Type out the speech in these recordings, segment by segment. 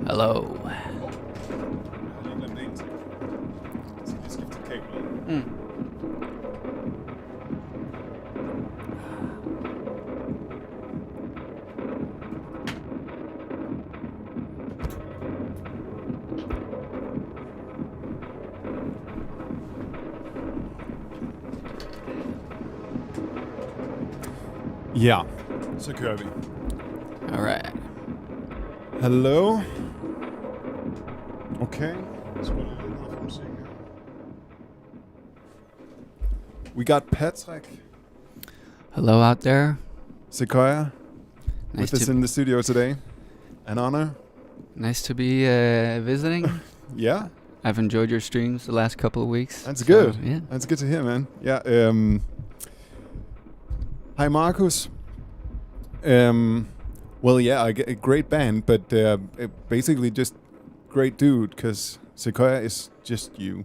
Hello. Ja, så kører vi. All right. Hello. Okay. We got Patrick Hello out there. Sekuoia Nice with us to in the studio today. An honor. nice to be visiting. Yeah, I've enjoyed your streams the last couple of weeks. that's so, good. Yeah. That's good to hear, man. Yeah. Hi, Marcus. Well, yeah, a great band, but basically just great dude, because Sekuoia is just you.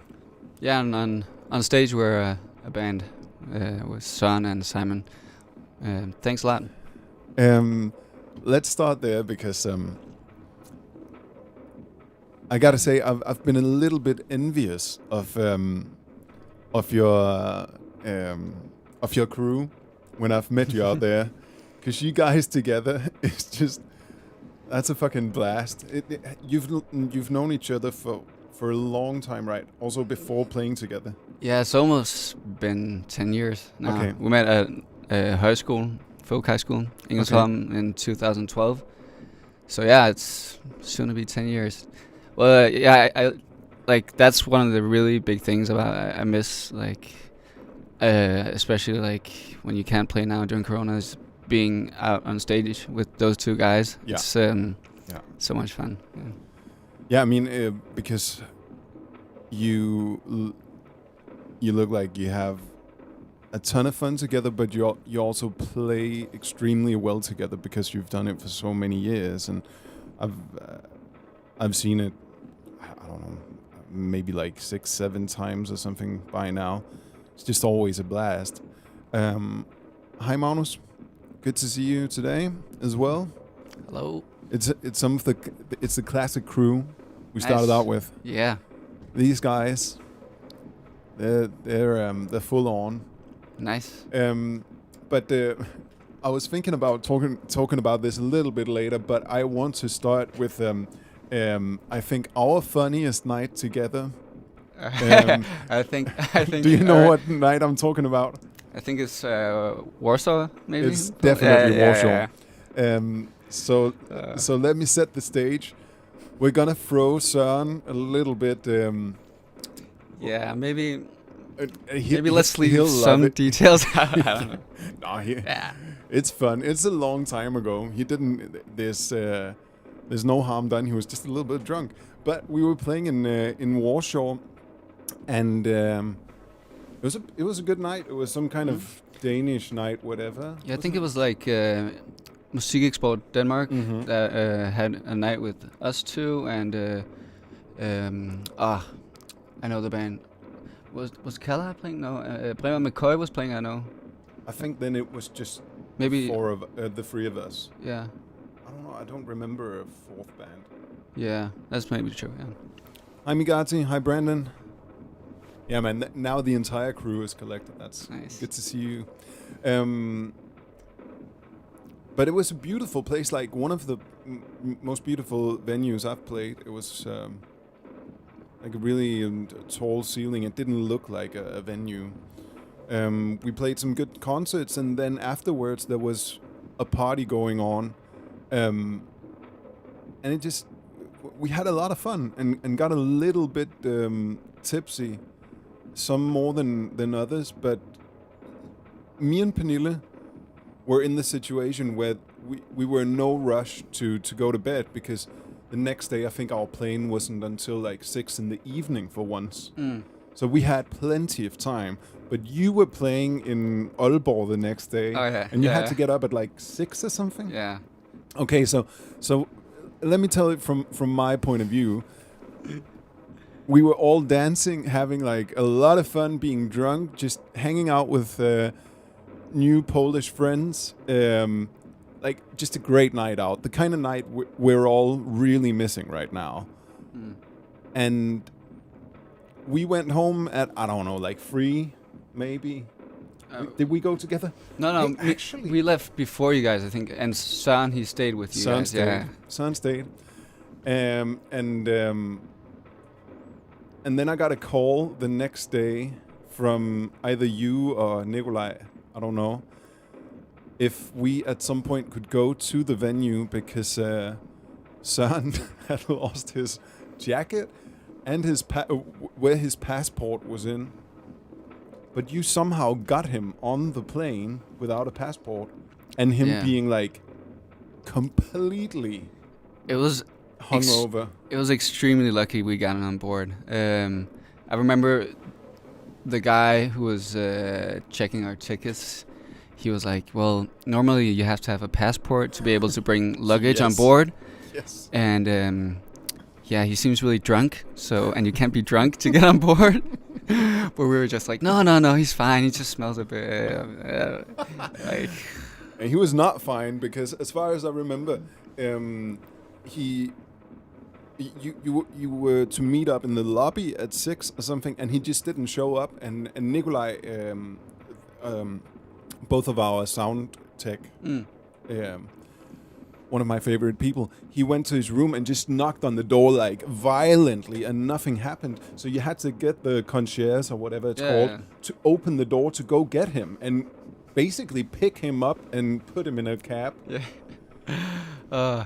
Yeah, and on stage we're a band with Son and Simon. Thanks a lot. Let's start there because I gotta say I've been a little bit envious of your crew when I've met you out there, because you guys together is just, that's a fucking blast. You've known each other for a long time, right? Also before playing together. Yeah, it's almost been 10 years now. Okay. We met at high school, folk high school, Ingolsholm in 2012. So yeah, it's soon to be 10 years. Well, yeah, I like, that's one of the really big things about I miss, like, especially like when you can't play now during Corona, is being out on stage with those two guys. Yeah. It's so much fun. Yeah. Yeah, I mean, because you look like you have a ton of fun together, but you also play extremely well together because you've done it for so many years, and I've seen it, I don't know, maybe like 6-7 times or something by now. It's just always a blast. Hi, Magnus. Good to see you today as well. Hello. It's the classic crew we started Nice. out with. Yeah. These guys, they're full on. Nice. But I was thinking about talking about this a little bit later. But I want to start with I think our funniest night together. I think. Do you know what night I'm talking about? I think it's Warsaw, maybe. It's definitely Warsaw. Yeah. So let me set the stage. We're gonna throw Søren a little bit. Yeah, maybe He- let's leave he'll some love it. details out. I don't know. No, Yeah. it's fun. It's a long time ago. He didn't. There's no harm done. He was just a little bit drunk. But we were playing in Warsaw, and it was a good night. It was some kind of Danish night, whatever. Yeah, I think it was like Musikeksport Denmark that had a night with us two, and I know the band. Was Kalla playing? No, Bremer McCoy was playing. I know. I think then it was just Maybe. the three of us. Yeah. I don't know. I don't remember a fourth band. Yeah, that's maybe true. Yeah. Hi, Migati. Hi, Brandon. Yeah, man. Now the entire crew is collected. That's Nice. good to see you. But it was a beautiful place. Like one of the most beautiful venues I've played. It was like a really tall ceiling. It didn't look like a venue. We played some good concerts, and then afterwards there was a party going on, and we had a lot of fun and got a little bit tipsy, some more than others. But me and Pernille were in the situation where we were in no rush to go to bed, because the next day I think our plane wasn't until like 6 in the evening for once. So we had plenty of time. But you were playing in Aalborg the next day, Oh, yeah. and you had Yeah. to get up at like 6 or something. Yeah. Okay, so let me tell it from my point of view. We were all dancing, having like a lot of fun, being drunk, just hanging out with new Polish friends. like just a great night out, the kind of night we're all really missing right now. And we went home at, I don't know, like 3 maybe. Did we go together? No, Hey, actually, we left before you guys, I think. And Søren, he stayed with you guys. Stayed. Yeah. Son stayed. And then I got a call the next day from either you or Nikolai, I don't know, if we at some point could go to the venue because Søren had lost his jacket and his where his passport was in. But you somehow got him on the plane without a passport, and him being like completely It was hungover. It was extremely lucky we got him on board. I remember the guy who was checking our tickets. He was like, "Well, normally you have to have a passport to be able to bring luggage on board." Yes. And yeah, he seems really drunk. And you can't be drunk to get on board. But we were just like, no, he's fine. He just smells a bit like. And he was not fine because, as far as I remember, you were to meet up in the lobby at 6 or something, and he just didn't show up. And Nikolai, both of our sound tech, one of my favorite people, he went to his room and just knocked on the door like violently, and nothing happened. So you had to get the concierge or whatever it's called to open the door to go get him and basically pick him up and put him in a cab. Yeah.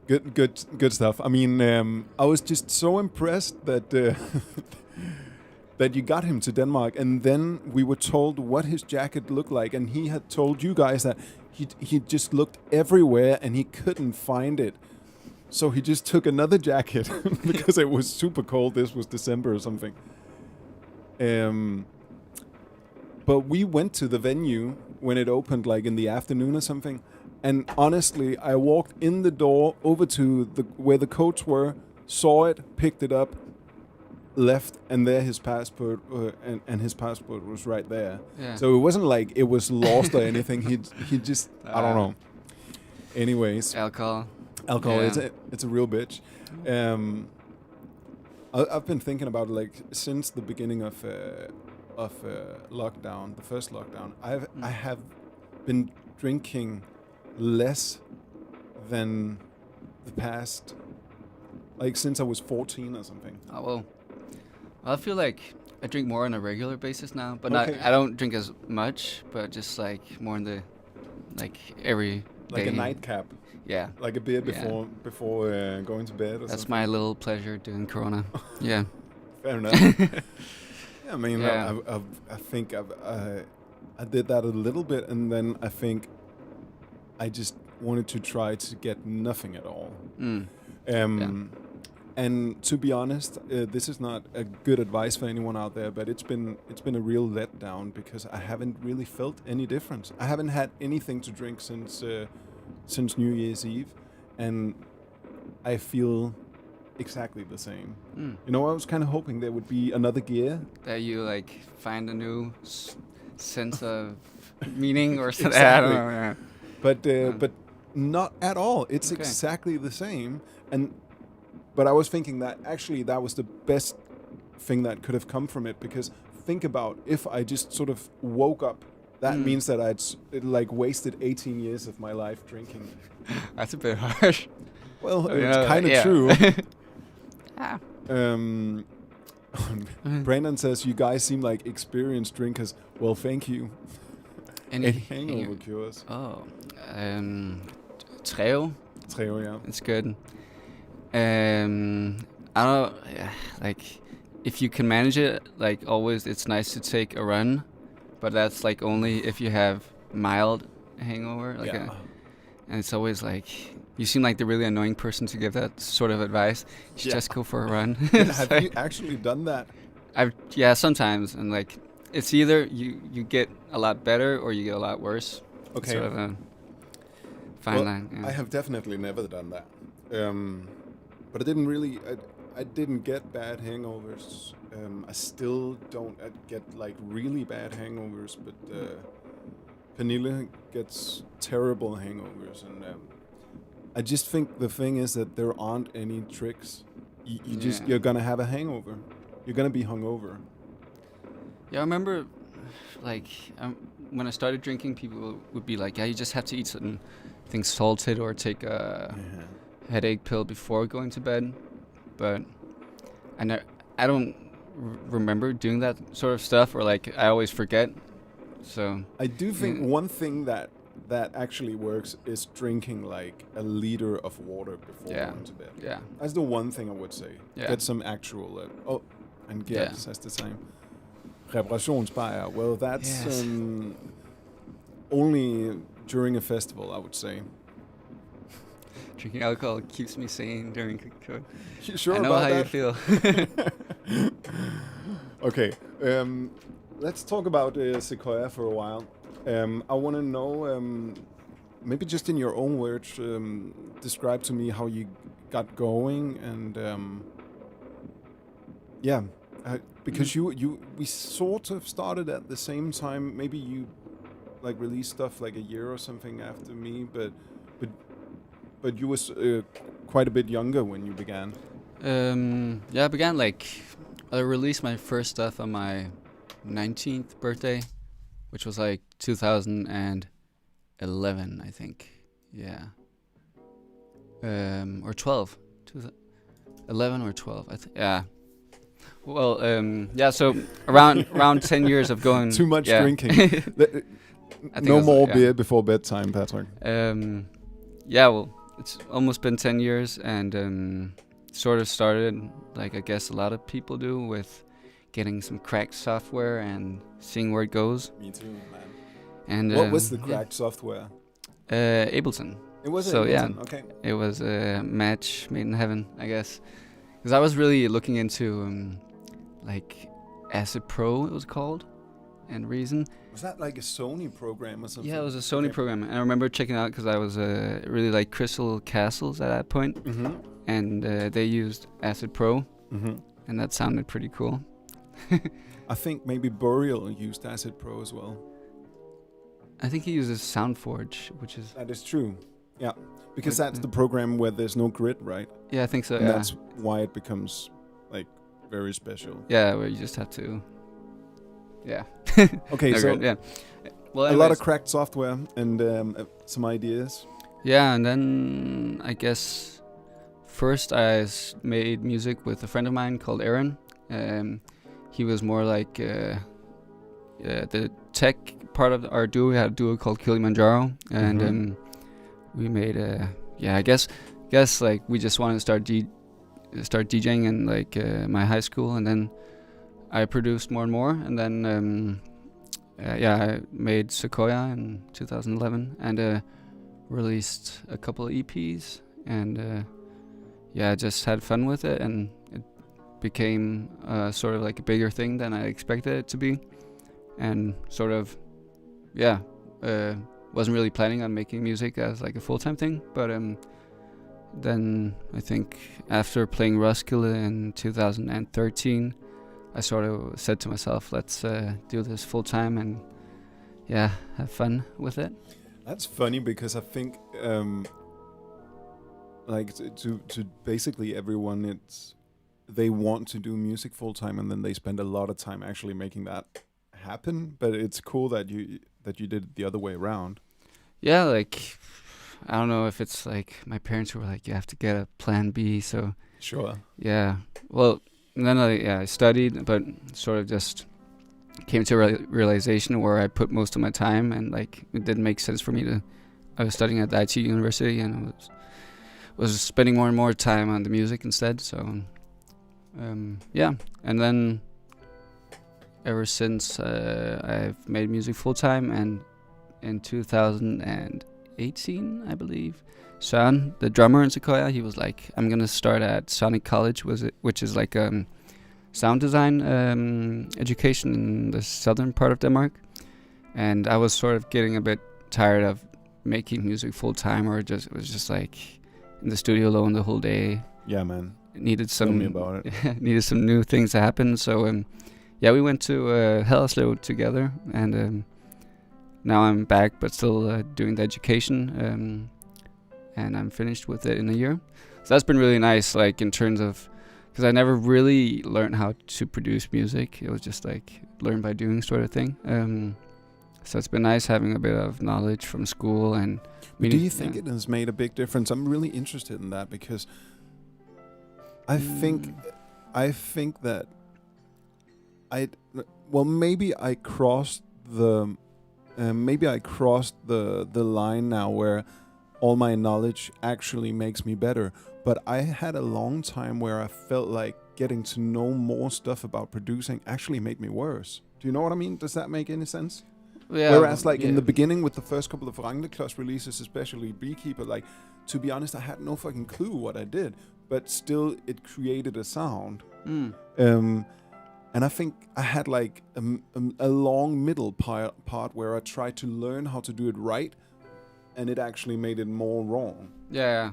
Good stuff. I mean, I was just so impressed that that you got him to Denmark, and then we were told what his jacket looked like, and he had told you guys that he just looked everywhere and he couldn't find it. So he just took another jacket because it was super cold. This was December or something. But we went to the venue when it opened, like in the afternoon or something. And honestly, I walked in the door over to where the coats were, saw it, picked it up, left, and there his passport and his passport was right there. Yeah. So it wasn't like it was lost or anything. He just I don't know. Anyways, alcohol. Yeah. It's a real bitch. I've been thinking about it, like, since the beginning of lockdown, the first lockdown. I have been drinking less than the past, like, since I was 14 or something. Oh, well, I feel like I drink more on a regular basis now, but I don't drink as much, but just like more in the, like, every like day. A nightcap. Yeah. Like a beer before going to bed or That's something. my little pleasure during Corona. Yeah. Fair enough. Yeah, I mean, I think I did that a little bit, and then I think I just wanted to try to get nothing at all. And to be honest, this is not a good advice for anyone out there, but it's been a real letdown because I haven't really felt any difference. I haven't had anything to drink since New Year's Eve, and I feel exactly the same. You know, I was kind of hoping there would be another gear. That you, like, find a new sense of meaning or something. Exactly. I don't know. But not at all. It's exactly the same. But I was thinking that actually that was the best thing that could have come from it, because think about if I just sort of woke up. That means that I'd like wasted 18 years of my life drinking. That's a bit harsh. Well, it's kind of true. Brandon says, you guys seem like experienced drinkers. Well, thank you. Any hangover cures? Oh, Treo. Treo, yeah. It's good. I don't know, like, if you can manage it, like, always it's nice to take a run, but that's like only if you have mild hangover, like and it's always like, you seem like the really annoying person to give that sort of advice. You should just go for a run. Have you actually done that? Sometimes, and like, it's either you get a lot better or you get a lot worse. Okay. Sort of a fine line. Yeah. I have definitely never done that. But I didn't get bad hangovers. I still don't get like really bad hangovers, but Pernille gets terrible hangovers, and I just think the thing is that there aren't any tricks. You're gonna have a hangover. You're gonna be hungover. Yeah, I remember, like, when I started drinking, people would be like, "Yeah, you just have to eat certain things salted or take a headache pill before going to bed." But I don't remember doing that sort of stuff, or like I always forget. So I do think one thing that actually works is drinking like a liter of water before going to bed. Yeah, that's the one thing I would say. Yeah. Get some actual and get as the same reparationsbajer. Well, that's only during a festival, I would say. Drinking alcohol keeps me sane during COVID. Sure, I know about how that? you feel. Okay, let's talk about Sekuoia for a while. I want to know, maybe just in your own words, describe to me how you got going, and because we sort of started at the same time. Maybe you like released stuff like a year or something after me, but you was quite a bit younger when you began. I began I released my first stuff on my 19th birthday, which was like 2011, I think. Yeah. Or 12. 11 or 12. Yeah. Well, so around 10 years of going. Too much drinking. No more beer before bedtime, Patrick. Well, it's almost been 10 years, and sort of started like I guess a lot of people do, with getting some cracked software and seeing where it goes. Me too, man. And what was the cracked software? Ableton. It was so Ableton. Yeah, okay. It was a match made in heaven, I guess, because I was really looking into like Acid Pro, it was called, and Reason. Was that like a Sony program or something? Yeah, it was a Sony program, and I remember checking it out because I was really like Crystal Castles at that point, and they used Acid Pro, and that sounded pretty cool. I think maybe Burial used Acid Pro as well. I think he uses SoundForge, which is... That is true, yeah. Because that's the program where there's no grid, right? Yeah, I think so, and that's why it becomes, like, very special. Yeah, where you just have to... Yeah. Okay, so... Yeah. Well, a lot of cracked software and some ideas. Yeah, and then I guess first I made music with a friend of mine called Aaron. He was more like the tech part of our duo. We had a duo called Kilimanjaro, and we made I guess like we just wanted to start DJing in like my high school, and then I produced more and more, and then I made Sekuoia in 2011 and released a couple of EPs, and just had fun with it, and it became sort of like a bigger thing than I expected it to be, and sort of wasn't really planning on making music as like a full-time thing, but then I think after playing Roskilde in 2013, I sort of said to myself, let's do this full-time and have fun with it. That's funny because I think like to basically everyone, they want to do music full-time, and then they spend a lot of time actually making that happen, but it's cool that you did it the other way around. Yeah, like I don't know if it's like my parents were like, you have to get a plan B, so sure. Yeah, well, and then I studied, but sort of just came to a realization where I put most of my time, and like it didn't make sense for me to. I was studying at the IT university, and I was spending more and more time on the music instead. So and then ever since I've made music full time, and in 2018, I believe, Søren, the drummer in Sekuoia, he was like, I'm gonna start at Sonic College, which is like sound design education in the southern part of Denmark, and I was sort of getting a bit tired of making music full time, or it was just like in the studio alone the whole day. Yeah, man. Needed some. Tell me about it. Needed some new things to happen. So we went to Hellerslev together, and now I'm back, but still doing the education, and I'm finished with it in a year. So that's been really nice, like in terms of, because I never really learned how to produce music. It was just like learn by doing sort of thing. So it's been nice having a bit of knowledge from school and. Do you think it has made a big difference? I'm really interested in that because I think that maybe I crossed the line now where all my knowledge actually makes me better. But I had a long time where I felt like getting to know more stuff about producing actually made me worse. Do you know what I mean? Does that make any sense? Yeah, whereas, like, in the beginning with the first couple of Rangleklods releases, especially Beekeeper, like, to be honest, I had no fucking clue what I did. But still, it created a sound. And I think I had, like, a long middle part where I tried to learn how to do it right, and it actually made it more wrong. Yeah.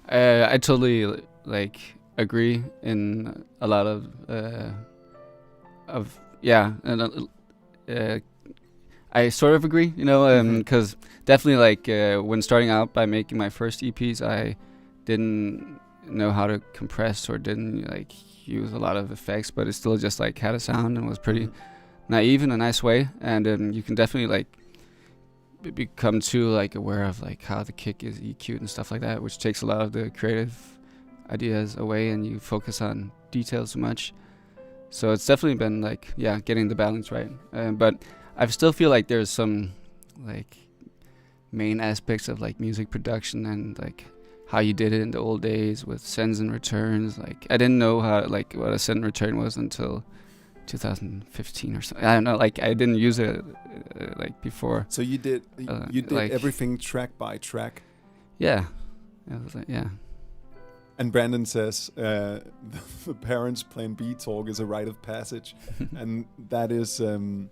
I totally, like, agree in a lot of I sort of agree, you know, because definitely, like, when starting out by making my first EPs, I didn't know how to compress or didn't, like, use a lot of effects, but it still just, like, had a sound and was pretty naive in a nice way. And you can definitely, like, become too, like, aware of, like, how the kick is EQ'd and stuff like that, which takes a lot of the creative ideas away and you focus on details too much. So it's definitely been, like, getting the balance right. But I still feel like there's some, like, main aspects of, like, music production and, like, how you did it in the old days with sends and returns. Like, I didn't know how, like, what a send and return was until 2015 or something. I don't know, like, I didn't use it like before. So you did like, everything track by track. Yeah, it was like, yeah. And Brandon says the parents' plan B talk is a rite of passage, and that is so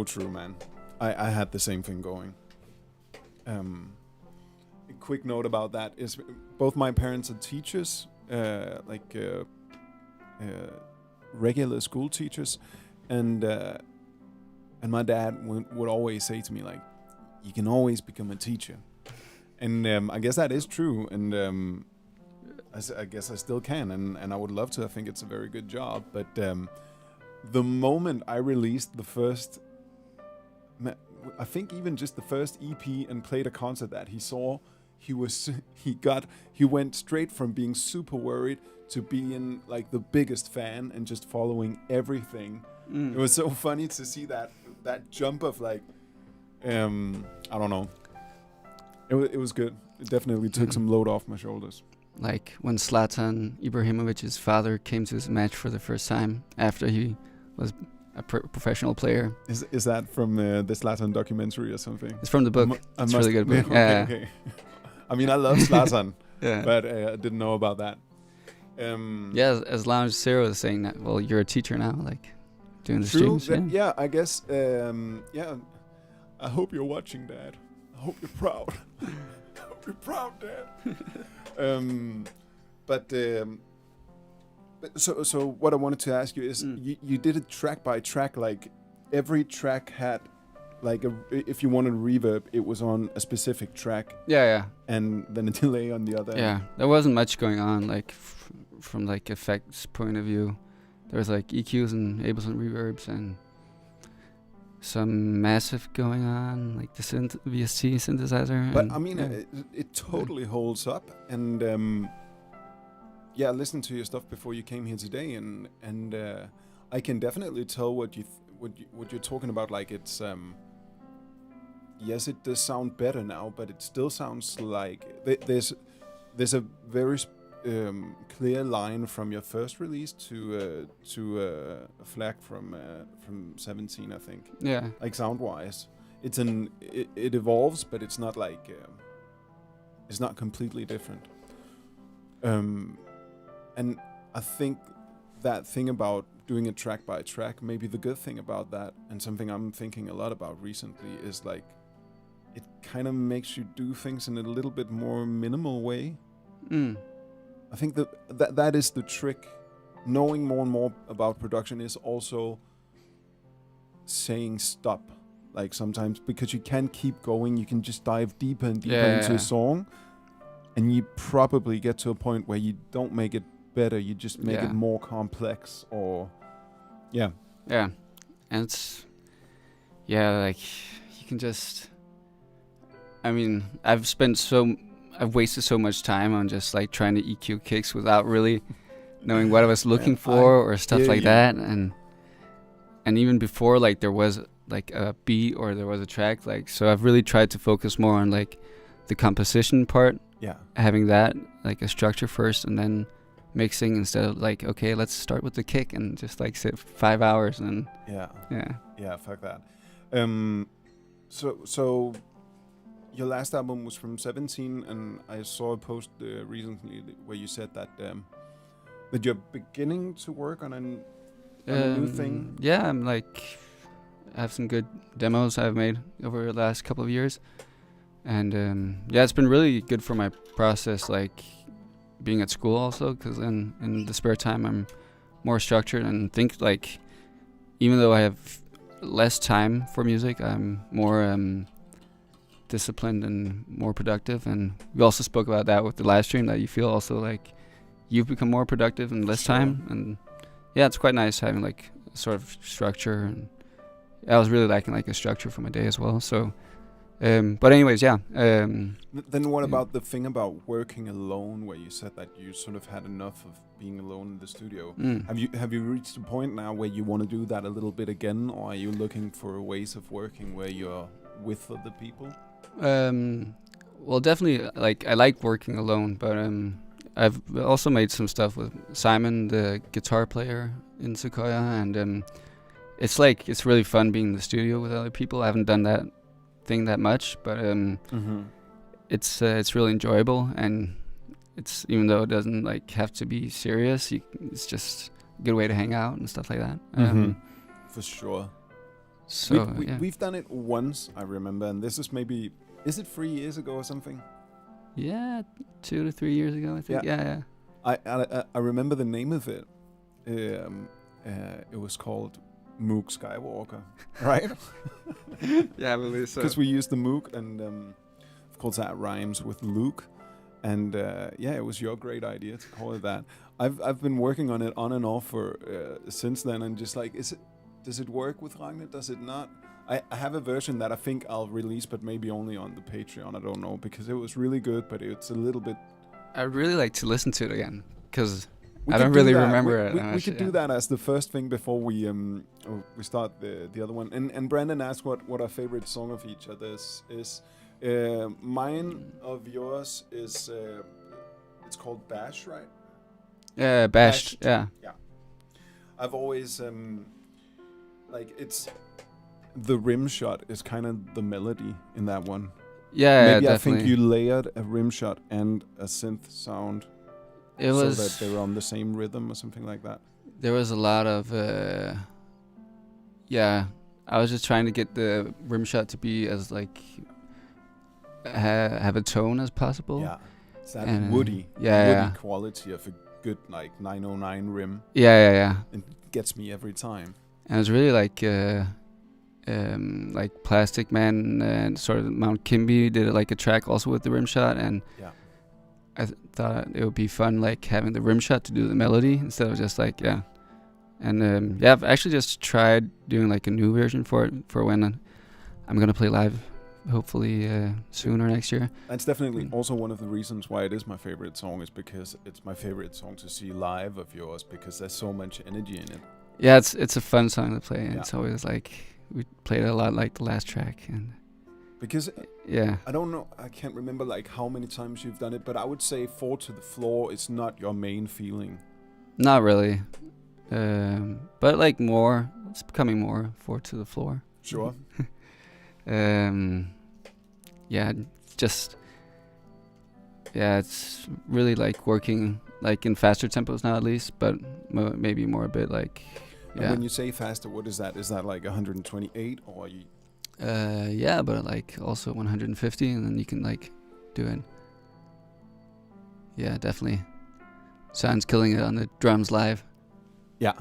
true, man. I had the same thing going. A quick note about that is both my parents are teachers, regular school teachers, and my dad would always say to me, like, you can always become a teacher. And I guess that is true, and I guess I still can, and I would love to. I think it's a very good job. But the moment I released the first, I think even just the first EP and played a concert that he saw, he went straight from being super worried to being, like, the biggest fan and just following everything. It was so funny to see that jump of, like, I don't know. It was good. It definitely took some load off my shoulders. Like when Zlatan Ibrahimovic's father came to his match for the first time after he was a professional player. Is that from the Zlatan documentary or something? It's from the book. It's a really good book. Okay. I mean, I love Zlatan, yeah. But I didn't know about that. As Lounge Zero is saying that, well, you're a teacher now, like, doing the True. streams. Yeah, I guess. I hope you're watching, Dad. I hope you're proud. I hope you're proud, Dad. So what I wanted to ask you is, you did it track by track, like every track had, like, if you wanted reverb, it was on a specific track. Yeah. And then a delay on the other. Yeah, there wasn't much going on, like, from, like, effects point of view. There was, like, EQs and ableton reverbs and some massive going on, like the VST synthesizer. But I mean, it totally holds up. And I listened to your stuff before you came here today, and I can definitely tell what you're talking about. Like, it's yes, it does sound better now, but it still sounds like there's a very clear line from your first release to a flag from 17, I think. Yeah. Like, sound wise, it evolves, but it's not like it's not completely different. And I think that thing about doing it track by track, maybe the good thing about that, and something I'm thinking a lot about recently, is like it kind of makes you do things in a little bit more minimal way. I think that is the trick. Knowing more and more about production is also saying stop. Like sometimes because you can't keep going, you can just dive deeper and deeper Yeah, into yeah. a song, and you probably get to a point where you don't make it better, you just make Yeah. it more complex. Or yeah, Yeah, and it's like you can just. I mean, I've wasted so much time on just like trying to EQ kicks without really knowing what I was looking Man, for I or stuff hear like you. that, and even before like there was like a beat or there was a track, like, so I've really tried to focus more on like the composition part, Yeah, having that like a structure first and then mixing, instead of like, okay, let's start with the kick and just like sit 5 hours and yeah. Fuck that. So your last album was from 17, and I saw a post recently where you said that you're beginning to work on a new thing. Yeah, I'm like, I have some good demos I've made over the last couple of years, and yeah, it's been really good for my process, like being at school also, because in the spare time I'm more structured and think like, even though I have less time for music, I'm more disciplined and more productive. And we also spoke about that with the live stream, that you feel also like you've become more productive in less time. And yeah, it's quite nice having like a sort of structure, and I was really lacking like a structure for my day as well. So but anyways, yeah. Then what about the thing about working alone, where you said that you sort of had enough of being alone in the studio? Have you reached a point now where you want to do that a little bit again, or are you looking for ways of working where you're with other people? Well, definitely, like, I like working alone, but I've also made some stuff with Simon, the guitar player in Sekuoia, and it's like, it's really fun being in the studio with other people. I haven't done that thing that much, but it's really enjoyable, and it's, even though it doesn't like have to be serious, it's just a good way to hang out and stuff like that. For sure. So we've done it once, I remember, and this is maybe, is it 3 years ago or something? Yeah, 2 to 3 years ago, I think. Yeah. I remember the name of it. It was called Moog Skywalker, right? Yeah, I believe so. Because we used the Moog, and of course that rhymes with Luke. And yeah, it was your great idea to call it that. I've been working on it on and off for since then, and just like, does it work with Rangle? Does it not? I have a version that I think I'll release, but maybe only on the Patreon. I don't know, because it was really good, but it's a little bit. I'd really like to listen to it again, because I don't really remember it. We could do that as the first thing before we start the other one. And Brandon asked what our favorite song of each other's is. Mine of yours is it's called Bash, right? Yeah, Bashed. Yeah. I've always like, it's the rim shot is kind of the melody in that one. Yeah, maybe definitely. I think you layered a rim shot and a synth sound. It was so that they were on the same rhythm or something like that. There was a lot of I was just trying to get the rim shot to be as like have a tone as possible. Yeah, it's that and, woody quality of a good like 909 rim. Yeah. It gets me every time. And it's really like Plastic Man and sort of Mount Kimby did like a track also with the rim shot, and I thought it would be fun like having the rim shot to do the melody instead of just like and I've actually just tried doing like a new version for it for when I'm gonna play live, hopefully soon or next year. That's definitely also one of the reasons why it is my favorite song, is because it's my favorite song to see live of yours, because there's so much energy in it. Yeah, it's a fun song to play, and it's always like, we played it a lot like the last track, and because I don't know, I can't remember like how many times you've done it, but I would say Fall to the Floor is not your main feeling. Not really, but like more, it's becoming more Fall to the Floor. Sure. It's really like working like in faster tempos now, at least, but maybe more a bit like. And when you say faster, what is that? Is that like 128 or you? But like also 150, and then you can like do it. Yeah, definitely. Sounds killing it on the drums live. Yeah.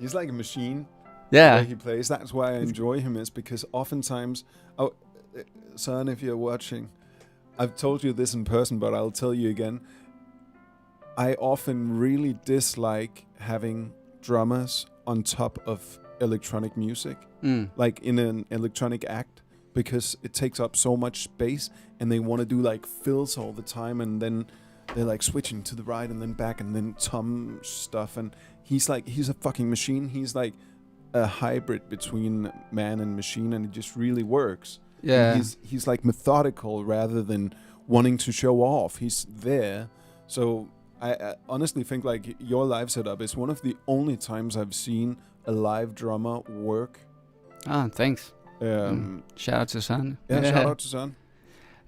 He's like a machine. Yeah. the way he plays. That's why I enjoy him, is because oftentimes, oh, son, if you're watching, I've told you this in person, but I'll tell you again. I often really dislike having drummers on top of electronic music, like in an electronic act, because it takes up so much space, and they want to do like fills all the time, and then they're like switching to the right and then back and then tom stuff, and he's a fucking machine. He's like a hybrid between man and machine, and it just really works. Yeah. And he's like methodical rather than wanting to show off. He's there. So I honestly think like your live setup is one of the only times I've seen a live drummer work. Oh, thanks. Shout out to Son. Yeah, shout out to Son.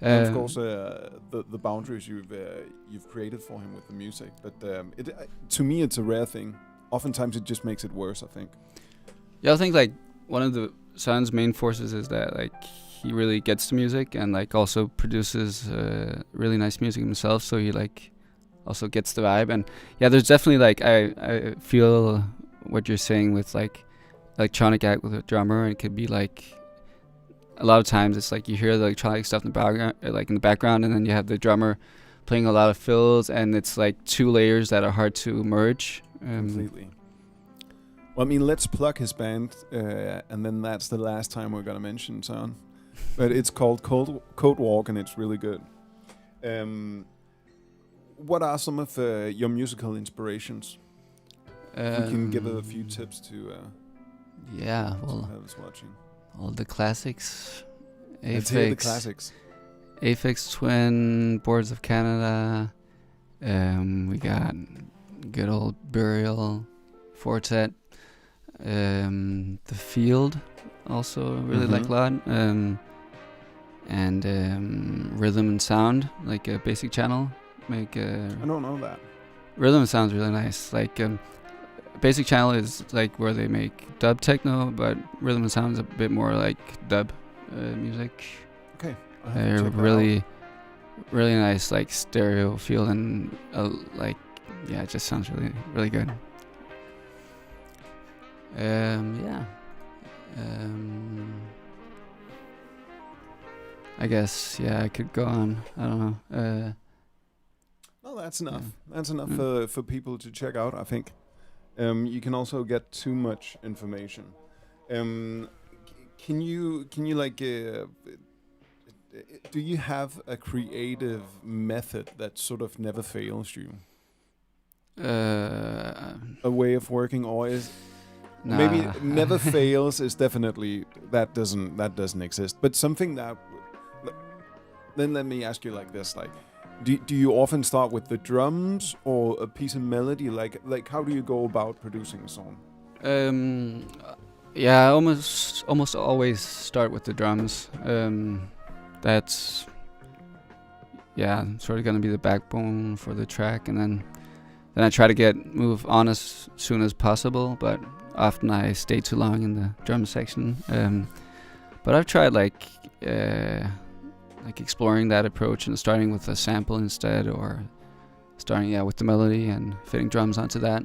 And of course, the boundaries you've created for him with the music. But to me, it's a rare thing. Oftentimes, it just makes it worse, I think. Yeah, I think like one of the Son's main forces is that like he really gets the music and like also produces really nice music himself. So he like also gets the vibe. And yeah, there's definitely like I feel what you're saying with like electronic act with a drummer. It could be like a lot of times it's like you hear the electronic stuff in the background, and then you have the drummer playing a lot of fills, and it's like two layers that are hard to merge. Completely. Well, I mean, let's plug his band, and then that's the last time we're gonna mention Son. But it's called Code Walk, and it's really good. What are some of your musical inspirations? You can give a few tips to whoever's watching. All the classics. Let's hear the classics. Aphex Twin, Boards of Canada. We got good old Burial, Fortet. The Field, also really like a lot. And Rhythm and Sound, like a basic channel. I don't know that. Rhythm and Sound's really nice. Like basic channel is like where they make dub techno, but Rhythm and Sound is a bit more like dub music. Okay. They're really nice, like stereo feel, and like it just sounds really really good. I guess I could go on. I don't know. No, that's enough. That's enough for people to check out, I think. You can also get too much information. Can you like do you have a creative method that sort of never fails you? A way of working, or is maybe never fails is definitely that doesn't exist. But something that then let me ask you like this, like do you often start with the drums or a piece of melody? Like how do you go about producing a song? I almost always start with the drums. That's sort of gonna be the backbone for the track, and then I try to move on as soon as possible, but often I stay too long in the drum section. But I've tried like exploring that approach and starting with a sample instead, or starting with the melody and fitting drums onto that.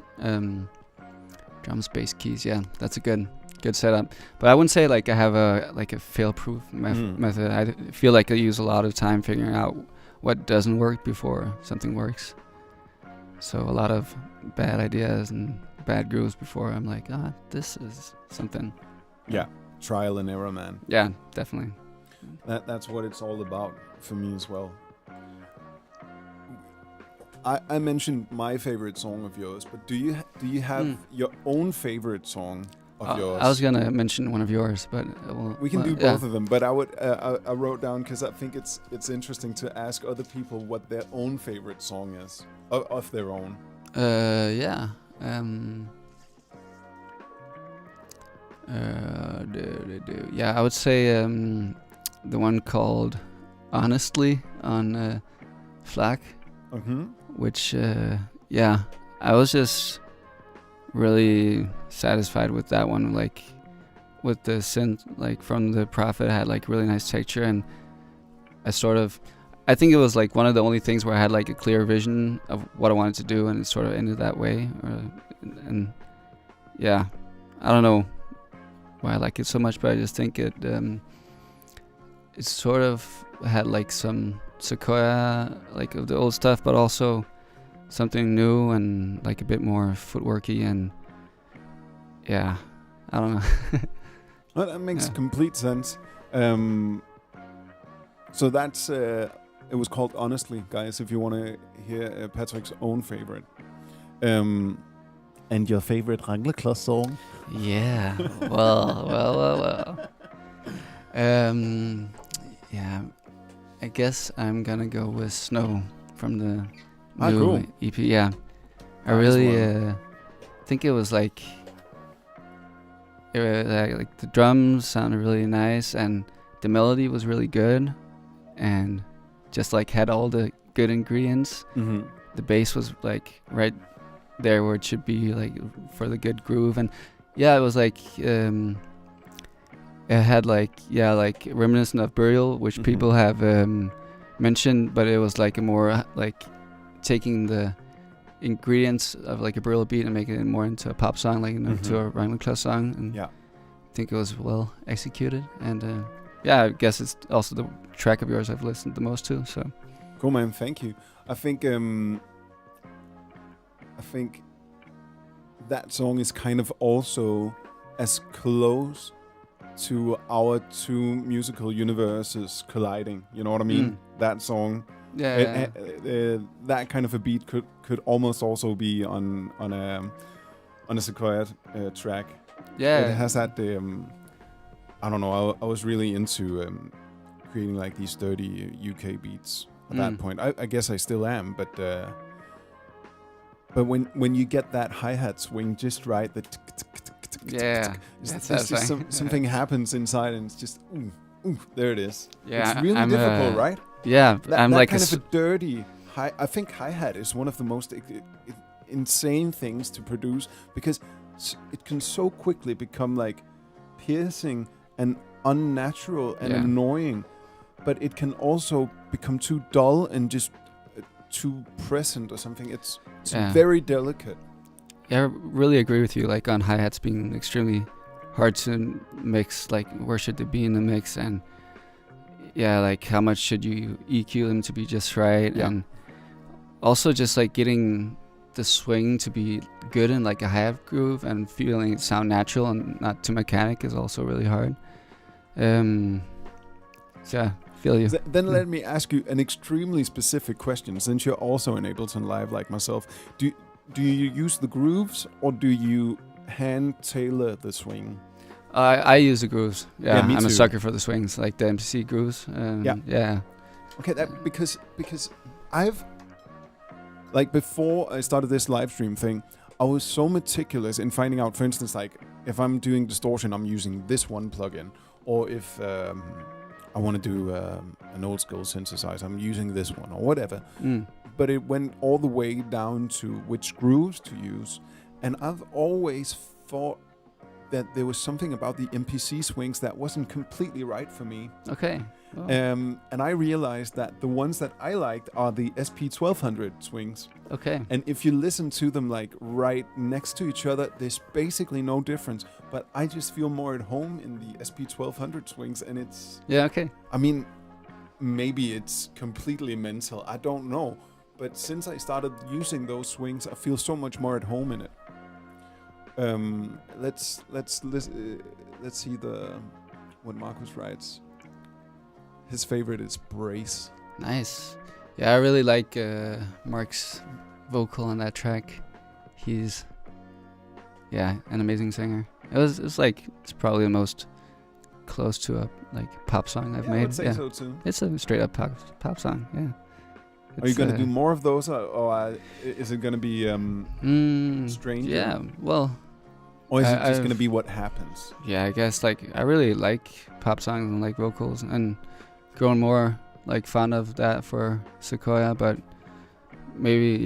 Drums, bass, keys, that's a good setup. But I wouldn't say like I have a fail-proof method. I feel like I use a lot of time figuring out what doesn't work before something works. So a lot of bad ideas and bad grooves before I'm like, this is something. Yeah, trial and error, man. Yeah, definitely. That's what it's all about for me as well. I mentioned my favorite song of yours, but do you have your own favorite song of yours? I was gonna mention one of yours, but we can do both of them. But I wrote down because I think it's interesting to ask other people what their own favorite song is of their own. I would say the one called Honestly on Flak, which I was just really satisfied with that one, like with the synth like from the Prophet had like really nice texture, and I think it was like one of the only things where I had like a clear vision of what I wanted to do, and it sort of ended that way. I don't know. why I like it so much, but I just think it sort of had like some Sekuoia, like of the old stuff, but also something new and like a bit more footworky, and yeah, I don't know. Well, that makes complete sense. So that's it was called Honestly, guys. If you want to hear Patrick's own favorite, And your favorite Rangleklods song? Yeah. Well. Yeah. I guess I'm gonna go with Snow from the new cool. EP. Yeah. I Nice really one. think it was like the drums sounded really nice, and the melody was really good, and just like had all the good ingredients. Mm-hmm. The bass was like right there where it should be, like for the good groove, and yeah, it was like it had like reminiscent of Burial, which people have mentioned, but it was like a more like taking the ingredients of like a Burial beat and making it more into a pop song, like into a Rangleklods song, and I think it was well executed, and yeah, I guess it's also the track of yours I've listened the most to. So Cool, man. Thank you. I think that song is kind of also as close to our two musical universes colliding. You know what I mean? That song. yeah, That kind of a beat could almost also be on a Sekuoia track. yeah, It has that. I don't know. I was really into creating like these dirty UK beats at that point. I guess I still am, but when you get that hi-hat swing just right, the yeah, it's just something happens inside, and it's just ooh, there it is. Yeah, it's really difficult, right? Yeah, I'm that like kind of a dirty hi. I think hi-hat is one of the most insane things to produce, because it can so quickly become like piercing and unnatural and annoying, but it can also become too dull and just too present or something. It's very delicate. Yeah, I really agree with you. Like on hi-hats being extremely hard to mix. Like where should they be in the mix, and yeah, like how much should you EQ them to be just right, and also just like getting the swing to be good in like a hi-hat groove and feeling it sound natural and not too mechanic is also really hard. So yeah, feel you. Then let me ask you an extremely specific question, since you're also in Ableton Live like myself. Do you use the grooves, or do you hand tailor the swing? I use the grooves. Yeah, me I'm too. a sucker for the swings, like the MPC grooves. Yeah. Okay, that because I've, like, before I started this live stream thing, I was so meticulous in finding out, for instance, like if I'm doing distortion, I'm using this one plugin, or if I want to do an old school synthesizer, I'm using this one, or whatever. But it went all the way down to which grooves to use, and I've always thought that there was something about the MPC swings that wasn't completely right for me. Okay. Oh. And I realized that the ones that I liked are the SP1200 swings. Okay. And if you listen to them like right next to each other, there's basically no difference. But I just feel more at home in the SP1200 swings, and it's... Yeah, okay. I mean, maybe it's completely mental, I don't know. But since I started using those swings, I feel so much more at home in it. Let's see what Marcus writes. His favorite is Brace. Nice. Yeah, I really like Mark's vocal on that track. He's an amazing singer. It's probably the most close to a like pop song I've made. I would say so too. It's a straight up pop song. Yeah. Are you going to do more of those, or is it going to be Stranger? Yeah, well... Or is it just going to be what happens? Yeah, I guess, like, I really like pop songs and like vocals, and growing more, like, fond of that for Sekuoia, but maybe,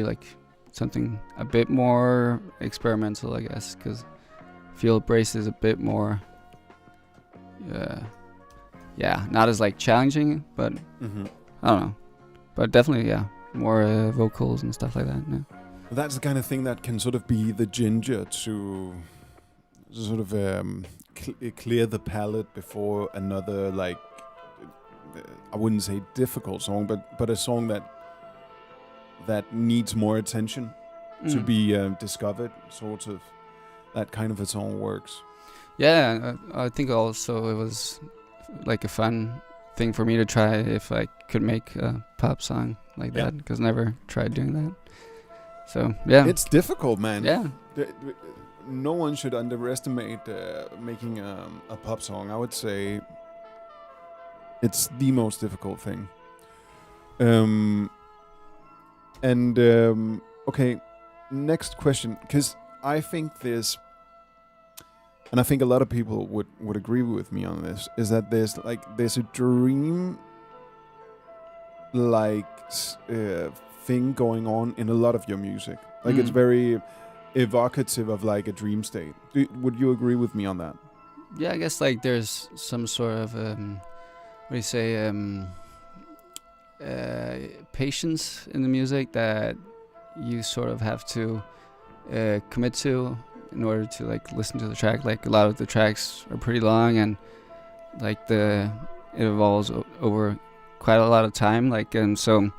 like, something a bit more experimental, I guess, because I feel Brace is a bit more, not as, like, challenging, but... I don't know, but definitely, more vocals and stuff like that. Yeah. That's the kind of thing that can sort of be the ginger to sort of clear the palette before another, like, I wouldn't say difficult song, but a song that needs more attention to be discovered, sort of. That kind of a song works. Yeah, I think also it was like a fun thing for me to try if I could make a pop song like that, because I never tried doing that. So yeah, it's difficult, man. Yeah, no one should underestimate making a pop song. I would say it's the most difficult thing. Okay, next question, because I think this, and I think a lot of people would agree with me on this, is that there's a dream thing going on in a lot of your music. Like it's very evocative of like a dream state. Would you agree with me on that? Yeah, I guess like there's some sort of patience in the music that you sort of have to commit to in order to like listen to the track. Like a lot of the tracks are pretty long, and like it evolves over quite a lot of time. Like, and so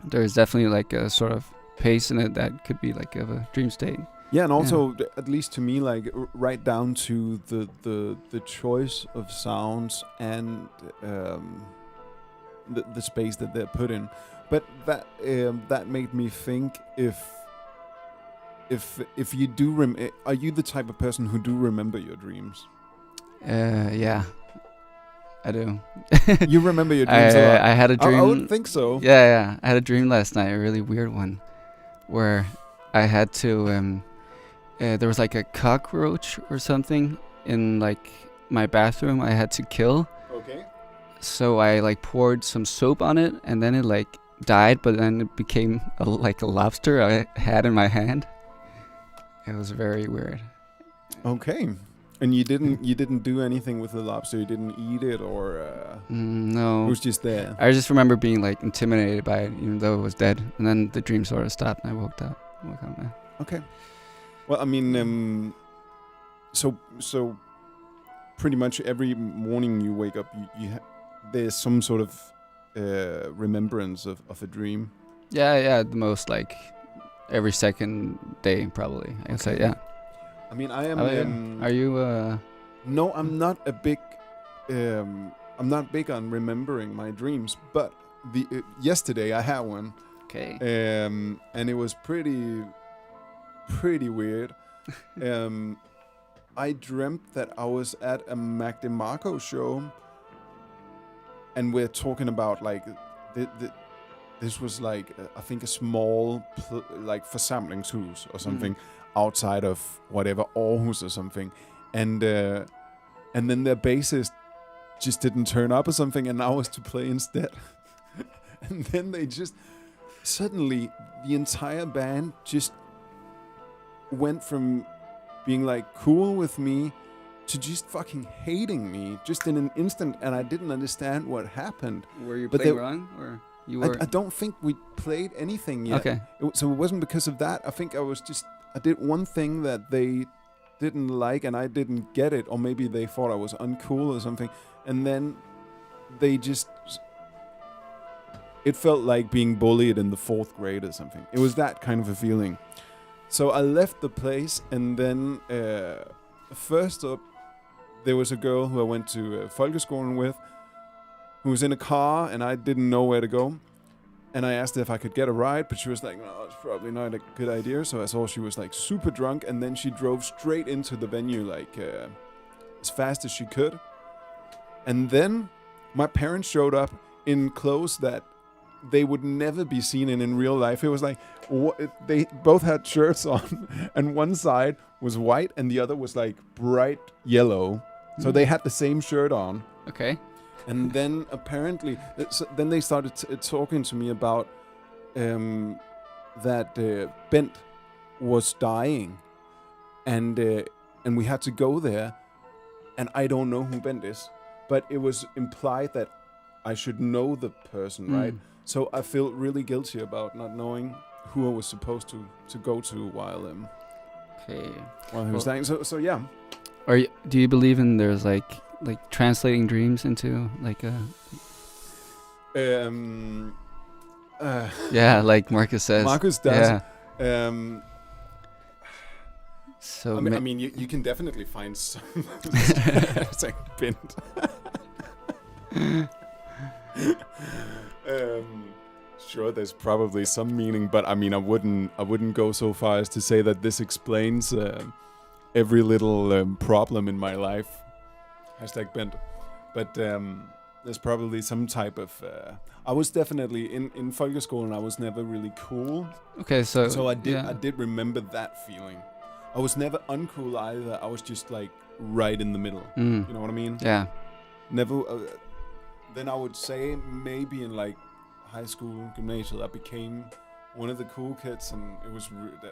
there's definitely like a sort of pace in it that could be like of a dream state. Yeah, and also at least to me, like right down to the choice of sounds and the space that they're put in. But that made me think, if you do are you the type of person who do remember your dreams? Yeah, I do. You remember your dreams a lot. I had a dream. I would think so. Yeah. I had a dream last night, a really weird one, where I had to. There was like a cockroach or something in like my bathroom. I had to kill. Okay. So I like poured some soap on it, and then it like died, but then it became like a lobster I had in my hand. It was very weird. Okay. And you didn't do anything with the lobster? You didn't eat it, or no. It was just there? I just remember being like intimidated by it, even though it was dead. And then the dream sort of stopped, and I woke up. Yeah. Okay. Well, I mean, so pretty much every morning you wake up, there's some sort of remembrance of a dream. Yeah. The most like every second day, probably. I would say, yeah. I mean, I am. Are you? No, I'm not a big. I'm not big on remembering my dreams, but yesterday I had one. Okay. And it was pretty weird. I dreamt that I was at a Mac DeMarco show, and we're talking about like this was like I think a small like forsamlingshus or something outside of whatever Aarhus or something, and then their bassist just didn't turn up or something, and I was to play instead. And then they just suddenly the entire band just went from being like cool with me to just fucking hating me just in an instant, and I didn't understand what happened. Were you playing wrong, or you were? I don't think we played anything yet. Okay. So it wasn't because of that. I think I did one thing that they didn't like, and I didn't get it, or maybe they thought I was uncool or something, and then they just. It felt like being bullied in the 4th grade or something. It was that kind of a feeling. So I left the place, and then first up, there was a girl who I went to folkeskolen with, who was in a car, and I didn't know where to go. And I asked her if I could get a ride, but she was like, no, it's probably not a good idea. So I saw she was like super drunk, and then she drove straight into the venue like as fast as she could. And then my parents showed up in clothes that they would never be seen in real life. It was like they both had shirts on, and one side was white and the other was like bright yellow. So they had the same shirt on. Okay. And then apparently, then they started talking to me about that Bent was dying, and we had to go there. And I don't know who Bent is, but it was implied that I should know the person, right? So I feel really guilty about not knowing who I was supposed to go to while he was dying. So yeah. Do you believe in there's like translating dreams into like a yeah, like Marcus says. Marcus does. Yeah. So I mean, you can definitely find some bent. Sure, there's probably some meaning, but I mean, I wouldn't go so far as to say that this explains every little problem in my life. #bent. But there's probably some type of. I was definitely in folkeskolen. I was never really cool. Okay, so I did remember that feeling. I was never uncool either. I was just like right in the middle. You know what I mean? Yeah. Never. Then I would say maybe in like high school, gymnasium, I became one of the cool kids, and it was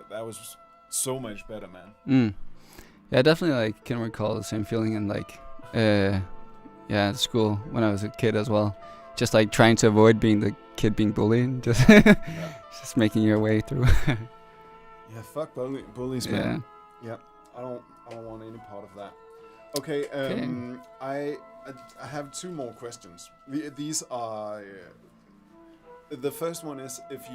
that was so much better, man. Yeah, I definitely like can recall the same feeling in like at school when I was a kid as well. Just like trying to avoid being the kid being bullied, just just making your way through. Yeah, fuck bullies, man. Yeah, I don't want any part of that. Okay, I have two more questions. These are. The first one is if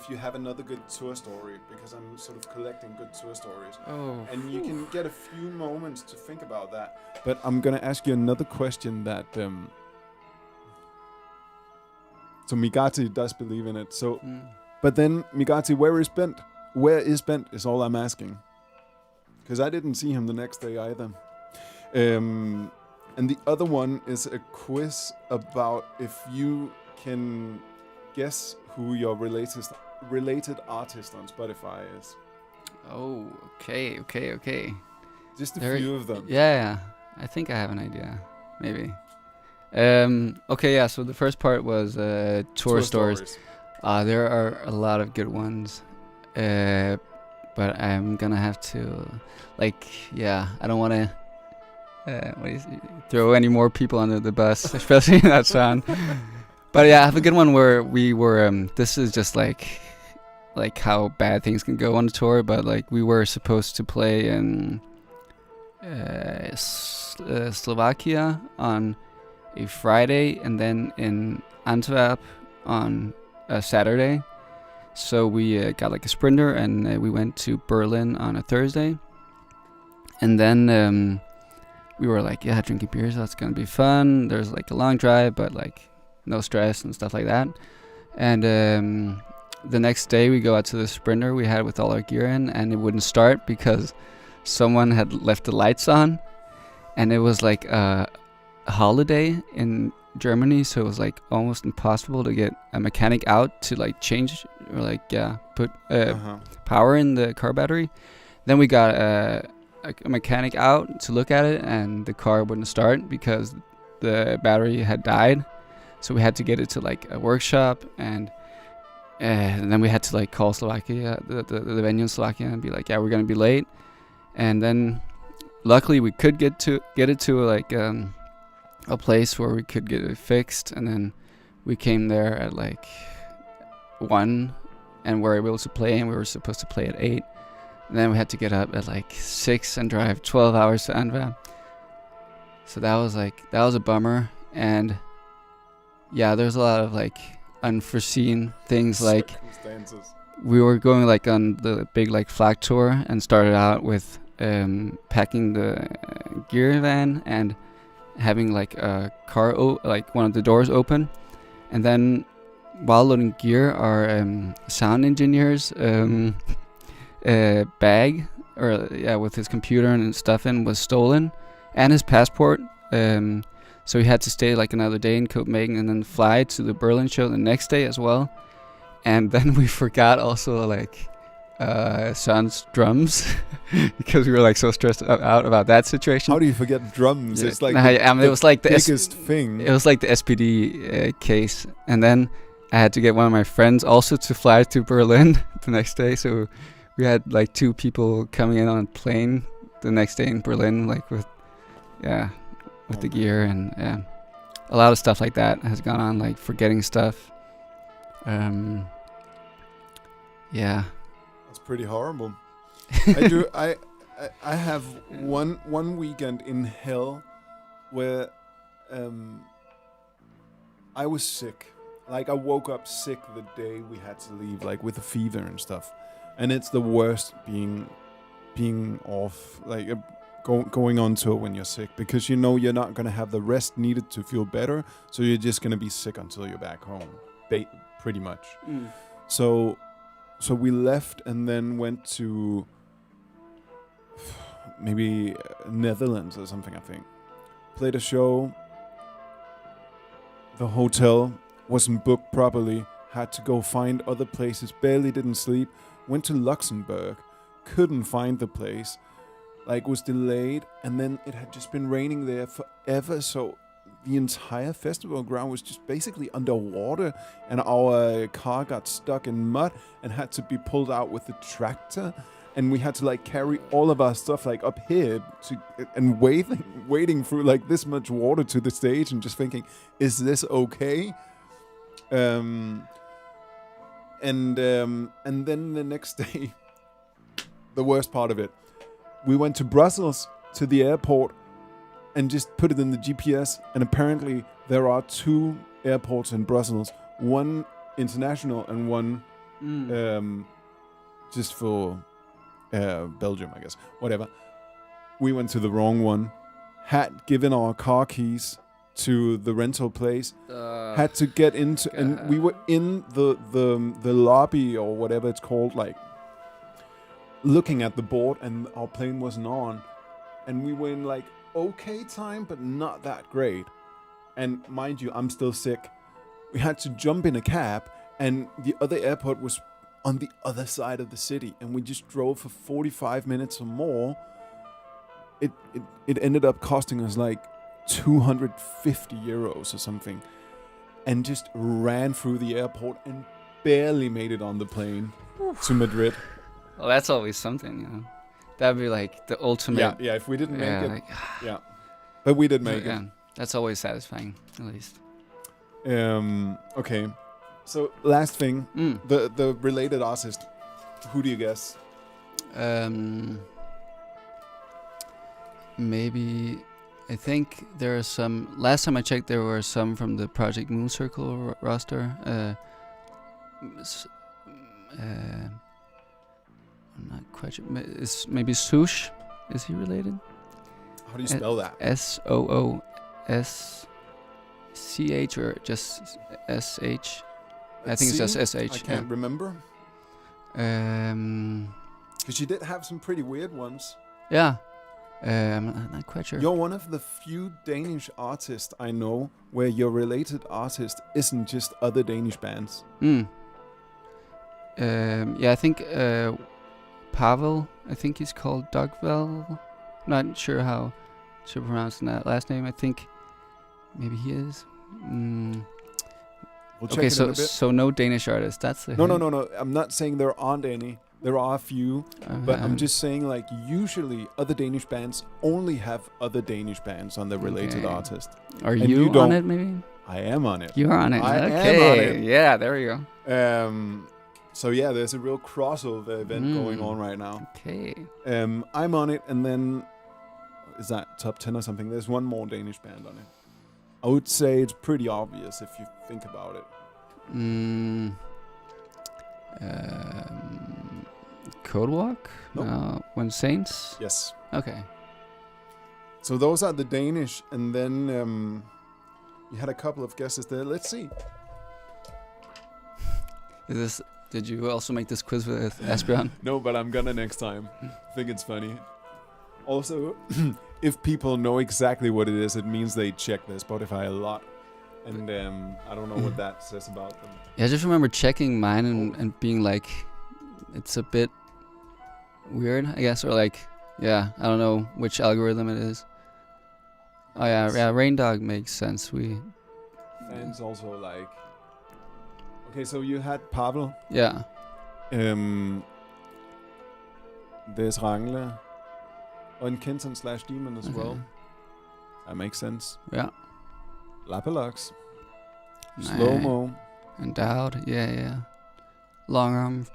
you have another good tour story, because I'm sort of collecting good tour stories. Oh. And you can get a few moments to think about that. But I'm gonna ask you another question that. So Migati does believe in it. So, but then Migati, where is Bent? Where is Bent? Is all I'm asking. Because I didn't see him the next day either. And the other one is a quiz about if you can guess who your related artist on Spotify is. Oh, okay. Just a few of them. Yeah, I think I have an idea, maybe. Okay, yeah. So the first part was tour stories. There are a lot of good ones, but I'm gonna have to, I don't want to throw any more people under the bus, especially in that sound. But yeah, I have a good one where we were. This is just like how bad things can go on a tour. But like we were supposed to play in Slovakia on a Friday, and then in Antwerp on a Saturday. So we got like a sprinter, and we went to Berlin on a Thursday. And then we were like, yeah, drinking beers. That's gonna be fun. There's like a long drive, but like. No stress and stuff like that. And the next day we go out to the sprinter we had with all our gear in, and it wouldn't start because someone had left the lights on, and it was like a holiday in Germany, so it was like almost impossible to get a mechanic out to like change or like put power in the car battery. Then we got a mechanic out to look at it, and the car wouldn't start because the battery had died. So we had to get it to like a workshop, and then we had to like call Slovakia, the venue in Slovakia, and be like, yeah, we're gonna be late. And then luckily we could get it to like a place where we could get it fixed. And then we came there at like 1 and were able to play, and we were supposed to play at 8. And then we had to get up at like 6 and drive 12 hours to Antwerp. So that was a bummer. And yeah, there's a lot of like unforeseen things. Like we were going like on the big like flag tour, and started out with packing the gear van and having like a car like one of the doors open, and then while loading gear, our sound engineer's bag with his computer and stuff in was stolen, and his passport. So we had to stay like another day in Copenhagen and then fly to the Berlin show the next day as well. And then we forgot also like Søren's drums because we were like so stressed out about that situation. How do you forget drums? Yeah. It's like it was like the biggest thing. It was like the SPD case. And then I had to get one of my friends also to fly to Berlin the next day. So we had like 2 people coming in on a plane the next day in Berlin, like with the gear, and a lot of stuff like that has gone on, like forgetting stuff. That's pretty horrible. I have one weekend in hell where I was sick. Like I woke up sick the day we had to leave, like with a fever and stuff. And it's the worst being off, like going on tour when you're sick, because you know you're not gonna have the rest needed to feel better. So you're just gonna be sick until you're back home, pretty much. So we left and then went to maybe Netherlands or something, I think. Played a show. The hotel wasn't booked properly. Had to go find other places. Barely didn't sleep. Went to Luxembourg. Couldn't find the place. Like, was delayed. And then it had just been raining there forever. So the entire festival ground was just basically underwater. And our car got stuck in mud and had to be pulled out with the tractor. And we had to like carry all of our stuff like up here and wading through like this much water to the stage and just thinking, is this okay? And then the next day, the worst part of it, we went to Brussels to the airport and just put it in the GPS. And apparently there are 2 airports in Brussels, one international and one just for Belgium, I guess. Whatever. We went to the wrong one. Had given our car keys to the rental place. Had to get into, and we were in the lobby or whatever it's called, like looking at the board, and our plane wasn't on, and we were in like okay time, but not that great. And mind you, I'm still sick. We had to jump in a cab, and the other airport was on the other side of the city, and we just drove for 45 minutes or more. It ended up costing us like 250 euros or something, and just ran through the airport and barely made it on the plane to Madrid. Well, that's always something, you know. That'd be like the ultimate. Yeah. If we didn't make it, like, yeah, but we did make it. That's always satisfying, at least. Okay. So last thing, the related artist. Who do you guess? Maybe, I think there are some. Last time I checked, there were some from the Project Moon Circle roster. I'm not quite sure. Is maybe Sush? Is he related? How do you spell that? SOOSCH or just SH? I think it's just SH. I can't remember. Because you did have some pretty weird ones. Yeah. I'm not quite sure. You're one of the few Danish artists I know where your related artist isn't just other Danish bands. Yeah, I think Pavel, I think he's called Dugvel. Not sure how to pronounce that last name. I think maybe he is. We'll check okay, it in a bit. So no Danish artists. That's the No. I'm not saying there aren't any. There are a few, but I'm just saying, like, usually other Danish bands only have other Danish bands on the related artist. Are you on it, maybe? I am on it. You're on it. I am on it. Yeah, there we go. So yeah, there's a real crossover event going on right now. Okay. I'm on it, and then is that top 10 or something? There's one more Danish band on it. I would say it's pretty obvious if you think about it. Codewalk? Nope. When Saints? Yes. Okay. So those are the Danish, and then you had a couple of guesses there. Let's see. Did you also make this quiz with Asbjørn? No, but I'm gonna next time. I think it's funny. Also, if people know exactly what it is, it means they check their Spotify a lot. And I don't know what that says about them. Yeah, I just remember checking mine and being like, it's a bit weird, I guess, or like, yeah, I don't know which algorithm it is. Oh yeah, Rain Dog makes sense. Fans also like. Okay, so you had Pavel. Yeah. There's Rangle. And Kenton/Demon as well. That makes sense. Yeah. Lapalux. Slow-mo. Endowed. Yeah. Long arm.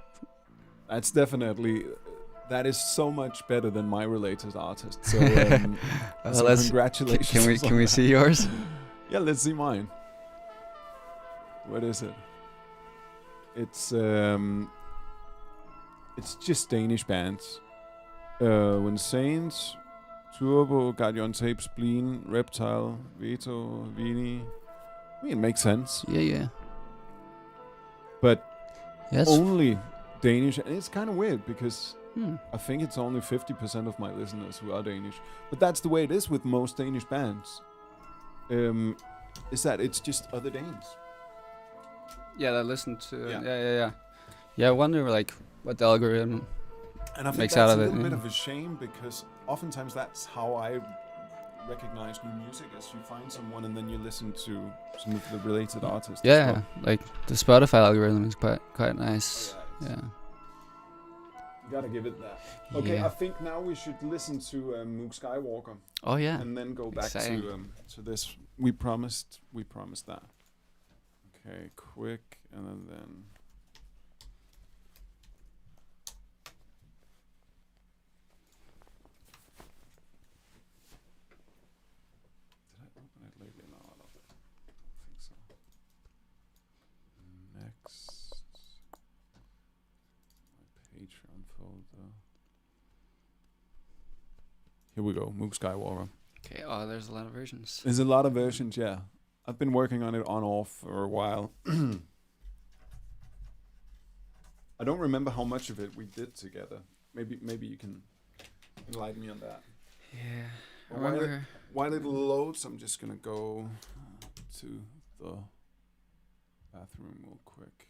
That's definitely That is so much better than my related artist. So, so let's congratulations. Can we see yours? Yeah, let's see mine. What is it? It's just Danish bands. When Saints, Turbo, Guardian Tape, Spleen, Reptile, Veto, Vini. I mean, it makes sense. Yeah. But Yes. only Danish, and it's kind of weird because Hmm. I think it's only 50% of my listeners who are Danish. But that's the way it is with most Danish bands. Is that it's just other Danes. Yeah, I listened to. Yeah. Yeah. Yeah, I wonder like what the algorithm. And I think Makes that's out of a it, little bit yeah. of a shame because oftentimes that's how I recognize new music, as you find someone and then you listen to some of the related artists. Yeah, as well. like the Spotify algorithm is quite nice. Yeah, Yeah. you gotta give it that. Okay, Yeah. I think now we should listen to Mook Skywalker Oh yeah. and then go back Exciting. to this. We promised that. Okay, quick and then. Did I open it lately? No, I don't think so. Next, my Patreon folder. Here we go, Mook Skywalker. Okay. Oh, there's a lot of versions. There's a lot of versions, yeah. I've been working on it on off for a while. I don't remember how much of it we did together. Maybe you can enlighten me on that. Yeah. I While remember. while it loads, I'm just gonna go to the bathroom real quick.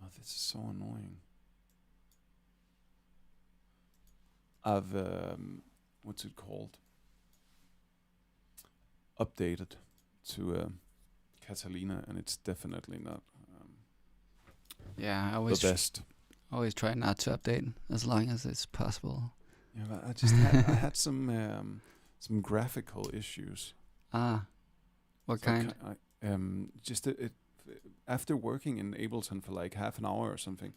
Oh, this is so annoying. I've what's it called? Updated to Catalina, and it's definitely not Yeah, I the always best. always try not to update as long as it's possible. Yeah, but I just had, I had some graphical issues. What So kind? Just it after working in Ableton for like half an hour or something,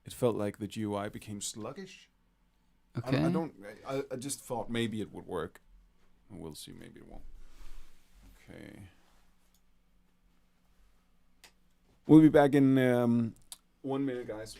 it felt like the GUI became sluggish. Okay. I just thought maybe it would work. We'll see. Maybe it won't. Okay. We'll be back in 1 minute, guys.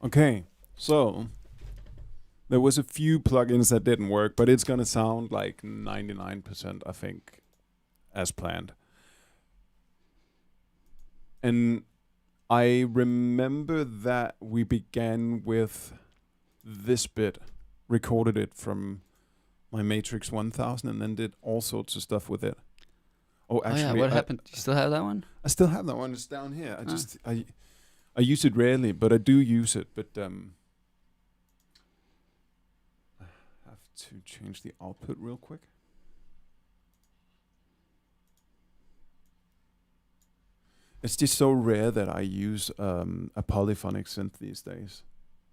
Okay, so there was a few plugins that didn't work, but it's gonna sound like 99%, I think, as planned. And I remember that we began with this bit, recorded it from my Matrix 1000, and then did all sorts of stuff with it. Oh, actually, what happened? You still have that one? I still have that one. It's down here. I use it rarely, but I do use it. But I have to change the output real quick. It's just so rare that I use a polyphonic synth these days.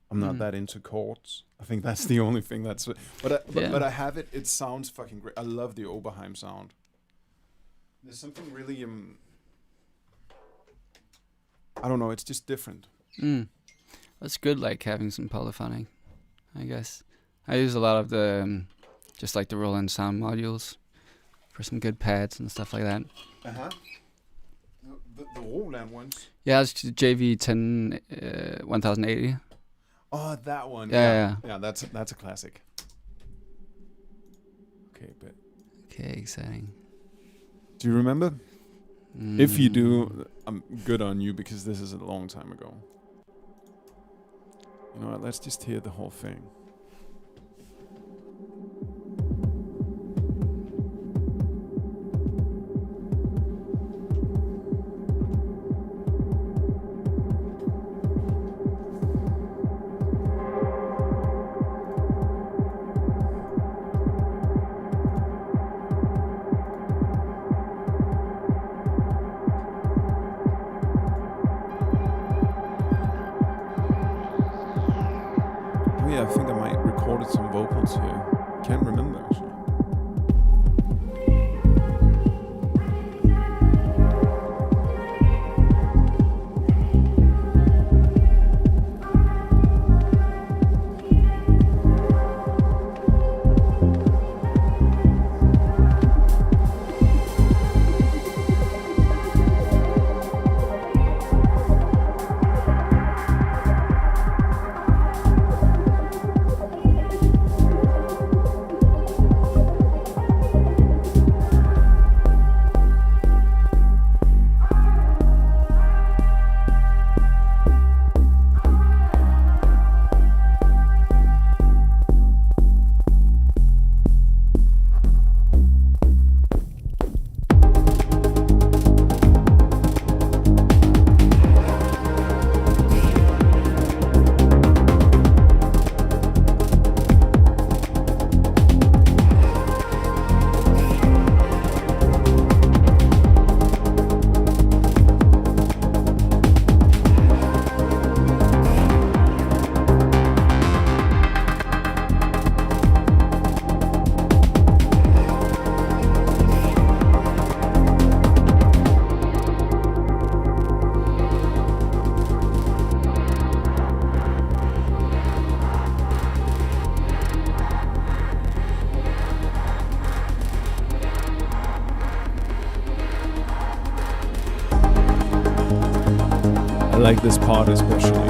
I'm not that into chords. I think that's the only thing that's. But I have it. It sounds fucking great. I love the Oberheim sound. There's something really I don't know. It's just different. That's good. Like having some polyphonic, I guess. I use a lot of the just like the Roland sound modules for some good pads and stuff like that. The Roland ones. Yeah, it's JV10 1080. Oh, that one. Yeah. That's a classic. Okay, Exciting. do you remember? If you do, I'm good on you because this is a long time ago. You know what? Let's just hear the whole thing. I think I might recorded some vocals here. Can't remember actually. I like this part especially.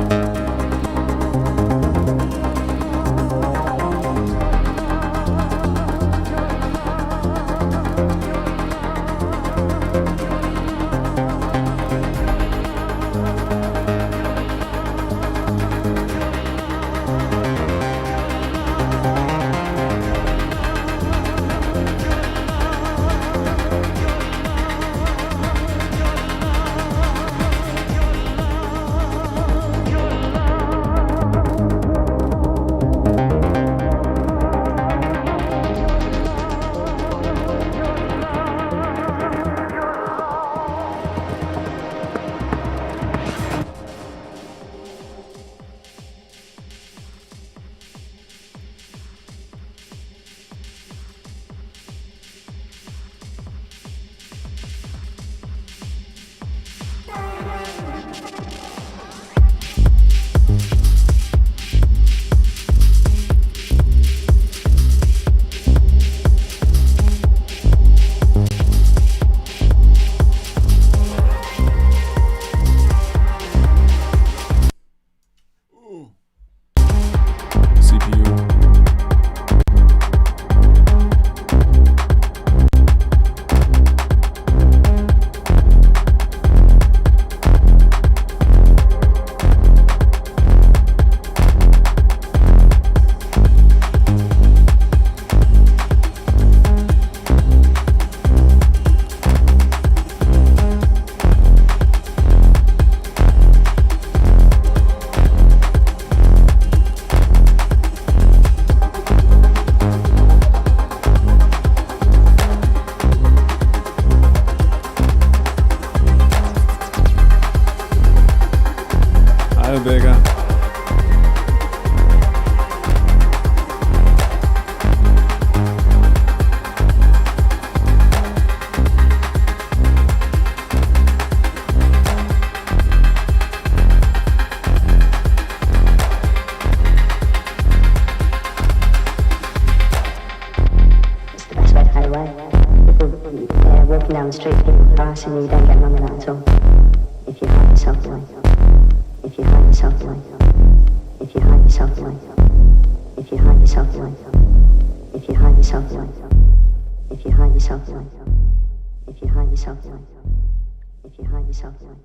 straight people harassing you, you don't get none of that at all. If you hide yourself away. If you hide yourself away. If you hide yourself away. If you hide yourself away. If you hide yourself away. If you hide yourself away. If you hide yourself away. If you hide yourself away.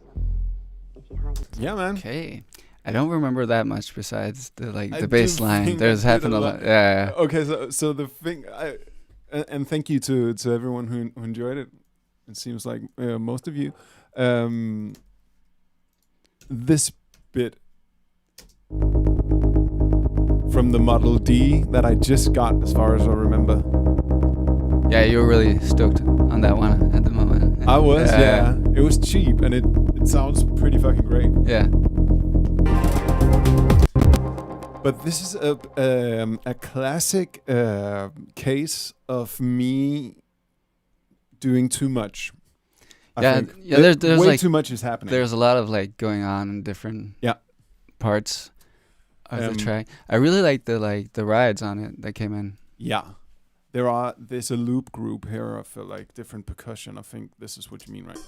If you hide yourself away. Yeah, man. Okay. I don't remember that much besides the I the do bass line. think There's I did happened a a lot. lot. Yeah. Okay, so the thing, and thank you to everyone who enjoyed it. It seems like most of you. This bit from the Model D that I just got, as far as I remember. Yeah, you were really stoked on that one at the moment. I was, yeah. It was cheap, and it sounds pretty fucking great. Yeah. But this is a classic case of me doing too much. I think. There's way like too much is happening. there's a lot of like going on in different parts of the track. I really like the rides on it that came in. Yeah. There's a loop group here of like different percussion. I think this is what you mean, right?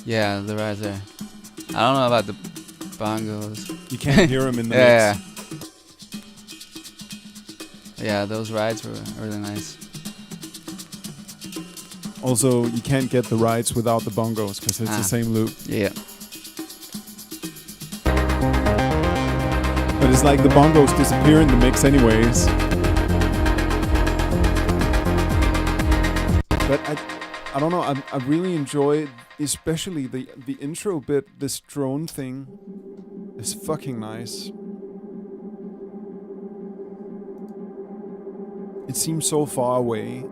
Yeah, the rides there. I don't know about the bongos. You can't hear them in the Yeah. mix. Yeah, those rides were really nice. Also, you can't get the rides without the bongos because it's the same loop. Yeah. But it's like the bongos disappear in the mix anyways. But I don't know. I really enjoy, especially the intro bit. This drone thing is fucking nice. It seems so far away.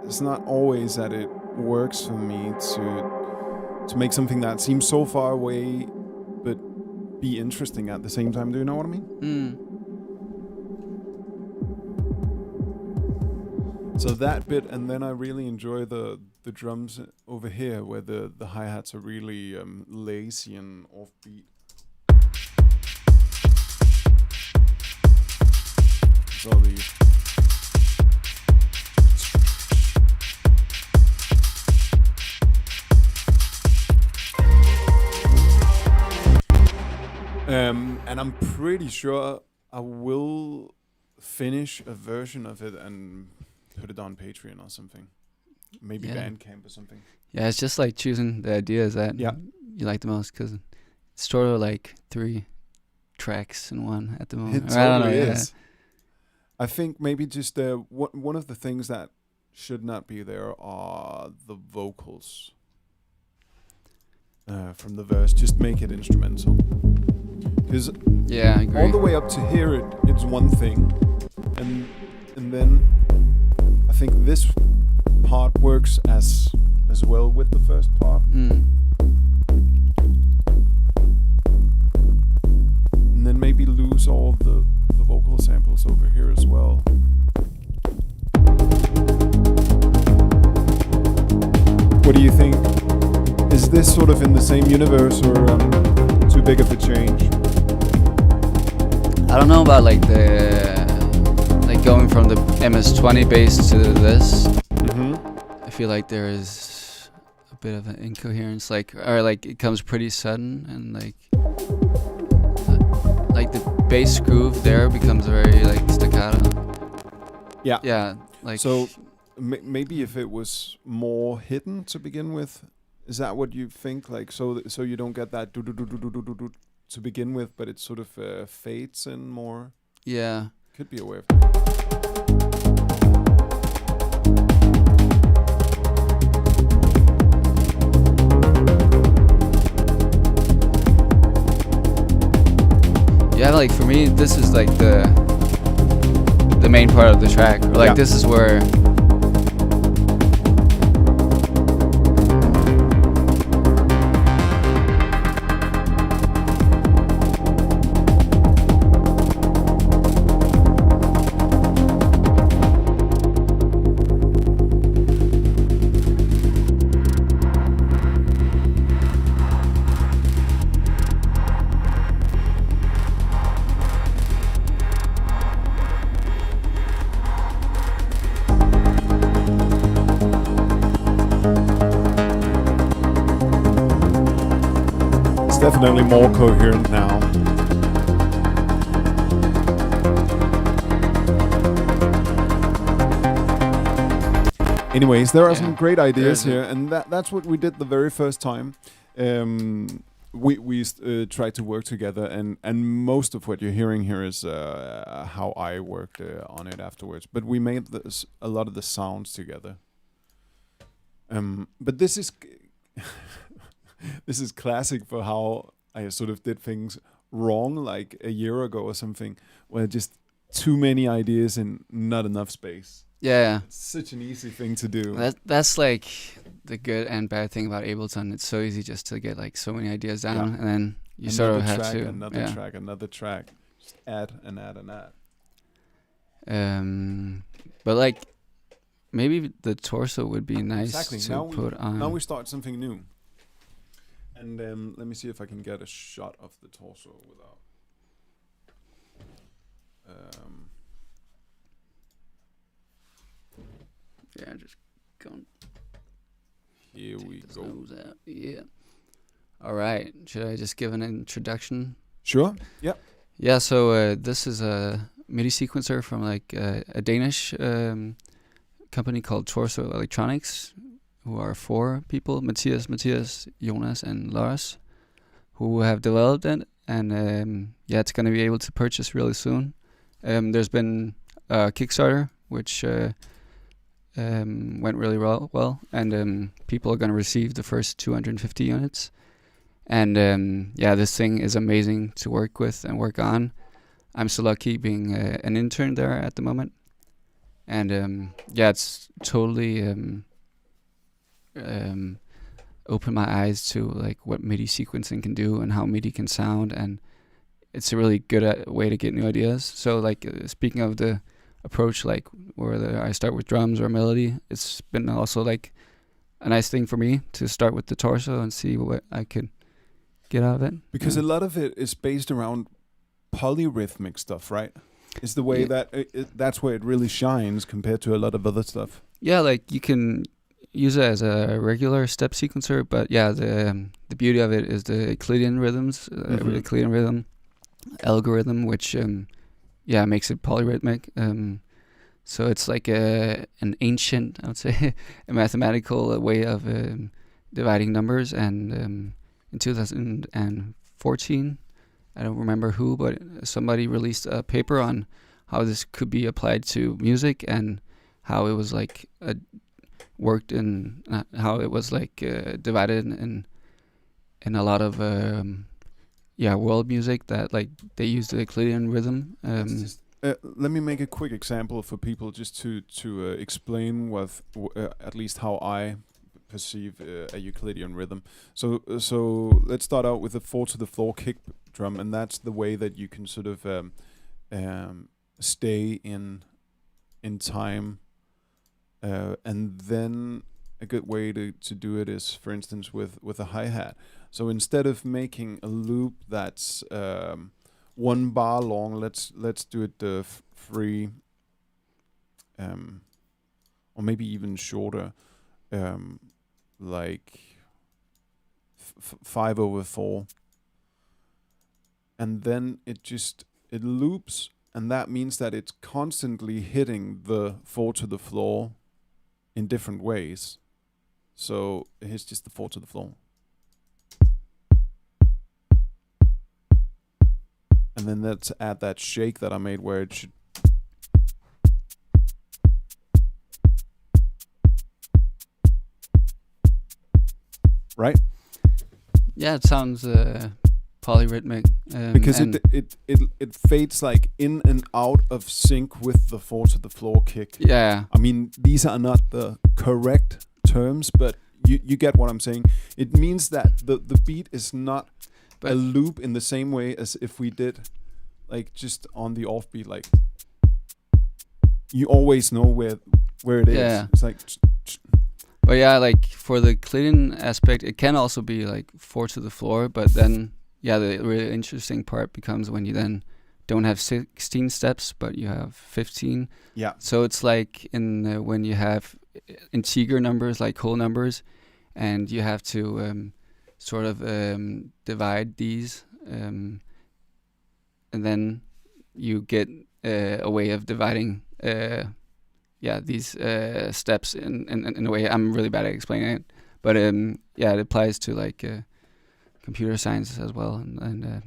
It's not always that it works for me to make something that seems so far away, but be interesting at the same time. Do you know what I mean? Mm. So that bit, and then I really enjoy the drums over here, where the hi-hats are really lazy and offbeat. So and I'm pretty sure I will finish a version of it and put it on Patreon or something. Maybe Bandcamp or something. Yeah, it's just like choosing the ideas that you like the most, because it's sort of like 3 tracks in one at the moment. It totally is. I think maybe just one of the things that should not be there are the vocals from the verse. Just make it instrumental. Because I agree. all the way up to here, it's one thing, and then I think this part works as well with the first part. Mm. And then maybe lose all the vocal samples over here as well. What do you think? Is this sort of in the same universe, or too big of a change? I don't know about like going from the MS-20 bass to this. Mm-hmm. I feel like there is a bit of an incoherence, or it comes pretty sudden, and like the bass groove there becomes very like staccato. Yeah. Yeah. So maybe if it was more hidden to begin with, is that what you think? Like so you don't get that do to begin with, but it sort of fades in more. Yeah. Could be a way of doing it. Yeah, like for me, this is like the main part of the track. Or like this is where definitely more coherent now. Anyways, there are some great ideas here, and that's what we did the very first time. We tried to work together, and most of what you're hearing here is how I worked on it afterwards. But we made a lot of the sounds together. But this is this is classic for how I sort of did things wrong, like a year ago or something, where just too many ideas and not enough space. Yeah, It's such an easy thing to do. that's like the good and bad thing about Ableton. It's so easy just to get like so many ideas down, and then you sort of have to another track, just add and add and add. But like maybe the torso would be nice to put on. Now we start something new. And let me see if I can get a shot of the torso without. Yeah, just going. Here we go. Yeah. All right. Should I just give an introduction? Sure. Yeah. Yeah. So this is a MIDI sequencer from like a Danish company called Torso Electronics, who are 4 people: Matthias, Jonas, and Lars, who have developed it. And it's going to be able to purchase really soon. There's been a Kickstarter, which went really well, and people are going to receive the first 250 units. And this thing is amazing to work with and work on. I'm so lucky being an intern there at the moment. And it's totally opened my eyes to like what MIDI sequencing can do and how MIDI can sound, and it's a really good way to get new ideas. So like speaking of the approach, like whether I start with drums or melody, it's been also like a nice thing for me to start with the torso and see what I could get out of it. Because a lot of it is based around polyrhythmic stuff, right? Is the way that that's where it really shines compared to a lot of other stuff. Yeah, like you can use it as a regular step sequencer, but the beauty of it is the Euclidean rhythms, Euclidean rhythm algorithm, which makes it polyrhythmic. So it's like an ancient, I would say, a mathematical way of dividing numbers. And in 2014, I don't remember who, but somebody released a paper on how this could be applied to music and how it was like worked in how it was like divided in a lot of world music, that like they use the Euclidean rhythm. Let me make a quick example for people just to explain what at least how I perceive a Euclidean rhythm. So let's start out with the 4 to the floor kick drum, and that's the way that you can sort of stay in time. And then a good way to do it is, for instance, with a hi-hat. So instead of making a loop that's 1 bar long, let's do it 3, or maybe even shorter, like 5/4. And then it loops, and that means that it's constantly hitting the 4 to the floor in different ways. So here's just the 4 to the floor. And then let's add that shake that I made where it should. Right? Yeah, it sounds polyrhythmic. Because it fades like in and out of sync with the 4 to the floor kick. Yeah. I mean, these are not the correct terms, but you get what I'm saying. It means that the beat is not a loop in the same way as if we did like just on the offbeat, like you always know where it is. Yeah. It's like but yeah, like for the Euclidean aspect, it can also be like 4 to the floor, but then the really interesting part becomes when you then don't have 16 steps, but you have 15. Yeah. So it's like in when you have integer numbers, like whole numbers, and you have to sort of divide these, and then you get a way of dividing these steps in a way. I'm really bad at explaining it, but it applies to like computer science as well, and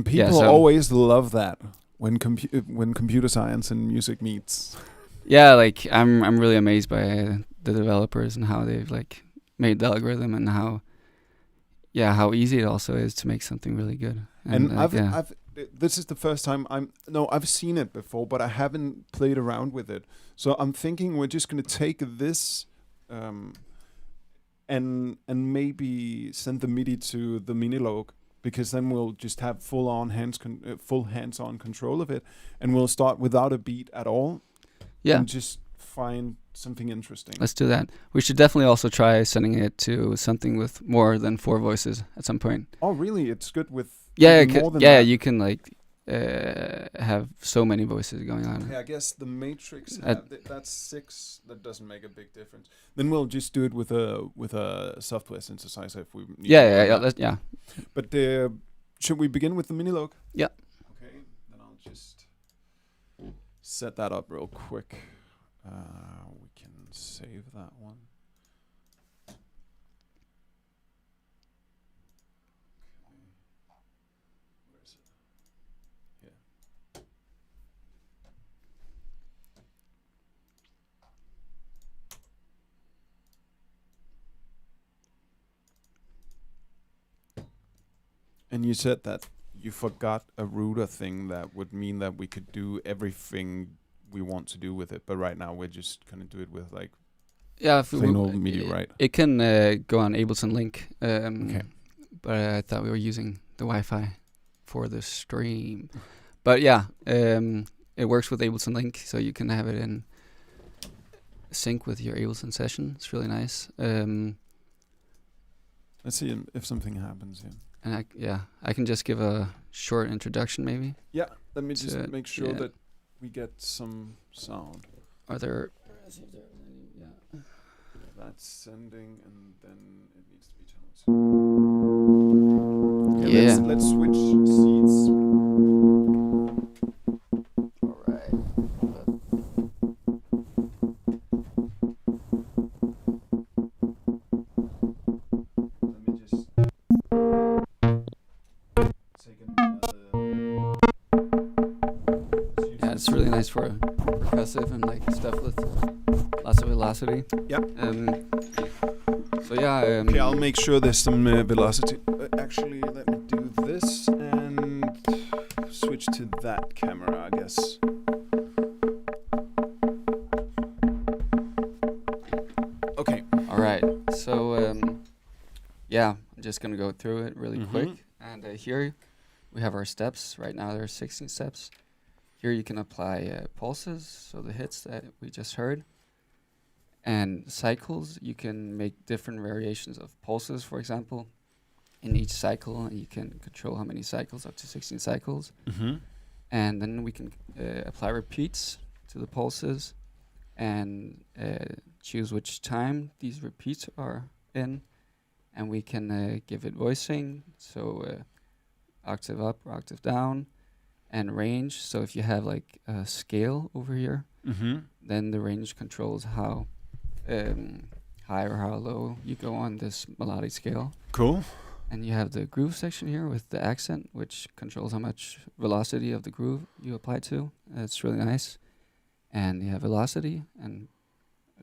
people always love that when computer science and music meets. Yeah, like I'm really amazed by the developers and how they've like made the algorithm and how easy it also is to make something really good. And I've this is the first time I've seen it before, but I haven't played around with it. So I'm thinking we're just gonna take this and maybe send the MIDI to the Minilog, because then we'll just have full hands-on control of it, and we'll start without a beat at all. Yeah. And just find something interesting. Let's do that. We should definitely also try sending it to something with more than 4 voices at some point. Oh, really? It's good with more than that? You can like have so many voices going on. Okay, I guess the Matrix that's 6. That doesn't make a big difference. Then we'll just do it with a software synthesizer if we need. Yeah. But should we begin with the Minilog? Yeah. Okay, then I'll just set that up real quick. We can save that one. Where is it? Here. And you said that you forgot a router thing that would mean that we could do everything we want to do with it, but right now we're just gonna do it with like plain old MIDI, right? It can go on Ableton Link, Okay. but I thought we were using the Wi-Fi for the stream. But yeah, it works with Ableton Link, so you can have it in sync with your Ableton session. It's really nice. Let's see if something happens here. And I can just give a short introduction, maybe. Yeah, let me just make sure that we get some sound. Are there? Yeah. That's sending, and then it needs to be channels. Yeah. Let's switch seats. All right. Let me just take another. Yeah, it's really nice for percussive and like stuff with lots of velocity. Yeah. So yeah. Okay, I'll make sure there's some velocity. Actually, let me do this and switch to that camera, I guess. Okay. All right. So I'm just gonna go through it really quick. And here we have our steps. Right now there are 16 steps. Here you can apply pulses, so the hits that we just heard. And cycles, you can make different variations of pulses, for example. In each cycle, you can control how many cycles, up to 16 cycles. And then we can apply repeats to the pulses and choose which time these repeats are in. And we can give it voicing, so octave up or octave down, and range. So if you have like a scale over here, then the range controls how high or how low you go on this melodic scale. Cool. And you have the groove section here with the accent, which controls how much velocity of the groove you apply to. It's really nice. And you have velocity, and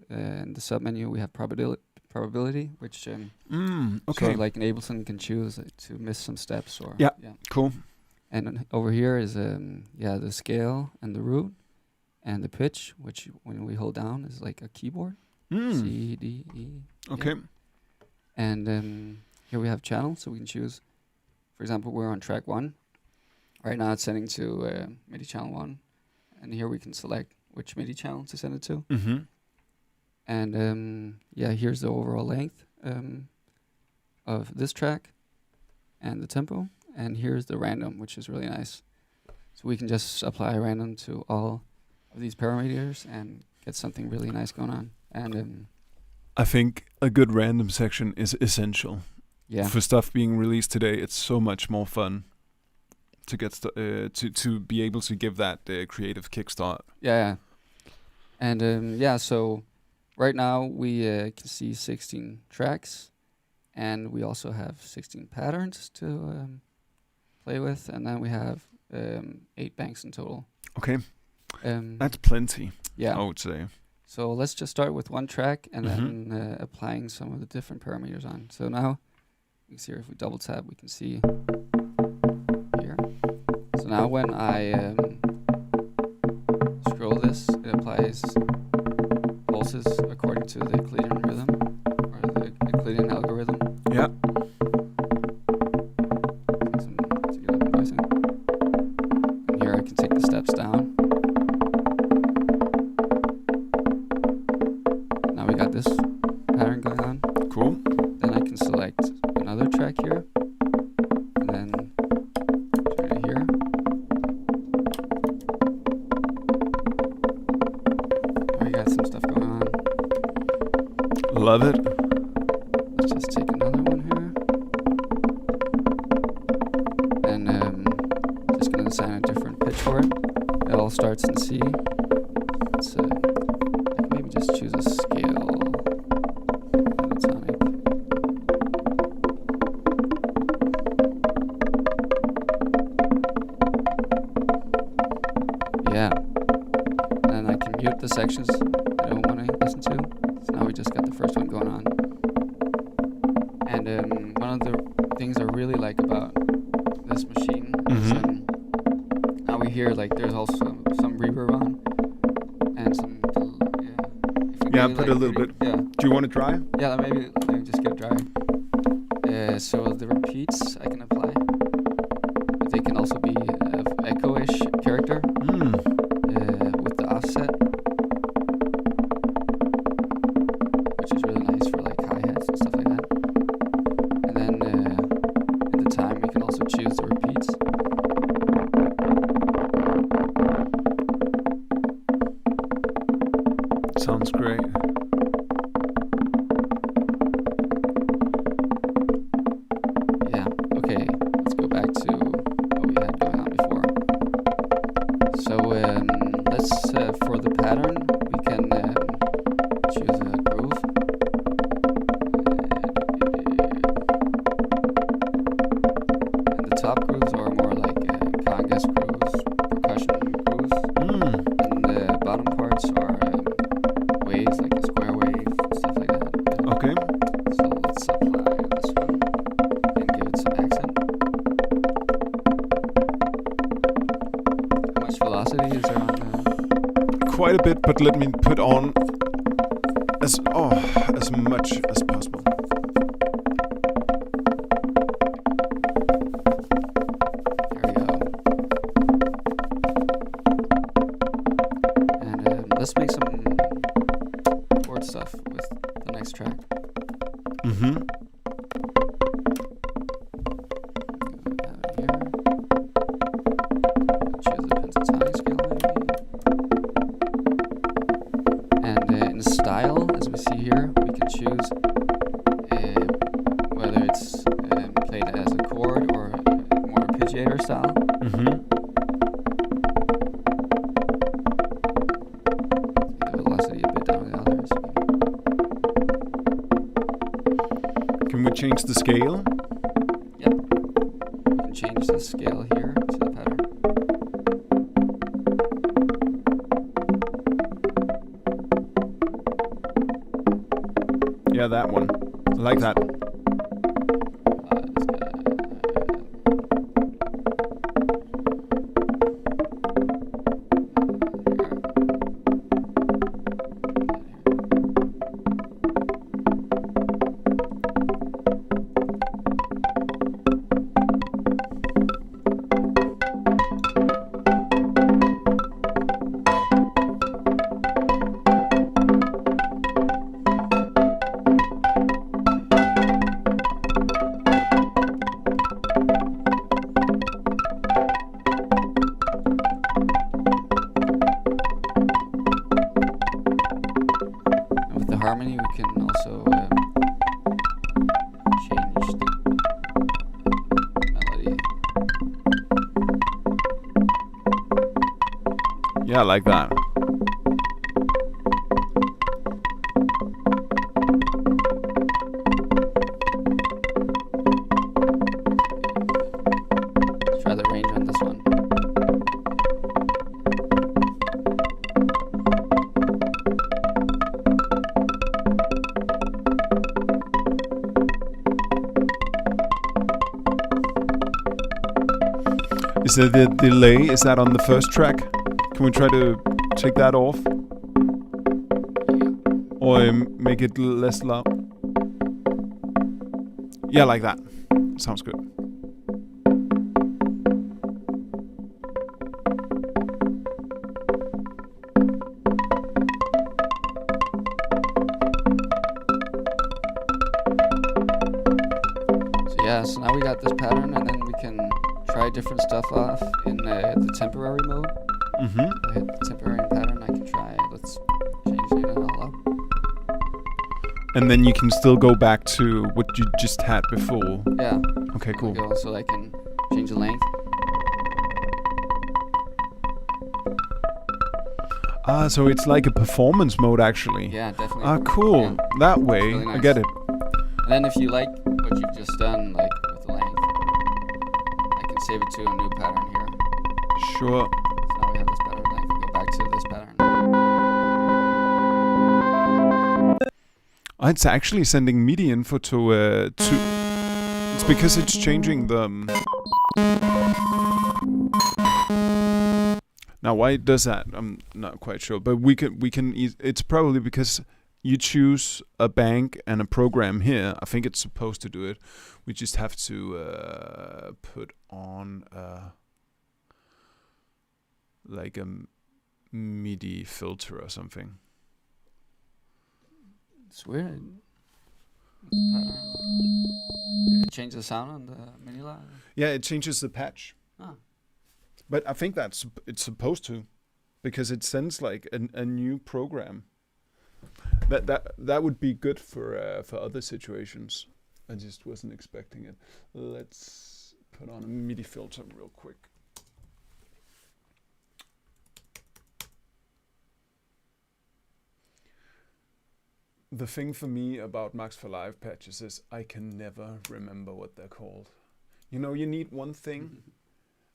in the submenu we have probability, which okay. sort of like an Ableton can choose to miss some steps or Cool. And over here is the scale and the root and the pitch, which when we hold down is like a keyboard. C, D, E. Okay. Yeah. And here we have channels, so we can choose. For example, we're on track 1. Right now it's sending to MIDI channel 1. And here we can select which MIDI channel to send it to. And here's the overall length of this track and the tempo. And here's the random, which is really nice. So we can just apply random to all of these parameters and get something really nice going on. And I think a good random section is essential. Yeah. for stuff being released today, it's so much more fun to get to be able to give that creative kickstart. Yeah. And so right now we can see 16 tracks, and we also have 16 patterns to play with, and then we have 8 banks in total. Okay, Um, that's plenty. yeah. I would say. So let's just start with one track and then applying some of the different parameters on. So now you can see here, if we double tap, we can see here. So now when I scroll this, it applies pulses according to the Euclidean rhythm or the Euclidean algorithm. Yeah. To get up noising. And here I can take the steps down. Now we got this pattern going on. Cool. Then I can select another track here, and then turn it here. We got some stuff going on. Love it. Let's just take another one here, and just gonna assign a different pitch for it. It all starts in C. Let's I can maybe just choose a scale. Pentatonic. Yeah. And I can mute the sections I don't want to listen to. So now we just got the first one going on. And one of the things I really like about this machine is how we hear like there's also some reverb on and some if we Yeah, really put like a little bit. Yeah. Do you want to try? Yeah, maybe just get dry. So the repeats I can apply. But they can also be of echo-ish character with the offset, which is really nice for like hi-hats and stuff like that. And then at the time we can also choose the repeats. Sounds great. Yeah, okay, let's go back to what we had going on before. So let's, for the pattern, we can choose a groove. And the top grooves are more like congas grooves, percussion grooves. And the bottom parts are waves, like a square wave, stuff like that. Okay. So let's apply this one and give it some accent. How much velocity is there on Quite a bit, but let me put on as much as possible. There we go. And let's make some chord stuff with the next track. Have it here. Choose the pentatonic scale maybe. And in style, as we see here, we can choose whether it's played as a chord or more arpeggiator style. The velocity a bit down in the others. Can we change the scale? Yep. We can change the scale here to the pattern. Yeah, that one. I like that. And with the harmony, we can also change the Yeah, like that. Let's try the range on this one. Is there the delay? Is that on the first track? Can we try to take that off? Or make it less loud? Yeah, like that. Sounds good. So yeah, so now we got this pattern, and then we can try different stuff off in the temporary mode. Mm-hmm. I hit the temporary pattern. I can try. Let's change it all up. And then you can still go back to what you just had before. Yeah. Okay, There we cool. go. So I can change the length. Ah, so it's like a performance mode actually. Yeah, definitely. Ah, cool. Yeah. That way, Really I nice. get it. And then if you like what you've just done, like with the length, I can save it to a new pattern here. Sure. So now we have this pattern. I can go back to this pattern. It's actually sending MIDI info to. It's because it's changing the. Now, why it does that? I'm not quite sure, but we can. It's probably because you choose a bank and a program here. I think it's supposed to do it. We just have to put on like a MIDI filter or something. It's weird. Did it change the sound on the mini line? Yeah, it changes the patch. Ah. But I think it's supposed to, because it sends like a new program. That would be good for other situations. I just wasn't expecting it. Let's put on a MIDI filter real quick. The thing for me about Max for Live patches is I can never remember what they're called. You know, you need one thing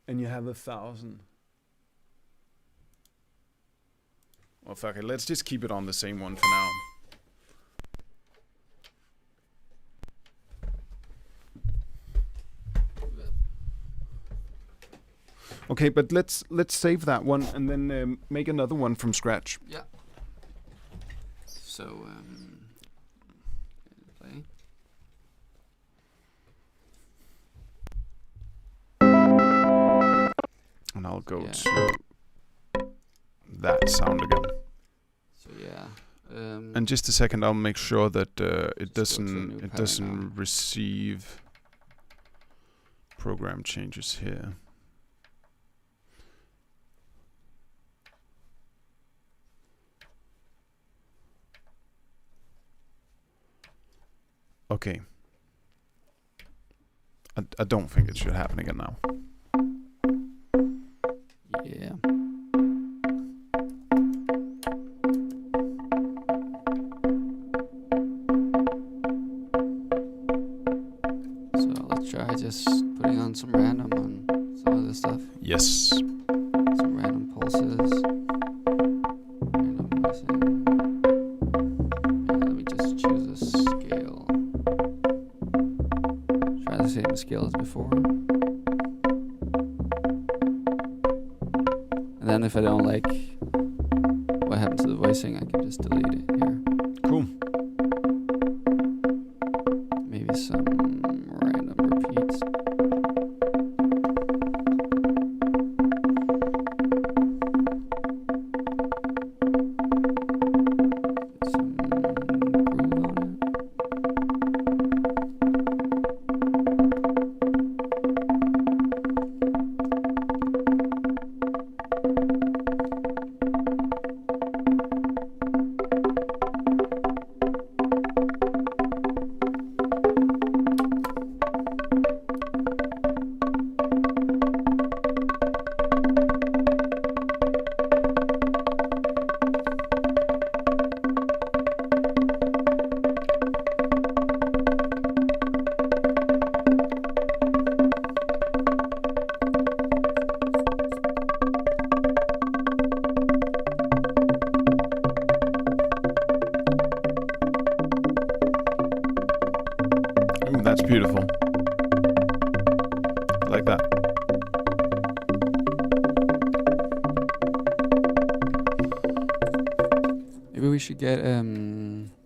and you have 1,000. Well, fuck it. Let's just keep it on the same one for now. Okay, but let's save that one and then make another one from scratch. Yeah. So, play. And I'll go Yeah. to that sound again. So yeah. And just a second, I'll make sure that it Just go to a new pattern doesn't now. receive program changes here. Okay. I don't think it should happen again now. Yeah. So let's try just putting on some random on some of this stuff. Yes. Some random pulses. Random voicing. Yeah, let me just choose a scale. Try the same scale as before. And then if I don't like what happened to the voicing, I can just delete it here. Cool. Maybe some random repeats. Put some groove on it. That's beautiful. I like that. Maybe we should get another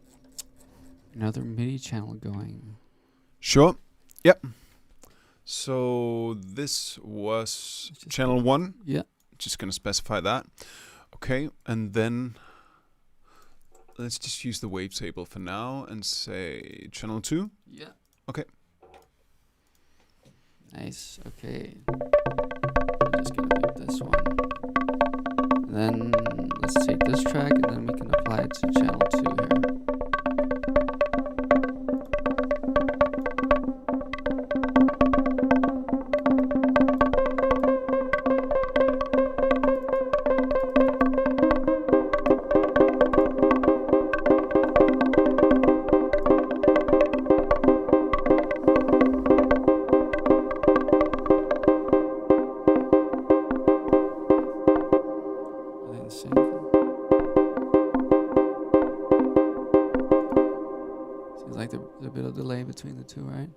MIDI channel going. Sure. Yep. So this was channel 1. Yeah. Just gonna specify that. Okay, and then let's just use the wavetable for now and say channel 2. Yeah. Okay. Nice. Okay. I'm just gonna make this one. And then let's take this track and then we can apply it to channel 2 here. Between the two, right?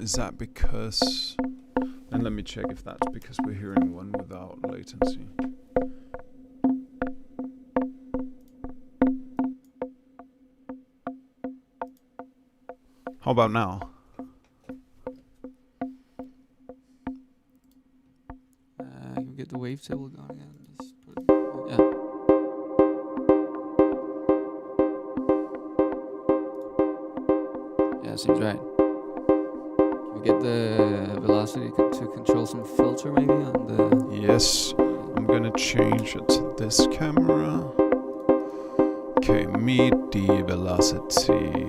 Is that because... And let me check if that's because we're hearing one without latency. How about now? You can get the wavetable going again. Just put it, yeah, seems right. Can we get the velocity to control some filter maybe on the... Yes, I'm gonna change it to this camera. Okay, MIDI velocity.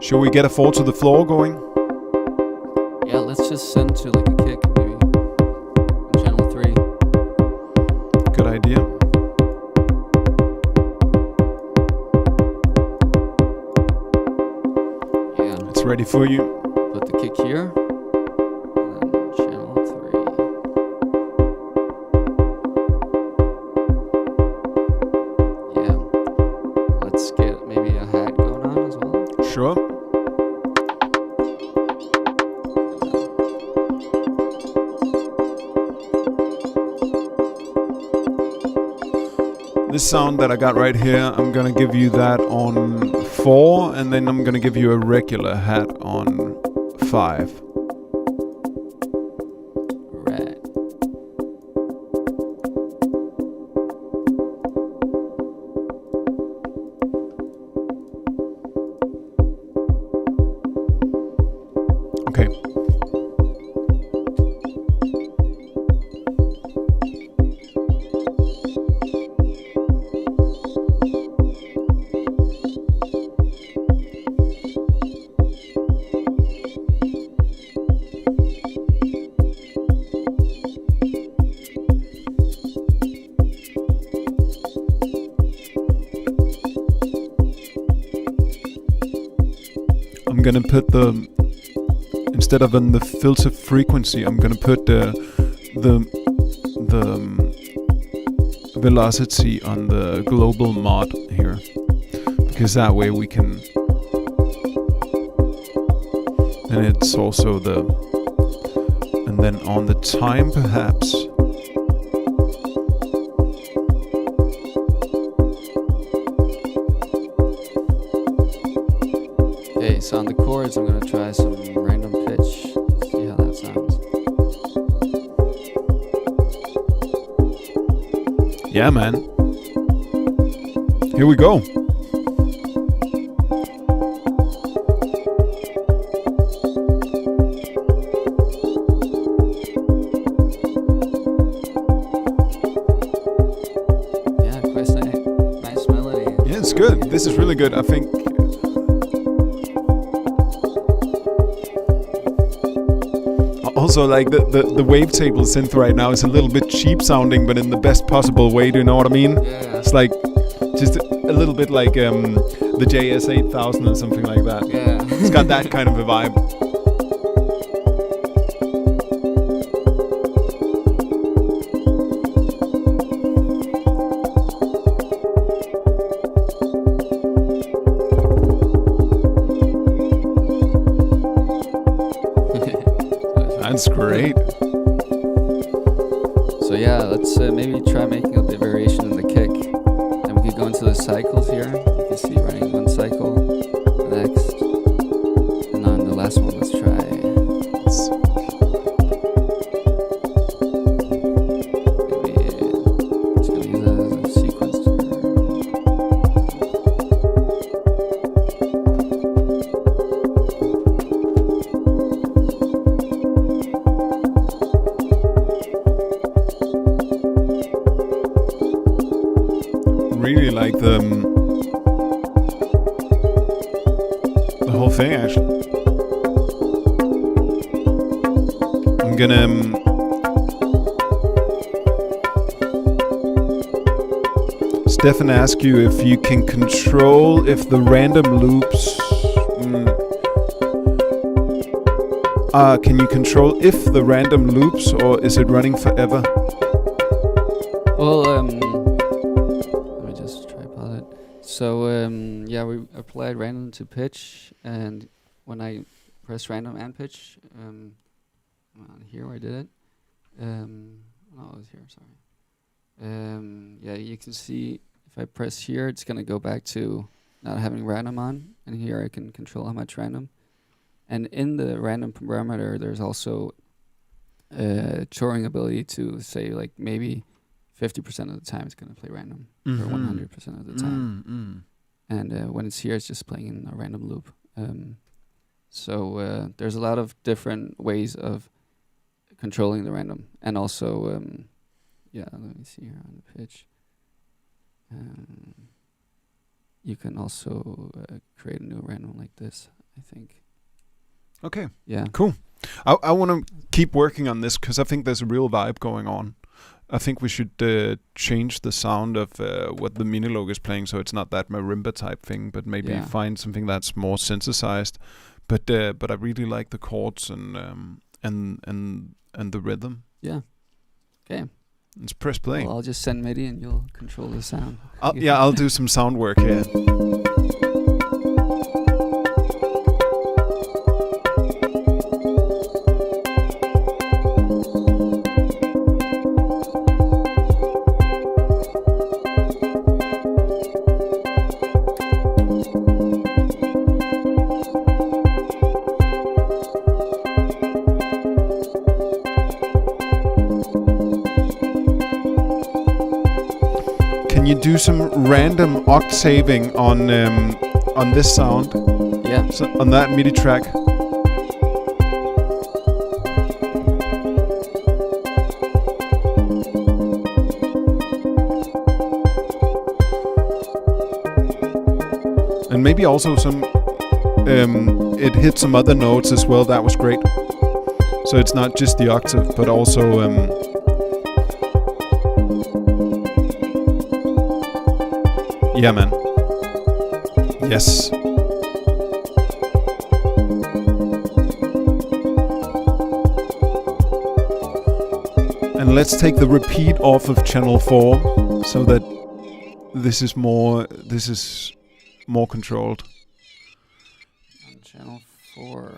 Should we get a 4 to the floor going? Yeah, let's just send to like a kick maybe. On channel 3. Good idea. Yeah. It's ready for you. Put the kick here. And then channel 3. Yeah. Let's get maybe a hat going on as well. Sure. This sound that I got right here, I'm gonna give you that on 4, and then I'm gonna give you a regular hat on 5. Right. Okay. I'm gonna put the, instead of in the filter frequency, I'm gonna put the velocity on the global mod here, because that way we can, and it's also the, and then on the time perhaps. Okay, so on the chords, I'm gonna try some random pitch. See how that sounds. Yeah, man. Here we go. Yeah, quite nice melody. Yeah, it's good. This is really good. I think. Also, like the wavetable synth right now is a little bit cheap sounding, but in the best possible way. Do you know what I mean? Yeah. It's like Just a little bit like the JS8000 or something like that. Yeah. It's got that kind of a vibe. That's great. So yeah, let's maybe try making a bit of variation in the kick. And we could go into the cycles here. You can see running one cycle, next. And on the last one, let's try. Maybe it's going to use that as a sequence. Really like the whole thing, actually. I'm gonna Stefan ask you if you can control if the random loops. Can you control if the random loops, or is it running forever? Well, let me just try pause it. So, yeah, we applied random to pitch, and when I press random and pitch, here I did it. Oh, it was here, sorry. Yeah, you can see if I press here, it's gonna go back to not having random on, and here I can control how much random. And in the random parameter, there's also choring ability to say, like, maybe 50% of the time it's going to play random, or 100% of the time. And when it's here, it's just playing in a random loop. So there's a lot of different ways of controlling the random. And also, yeah, let me see here on the pitch. You can also create a new random like this, I think. Okay. Yeah. Cool. I want to keep working on this because I think there's a real vibe going on. I think we should change the sound of what the Minilog is playing, so it's not that marimba type thing, but maybe find something that's more synthesized. But I really like the chords and the rhythm. Yeah. Okay. Let's press play. Well, I'll just send MIDI and you'll control the sound. I'll do some sound work here. Can you do some random octaving on this sound? Yeah. So on that MIDI track. And maybe also some. It hit some other notes as well. That was great. So it's not just the octave, but also. Yeah, man. Yes. And let's take the repeat off of channel 4 so that this is more controlled. On channel 4.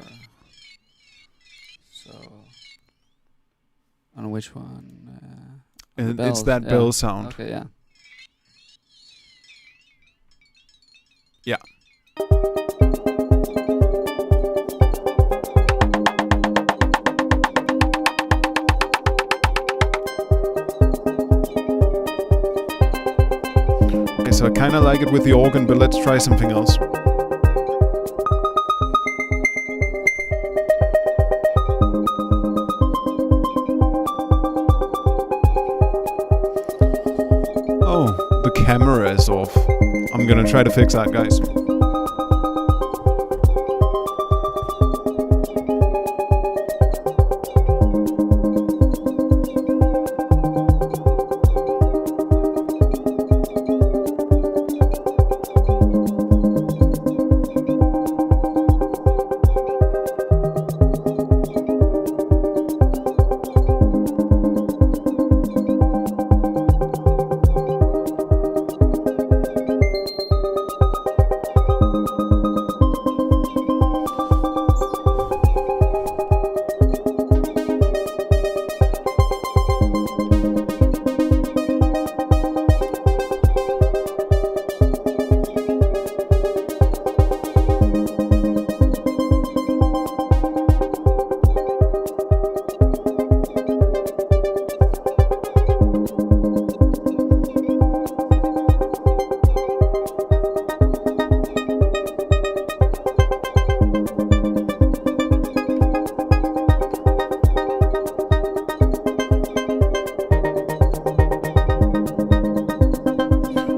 So on which one? And it's that bell sound. Okay, yeah. Yeah. Okay, so I kind of like it with the organ, but let's try something else. Oh, the camera is off. I'm gonna try to fix that, guys.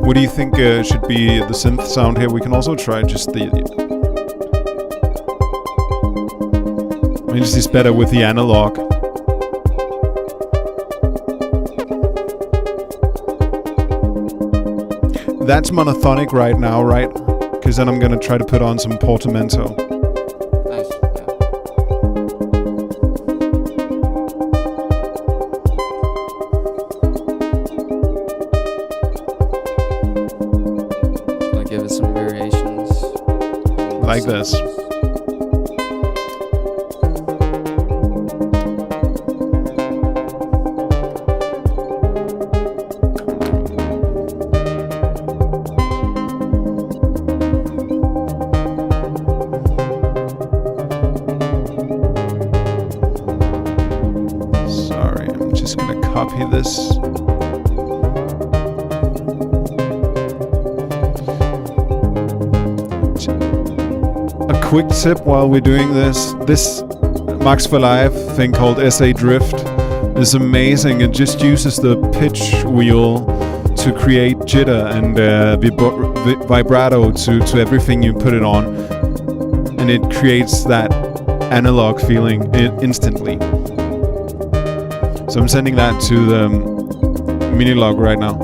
What do you think should be the synth sound here? We can also try just the... I mean, this is better with the analog. That's monophonic right now, right? Because then I'm gonna try to put on some portamento. Nice. Yeah. Should I give it some variations? Like this. Copy this. A quick tip while we're doing this. This Max for Live thing called SA Drift is amazing. It just uses the pitch wheel to create jitter and vibrato to everything you put it on. And it creates that analog feeling instantly. So I'm sending that to the Minilog right now.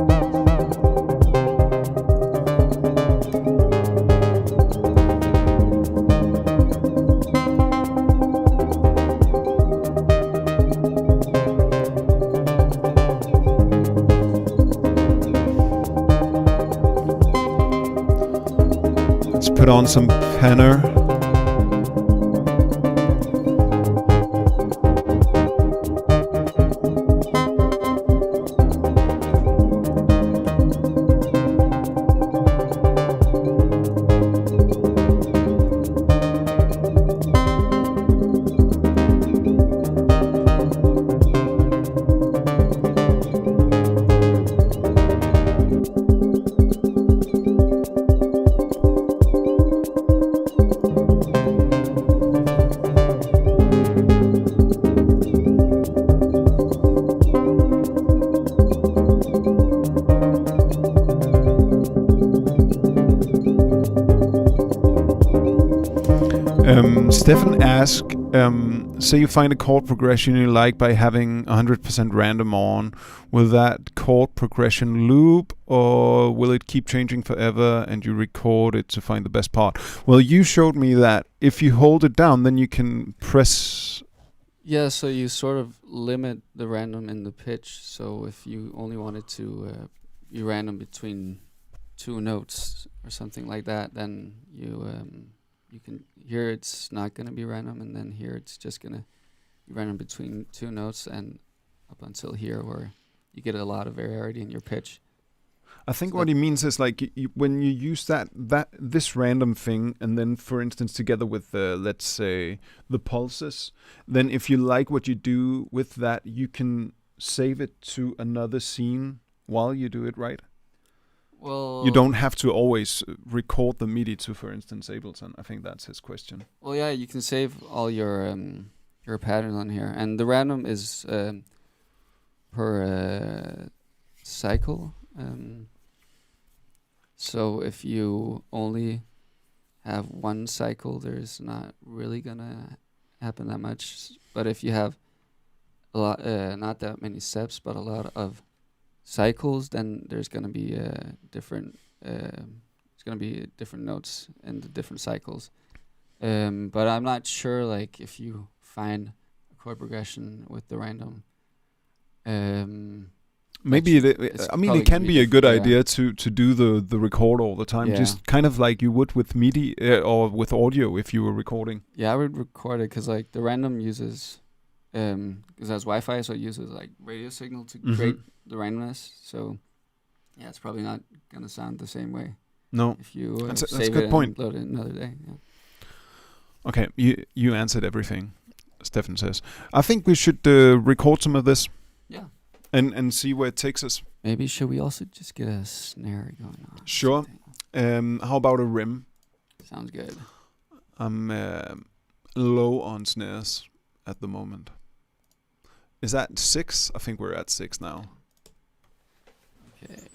Let's put on some penner. Stefan asked, say you find a chord progression you like by having 100% random on. Will that chord progression loop, or will it keep changing forever and you record it to find the best part? Well, you showed me that if you hold it down, then you can press... Yeah, so you sort of limit the random in the pitch. So if you only wanted to be random between two notes or something like that, then you can here it's not going to be random, and then here it's just going to be random between two notes and up until here, where you get a lot of variety in your pitch. I think what he means is like when you use this random thing, and then for instance together with let's say the pulses, then if you like what you do with that, you can save it to another scene while you do it, right? Well, you don't have to always record the MIDI to, for instance, Ableton. I think that's his question. Well, yeah, you can save all your patterns on here, and the random is per cycle. So if you only have one cycle, there's not really gonna happen that much. But if you have a lot, not that many steps, but a lot of cycles, then there's gonna be different. It's gonna be different notes in the different cycles. But I'm not sure, like, if you find a chord progression with the random. Maybe I mean, it can be a good idea to do the record all the time, just kind of like you would with MIDI or with audio if you were recording. Yeah, I would record it because like the random uses, because it has Wi-Fi, so it uses like radio signal to create the randomness. So yeah, it's probably not gonna sound the same way. No, if you that's save a good point. And load it another day. Yeah. Okay, you answered everything, Stefan says. I think we should record some of this. Yeah. And see where it takes us. Maybe should we also just get a snare going on? Sure. How about a rim? Sounds good. I'm low on snares at the moment. Is that 6? I think we're at 6 now. Okay.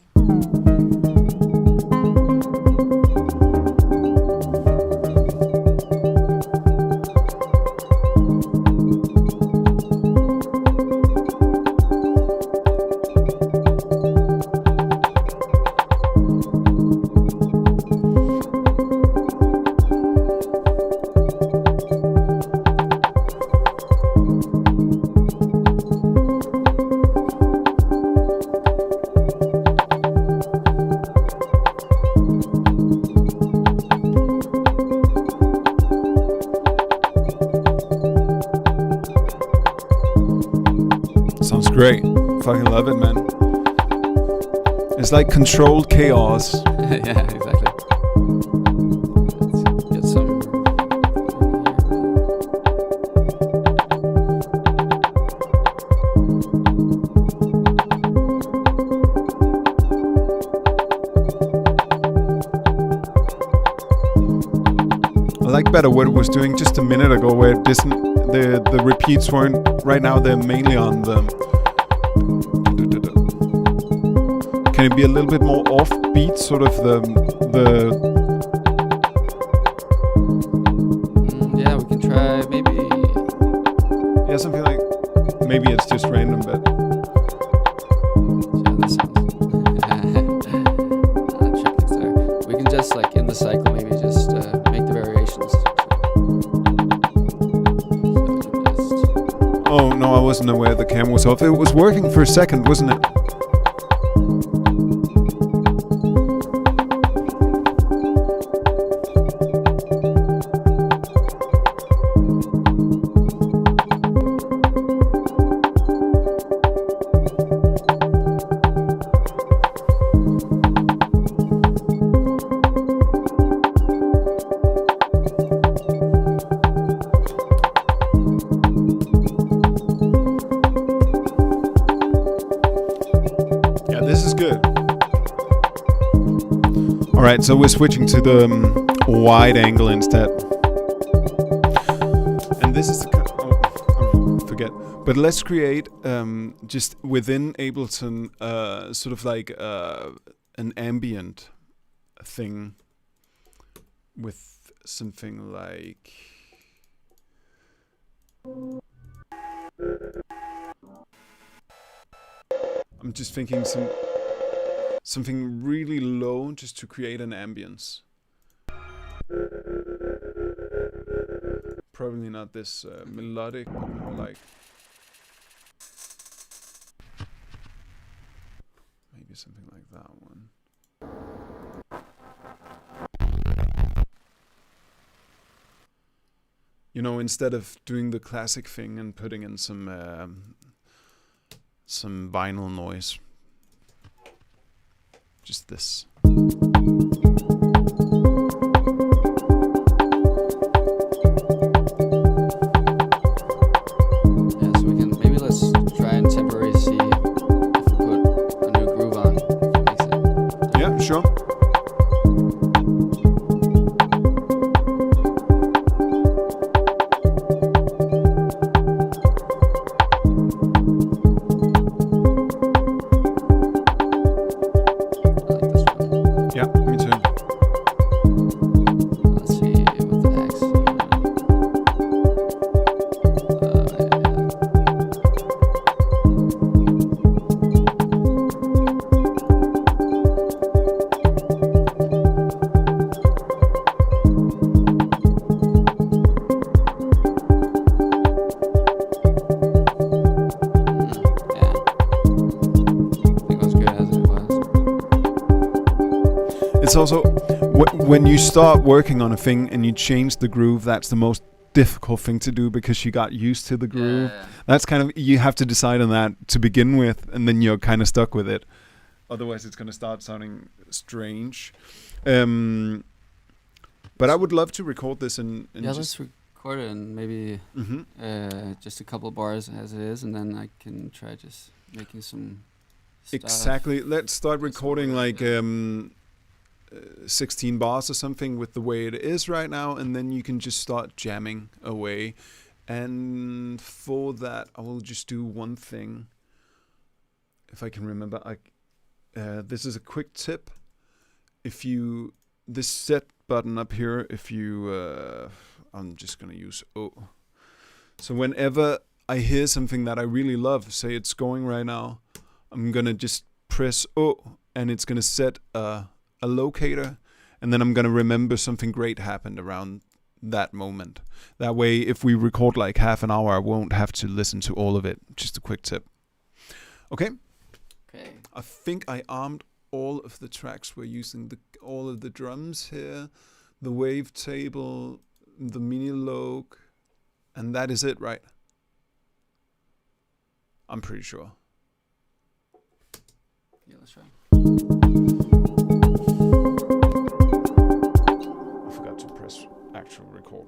Sounds great. Fucking love it, man. It's like controlled chaos. Yeah, exactly. Let's get some. I like better what it was doing just a minute ago, where it didn't. The repeats weren't. Right now, they're mainly on the. Can it be a little bit more offbeat, sort of the Yeah, we can try maybe. yeah, something like, maybe it's just random, but Yeah, that sounds. Check there. We can just like in the cycle maybe just make the variations. oh no, I wasn't aware the camera was off. It was working for a second, wasn't it? Alright, so we're switching to the wide angle instead. And this is the... I forget. But let's create, just within Ableton, sort of like an ambient thing with something like... I'm just thinking something really low just to create an ambience. Probably not this melodic, but more like maybe something like that one. You know, instead of doing the classic thing and putting in some vinyl noise. Just this. Yeah, so we can maybe let's try and temporarily see if we put a new groove on. If it makes it. Yeah, sure. It's also when you start working on a thing and you change the groove, that's the most difficult thing to do because you got used to the groove. Yeah. That's kind of, you have to decide on that to begin with, and then you're kind of stuck with it. Otherwise, it's going to start sounding strange. But I would love to record this and yeah, let's record it and maybe just a couple of bars as it is, and then I can try just making some stuff. Exactly. Let's start recording like 16 bars or something with the way it is right now, and then you can just start jamming away. And for that, I will just do one thing. If I can remember, this is a quick tip. If you, this set button up here, if you, I'm just going to use O. So whenever I hear something that I really love, say it's going right now, I'm going to just press O, and it's going to set a locator, and then I'm going to remember something great happened around that moment. That way, if we record like half an hour, I won't have to listen to all of it. Just a quick tip. Okay? Okay. I think I armed all of the tracks. We're using all of the drums here, the wavetable, the mini log, and that is it, right? I'm pretty sure. Yeah, let's try. I forgot to press actual record.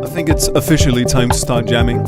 I think it's officially time to start jamming.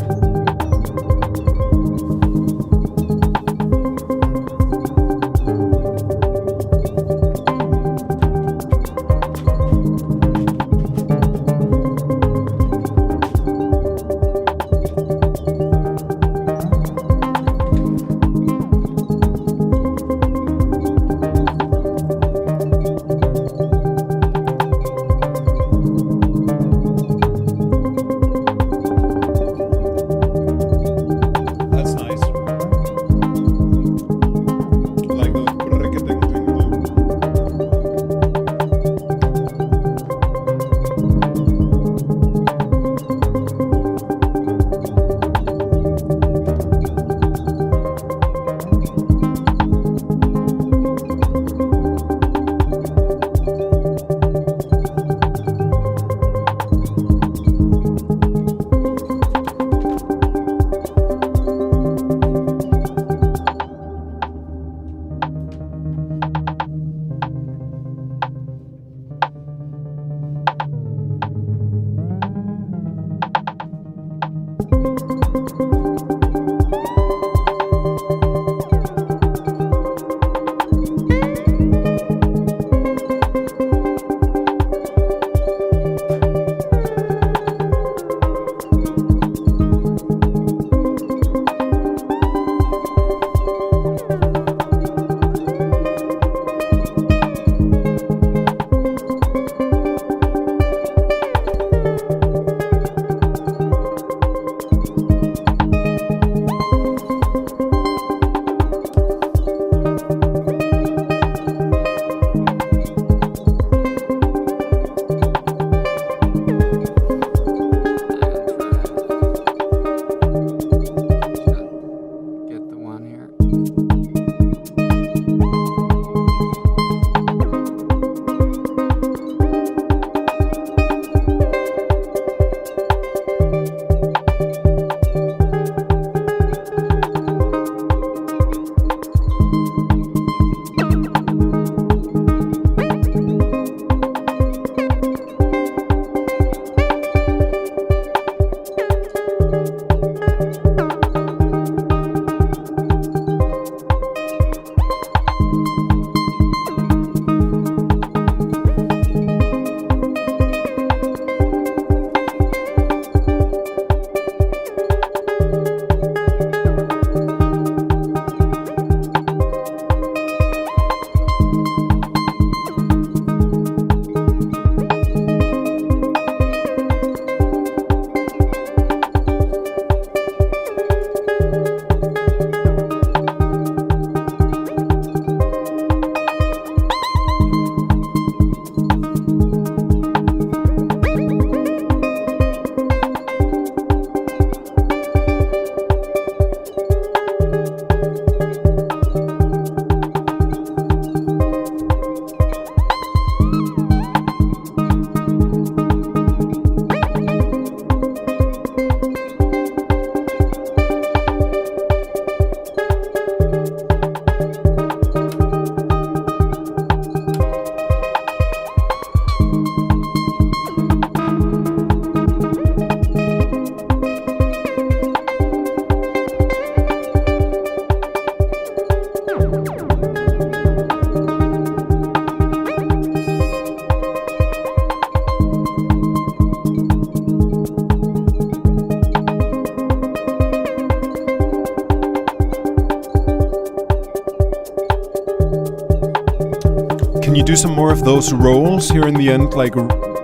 Can you do some more of those rolls here in the end, like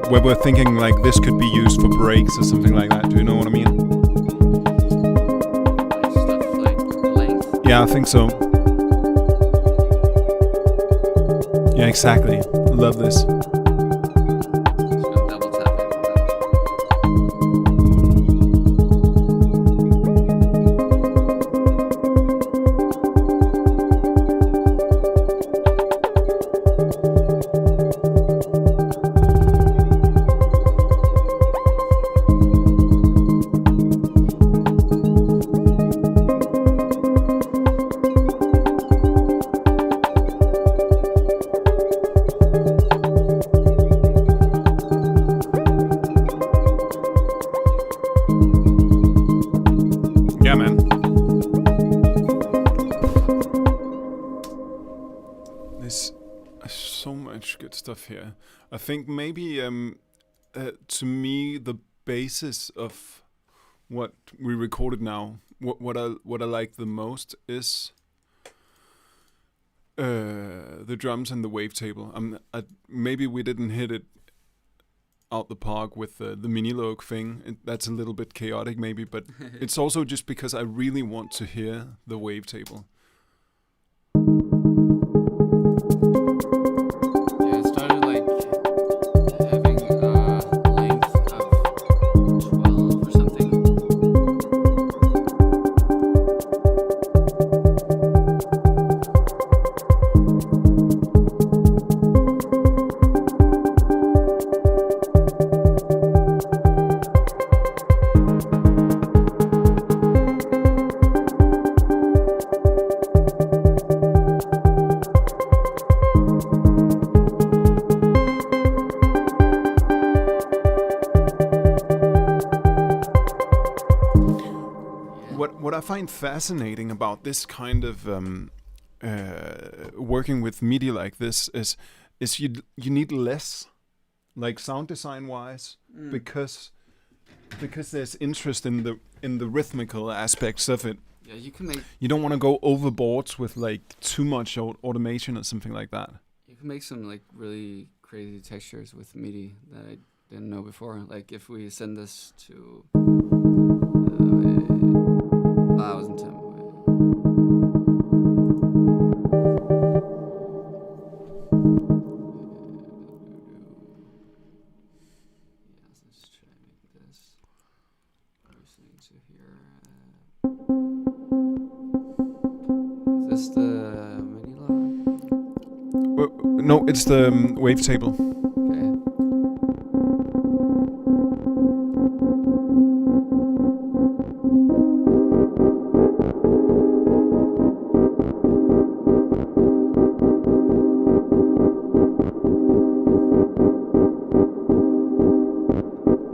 where we're thinking like this could be used for breaks or something like that. Do you know what I mean? Like stuff like length. Yeah, I think so. Yeah, exactly. Love this. Just gonna double tap it. Yeah, man. There's so much good stuff here. I think maybe to me the basis of what we recorded now, what I like the most is the drums and the wavetable. Maybe we didn't hit it out the park with the mini log thing. That's a little bit chaotic maybe, but it's also just because I really want to hear the wavetable. Yeah, it started like having a length of 12 or something. What I find fascinating about this kind of working with MIDI like this is you need less, like sound design wise, because there's interest in the rhythmical aspects of it. Yeah, you can make You don't want to go overboard with like too much automation or something like that. some like really crazy textures with MIDI that I didn't know before. Like if we send this to I wasn't Tim. Yes, let's try to make this. Listening to here. Is this the mini log? No, it's the wavetable. Okay.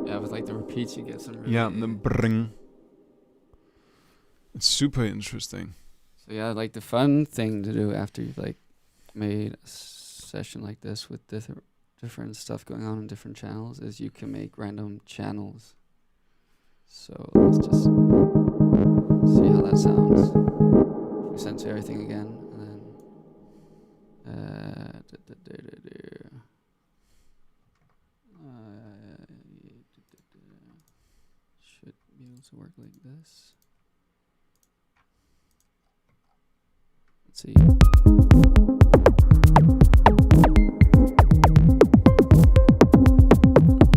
Yeah, with like the repeats, you get some really... Yeah, the bring. It's super interesting. So yeah, like the fun thing to do after you've like made a session like this with different stuff going on in different channels is you can make random channels. So let's just see how that sounds. If we censor everything again, and then should be able to work like this. Let's see.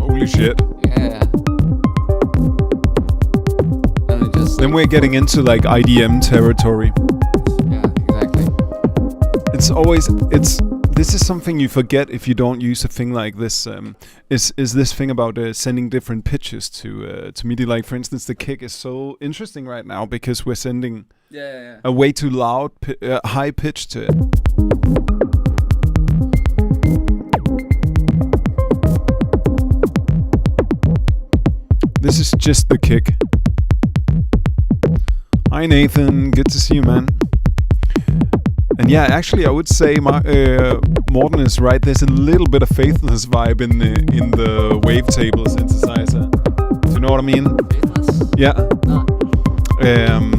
Holy shit. Yeah. And it just Then we're getting into like IDM territory. yeah, exactly. This is something you forget if you don't use a thing like this. Is this thing about sending different pitches to MIDI? Like for instance, the kick is so interesting right now because we're sending Yeah. a way too loud, high pitch to it. This is just the kick. Hi Nathan, good to see you, man. And yeah, actually, I would say Morten is right. There's a little bit of Faithless vibe in the wavetable synthesizer. Do you know what I mean? Faithless? Yeah. Oh.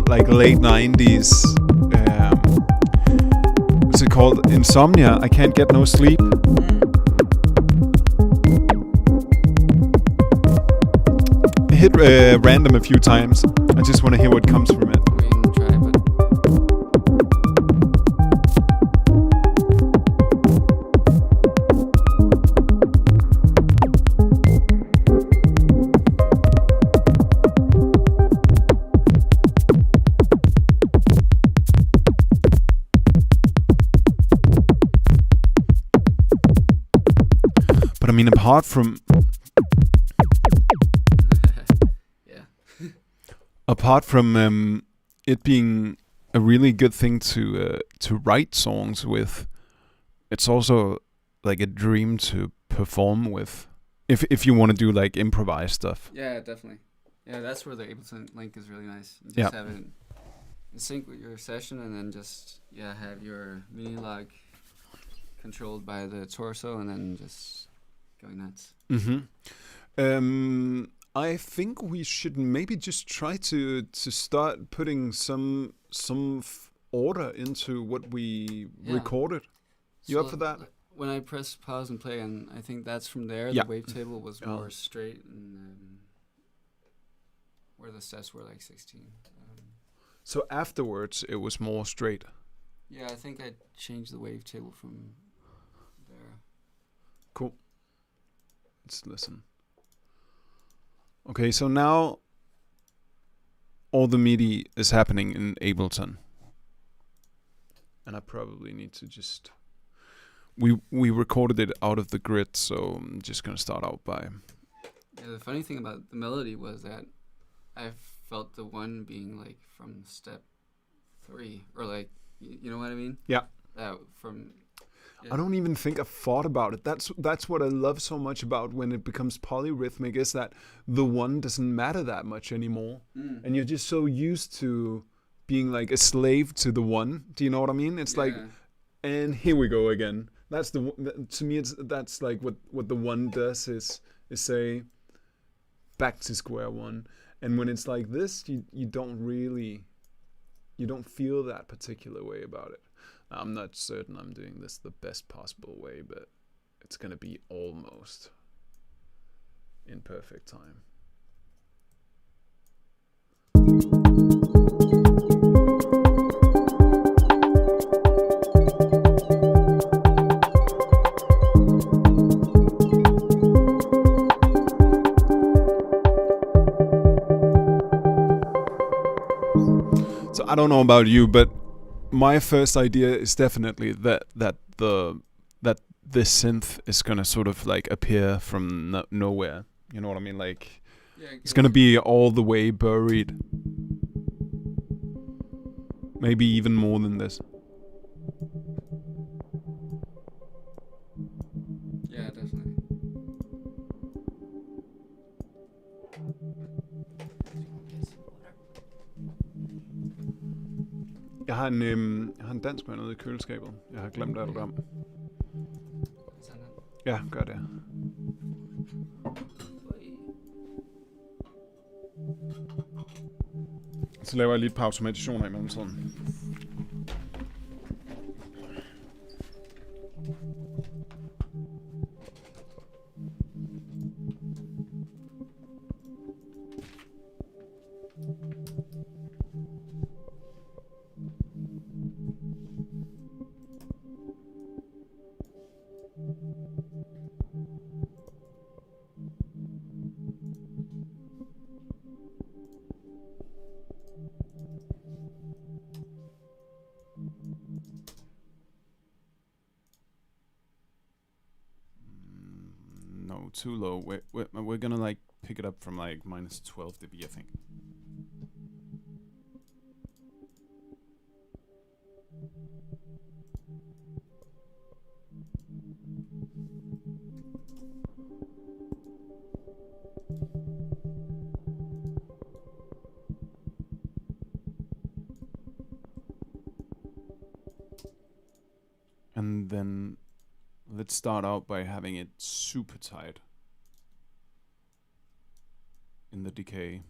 Like late 90s. What's it called? Insomnia. I Can't Get No Sleep. hit random a few times. I just want to hear what comes from it. We can try, but But I mean, apart from yeah. apart from it being a really good thing to write songs with, it's also like a dream to perform with. If you want to do like improvised stuff. Yeah, definitely. Yeah, that's where the Ableton link is really nice. You just Yeah. have it in sync with your session, and then just have your MIDI log controlled by the torso, and then just going nuts. I think we should maybe just try to start putting some order into what we recorded. You up for that? When I press pause and play, and I think that's from there. Yeah. The wavetable was more straight, and where the steps were like 16. So afterwards, it was more straight. Yeah, I think I changed the wavetable from there. Cool. Let's listen. Okay, so now all the MIDI is happening in Ableton. And I probably need to just... We recorded it out of the grid, so I'm just going to start out by... Yeah, the funny thing about the melody was that I felt the one being like from step 3, or like, you know what I mean? Yeah. From... I don't even think I thought about it. That's what I love so much about when it becomes polyrhythmic, is that the one doesn't matter that much anymore. And you're just so used to being like a slave to the one. Do you know what I mean? It's like, and here we go again. That's to me, that's like what the one does is say back to square one. And when it's like this, you don't feel that particular way about it. I'm not certain I'm doing this the best possible way, but it's going to be almost in perfect time. So I don't know about you, but my first idea is definitely that this synth is gonna sort of like appear from nowhere. You know what I mean? Like it's gonna be all the way buried. Maybe even more than this. Yeah, definitely. Jeg har en dansk med noget i køleskabet. Jeg har glemt alt om. Ja, gør det. Så laver jeg lige et par automationer i mellemtiden. No, too low. We're gonna like pick it up from like minus 12 dB, I think. And then let's start out by having it super tight in the decay.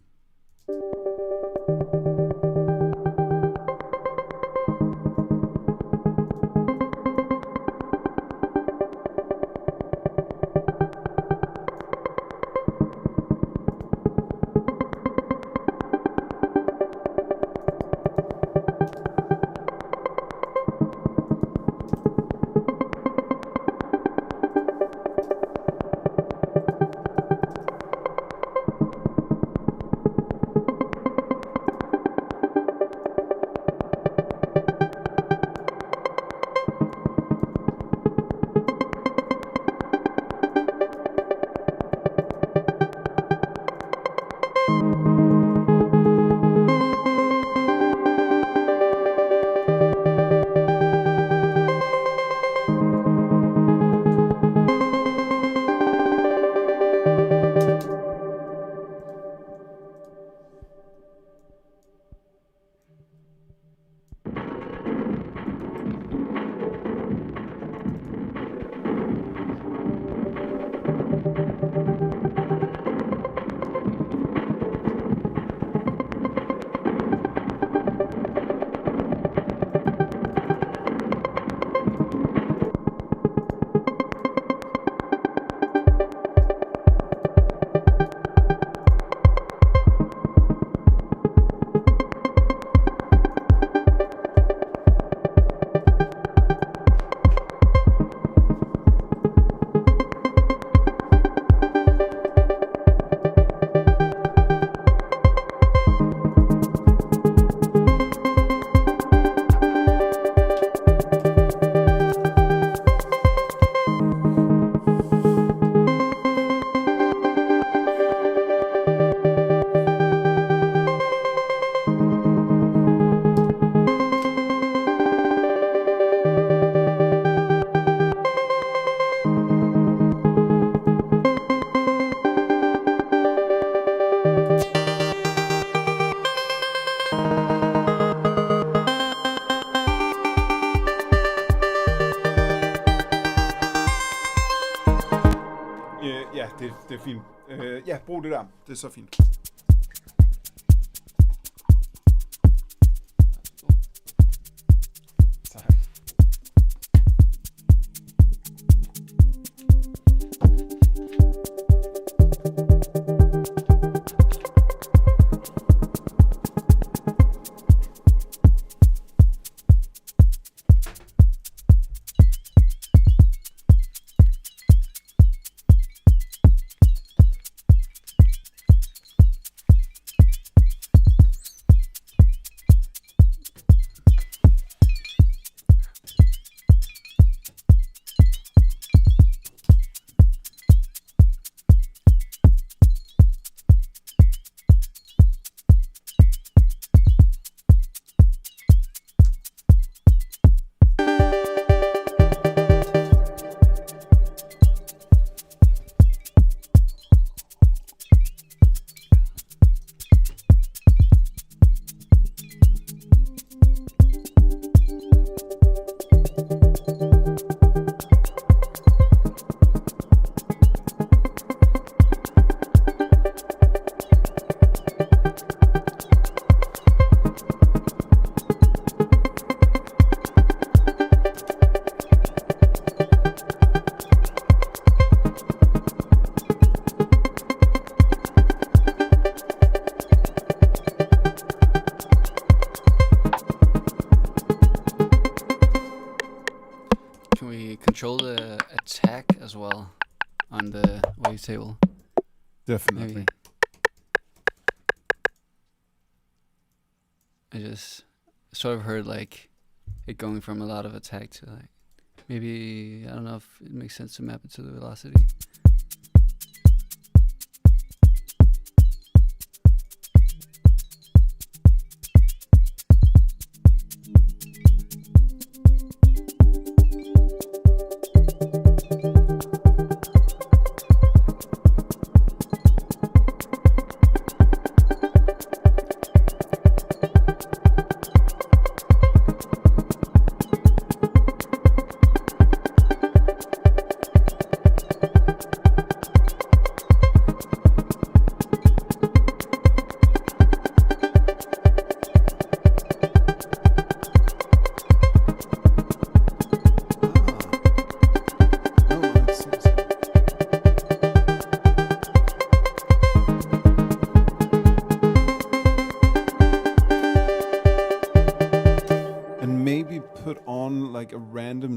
det er fint. Ja, brug det der. Det er så fint. Tak. Control the attack as well on the wavetable. Definitely. Maybe. I just sort of heard like it going from a lot of attack to like maybe, I don't know if it makes sense to map it to the velocity.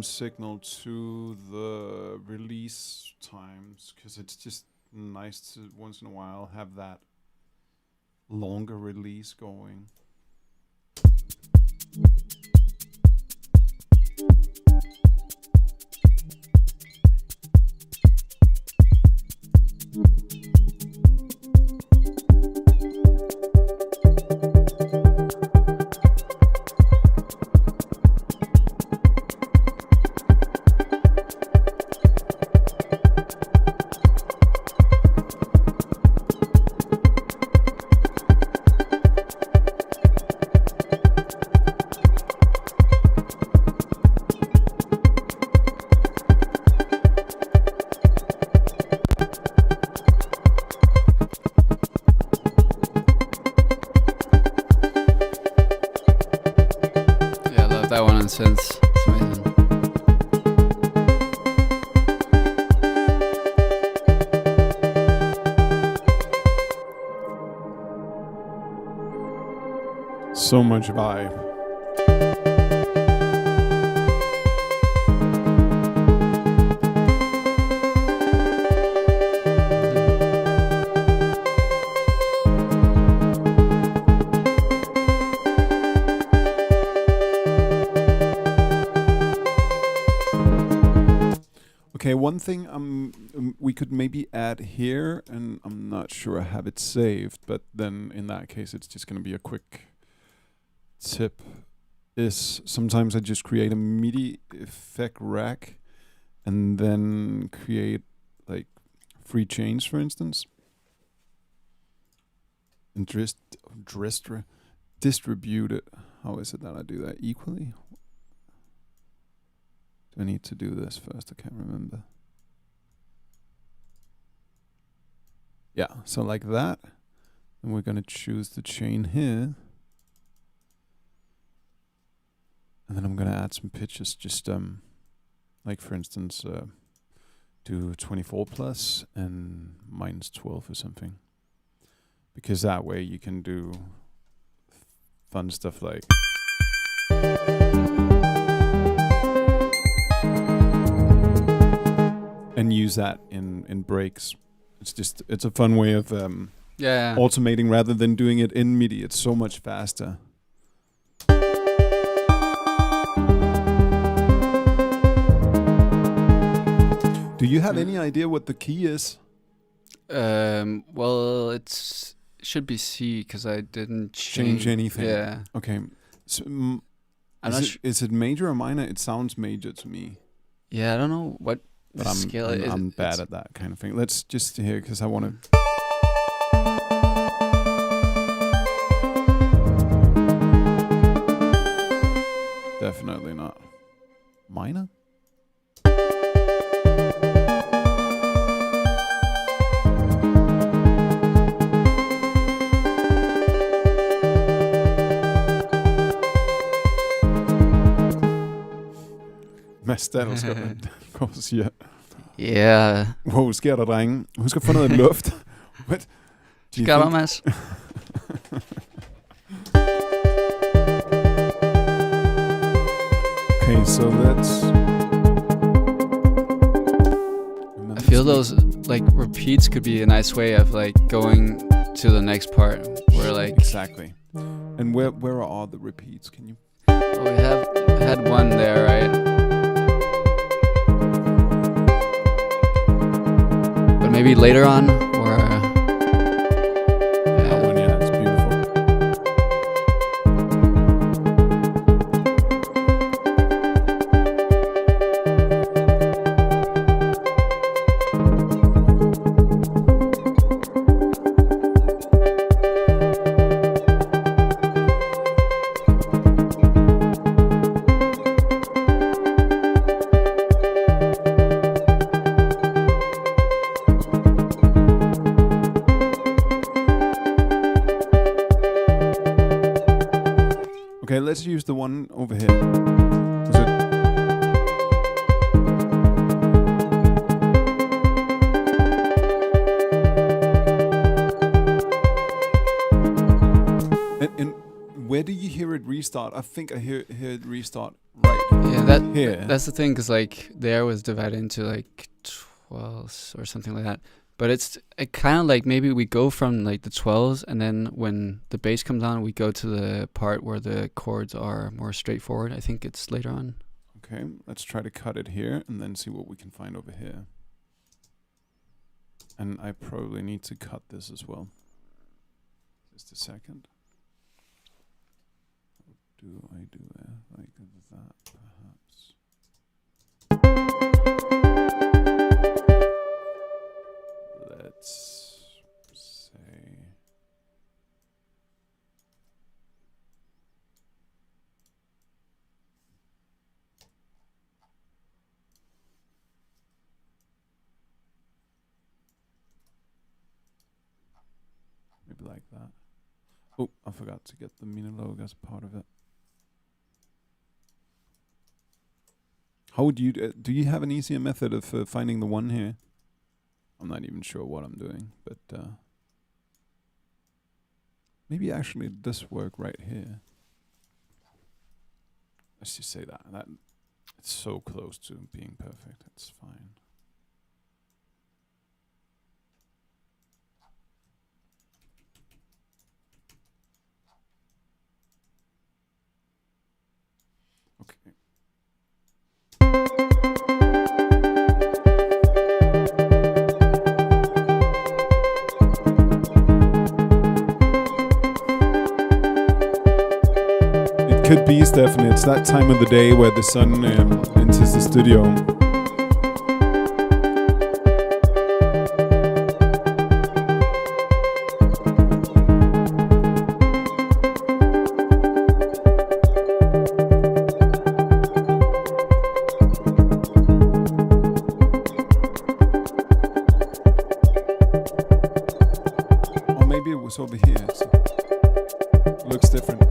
Signal to the release times, because it's just nice to once in a while have that longer release going. That one on synths. It's amazing. So much vibe. Okay, one thing we could maybe add here, and I'm not sure I have it saved, but then in that case it's just going to be a quick tip, is sometimes I just create a MIDI effect rack and then create like free chains, for instance, and distribute it. How is it that I do that equally? Do I need to do this first? I can't remember. Yeah, so like that. And we're going to choose the chain here. And then I'm going to add some pitches, just like for instance, do 24 plus and minus 12 or something. Because that way you can do fun stuff like... and use that in breaks. It's a fun way of automating rather than doing it in MIDI. It's so much faster. Do you have any idea what the key is? Well, it should be C because I didn't change anything. Yeah. Okay. So, is it major or minor? It sounds major to me. Yeah, I don't know what but the scale is. I'm bad at that kind of thing. Let's just hear because I want to. Definitely not. Minor? Mads Danielsgaard, of course, yeah. Yeah. Wow, sker der, drenge? Husk at få noget luft. What? Sker der, Mads? Okay, so let's... I feel those like repeats could be a nice way of like going to the next part where like... Exactly. And where are all the repeats? Can you... Well, we had one there, right? But maybe later on, or... That one, yeah, it's beautiful. Okay, let's use the one over here. Is it? And where do you hear it restart? I think I hear it restart right. Yeah, that's the thing, because like there was divided into like 12s or something like that. But it kind of like maybe we go from like the 12s, and then when the bass comes on, we go to the part where the chords are more straightforward. I think it's later on. Okay, let's try to cut it here and then see what we can find over here. And I probably need to cut this as well. Just a second. How do I do it like that, perhaps? Let's say maybe like that. Oh, I forgot to get the Minilog as part of it. How would you do you have an easier method of finding the one here? I'm not even sure what I'm doing, but maybe actually it does work right here. Let's just say that it's so close to being perfect. It's fine. Okay. Could be, Stephanie. It's that time of the day where the sun enters the studio. goes over here. So it looks different.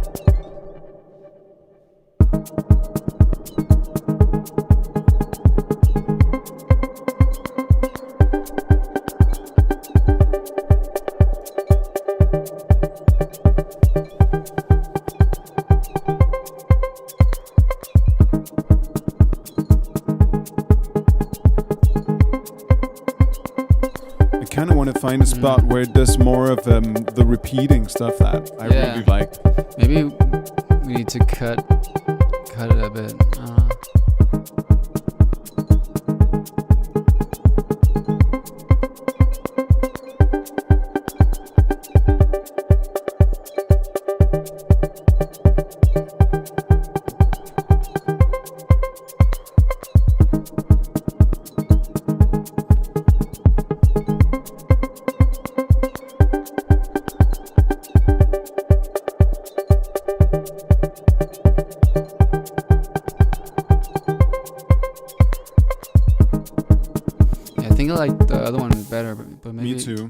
I kind of want to find a spot where it does more of the repeating stuff that I really liked. Maybe we need to cut it a bit. I think I like the other one better, but maybe... Me too.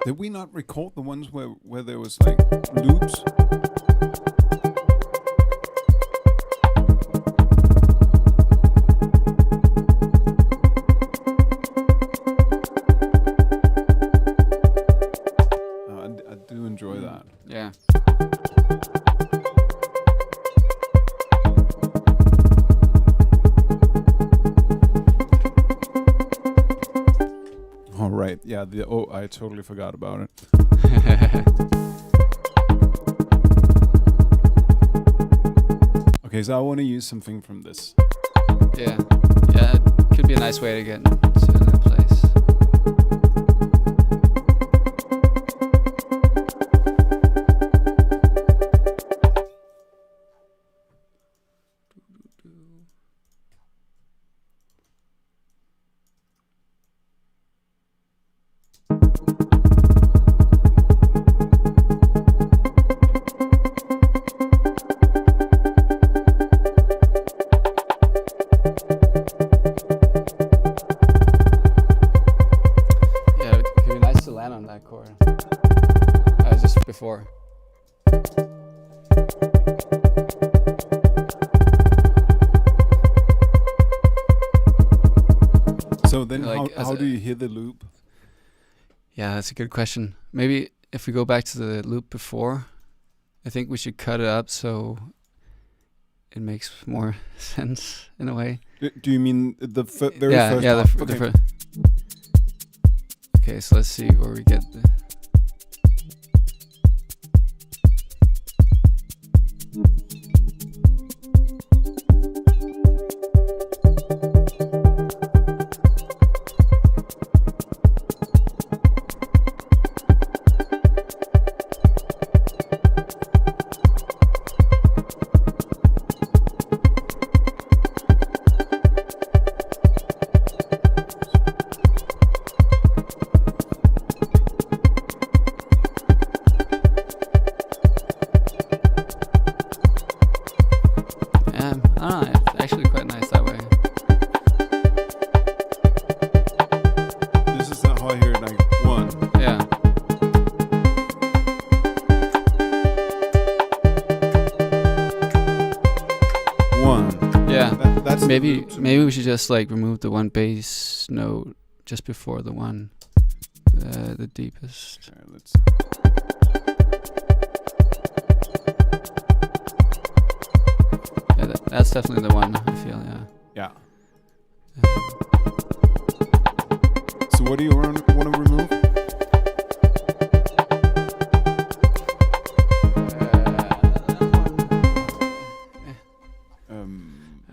Did we not record the ones where there was like loops? I do enjoy that. Yeah. All right. Yeah. I totally forgot about it. Okay, so I want to use something from this. Yeah. Yeah, it could be a nice way to get to another place. On that chord. Just before. So then Like, how do you hear the loop? Yeah, that's a good question. Maybe if we go back to the loop before, I think we should cut it up so it makes more sense in a way. Do you mean the very first yeah, half? the first. Okay, so let's see where we get the... It's actually quite nice that way. This is how I hear it, like one. Yeah. One. Yeah. That's maybe we should just like remove the one bass note just before the one, the deepest. Okay, let's. Yeah, that's definitely the one I feel. Yeah. Yeah. So what do you want to remove?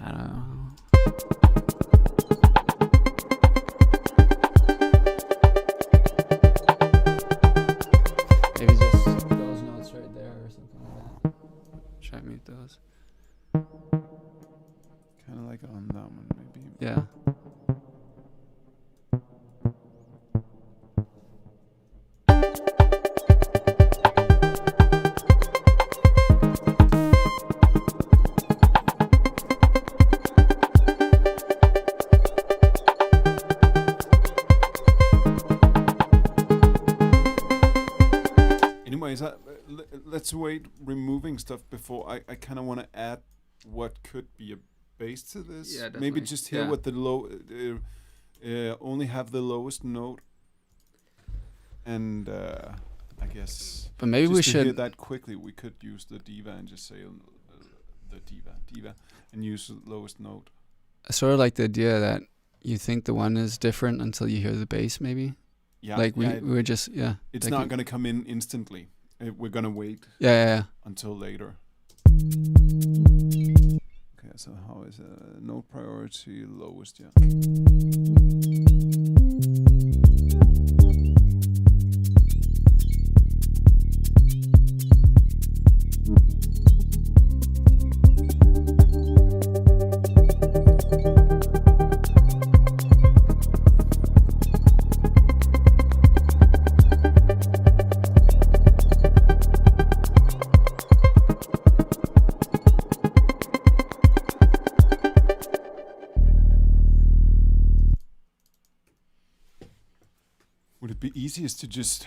I don't know. Maybe just those notes right there or something like that. Try and mute those. Kind of like on that one, maybe. Yeah. anyways, let's wait removing stuff before I kind of want to add what could be a bass to this. Yeah, Maybe definitely. just hear Yeah. what the low, only have the lowest note, and I guess. But maybe just we to hear should. that quickly. We could use the diva and just say the diva, and use the lowest note. I sort of like the idea that you think the one is different until you hear the bass. Maybe. Yeah, Like we yeah, we're just it's like not we- going to come in instantly. We're going to wait Yeah. until later. Okay, so how is note priority lowest? Yeah. Would it be easiest to just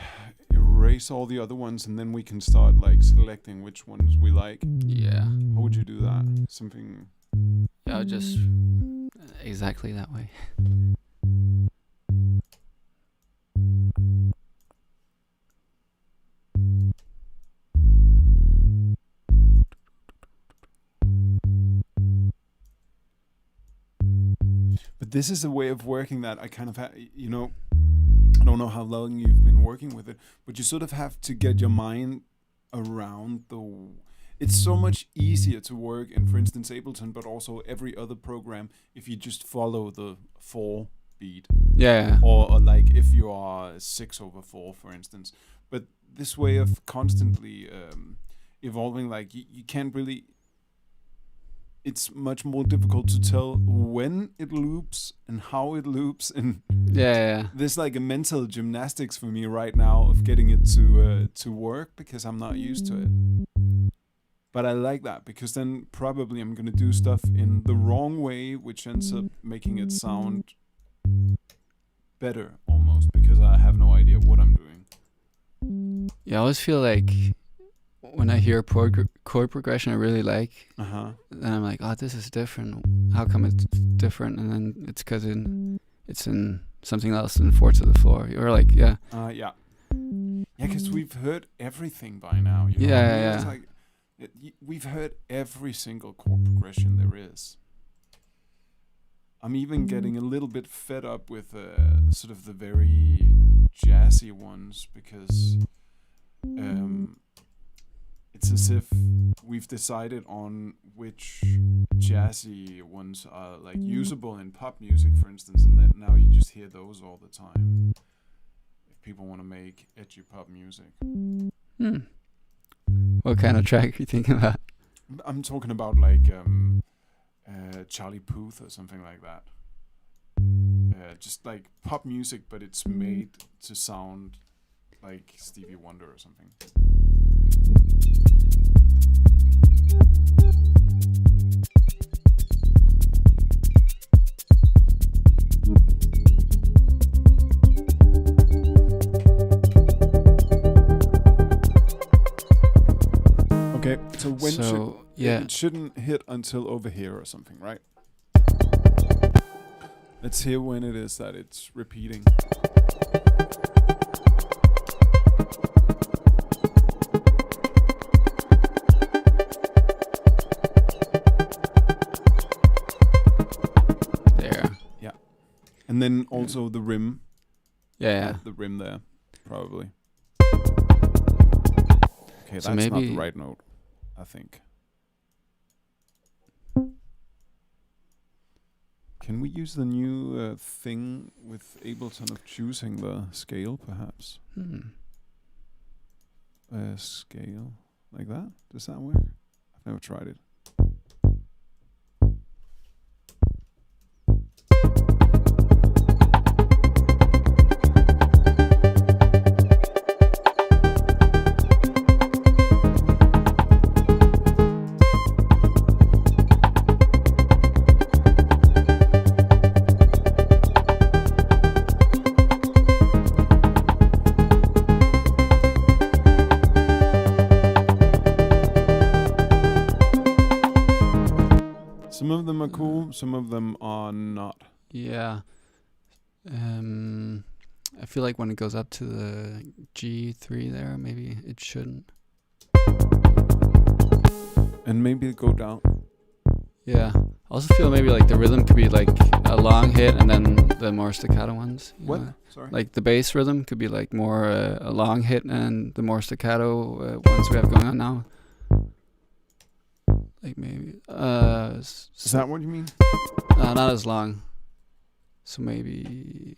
erase all the other ones and then we can start like selecting which ones we like? Yeah. How would you do that? Something. Yeah. I'll just exactly that way. But this is a way of working that I kind of I don't know how long you've been working with it, but you sort of have to get your mind around it's so much easier to work in, for instance, Ableton, but also every other program if you just follow the 4 beat. Yeah. Or like if you are 6/4, for instance. But this way of constantly evolving, like you can't really. It's much more difficult to tell when it loops and how it loops, and Yeah. there's like a mental gymnastics for me right now of getting it to work because I'm not used to it. But I like that because then probably I'm gonna do stuff in the wrong way, which ends up making it sound better almost because I have no idea what I'm doing. Yeah. I always feel like when I hear chord progression I really like, then I'm like, oh, this is different. How come it's different? And then it's because it's in something else in 4/4. You're like, yeah. Yeah, because we've heard everything by now. You know? Yeah. It's like we've heard every single chord progression there is. I'm even getting a little bit fed up with sort of the very jazzy ones because it's as if we've decided on which jazzy ones are like usable in pop music, for instance, and then now you just hear those all the time. If people want to make edgy pop music. What kind of track are you thinking about? I'm talking about like Charlie Puth or something like that. Just like pop music, but it's made to sound like Stevie Wonder or something. Okay, so when it shouldn't hit until over here or something, right? Let's hear when it is that it's repeating. There. Yeah. And then also the rim. Yeah. The rim there, probably. Okay, So that's not maybe- the right note, I think. Can we use the new thing with Ableton of choosing the scale, perhaps? Scale like that? Does that work? I've never tried it. Some of them are not. Yeah. I feel like when it goes up to the G3 there, maybe it shouldn't. And maybe go down. Yeah. I also feel maybe like the rhythm could be like a long hit and then the more staccato ones. you What? know? Sorry. Like the bass rhythm could be like more a long hit and the more staccato ones we have going on now. Like maybe. Is that what you mean? Not as long. So maybe.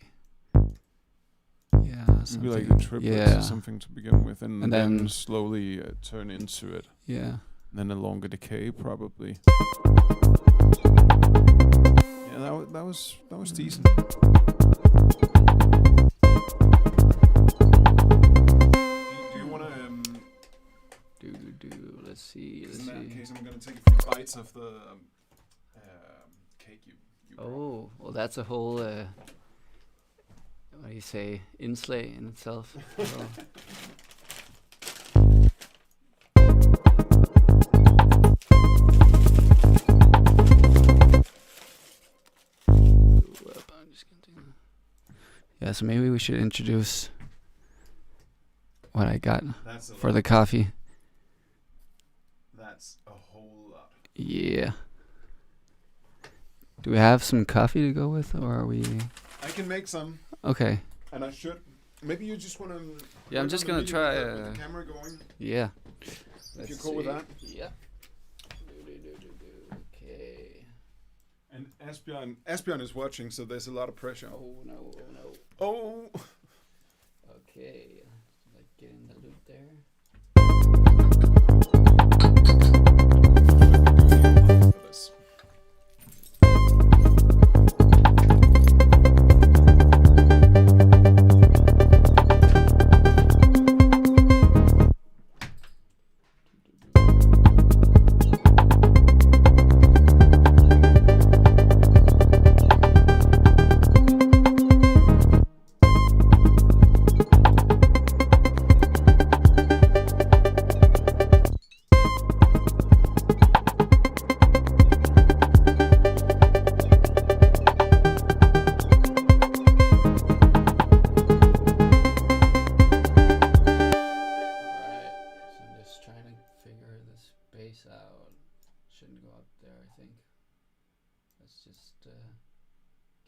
Yeah. Maybe like the triplets yeah. or something to begin with, and then then slowly turn into it. Yeah. Then a longer decay, probably. Yeah, that was decent. Do you want to? Let's see. In that case, I'm gonna take a few bites of the cake you brought. Oh, well, that's a whole. What do you say? Inslag in itself. So. Yeah, so maybe we should introduce what I got for the coffee. That's a whole lot. Yeah. Do we have some coffee to go with, or are we? I can make some. Okay. And I should. Maybe you just want to. Yeah, I'm just gonna try. With the camera going. Yeah. If you're cool with that. Yeah. Okay. And Asbjørn is watching, so there's a lot of pressure. Oh no! Oh. Okay. Like get in the loop there. For this.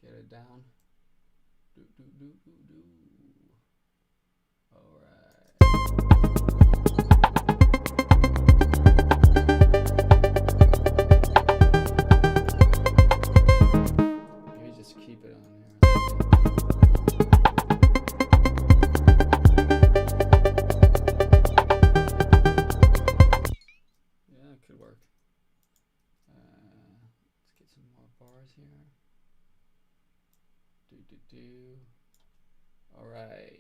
Get it down. Maybe just keep it on here. Yeah, it could work. Let's get some more bars here. All right.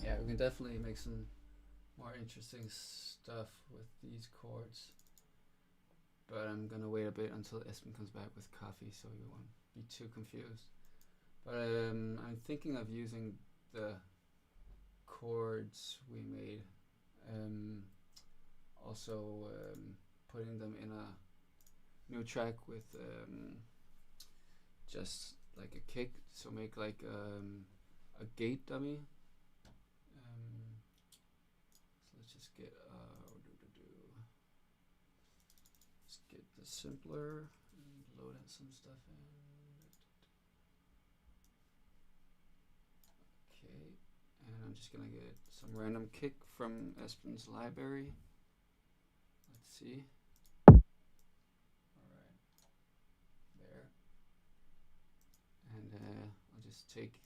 Yeah, we can definitely make some more interesting stuff with these chords, but I'm gonna wait a bit until Espen comes back with coffee so you won't be too confused. But I'm thinking of using the chords we made, also putting them in a new track with just like a kick, so make like a gate dummy. Let's just get let's get the simpler and load in some stuff in. Okay, and I'm just gonna get some random kick from Espen's library. Let's see. Alright, there. And I'll just take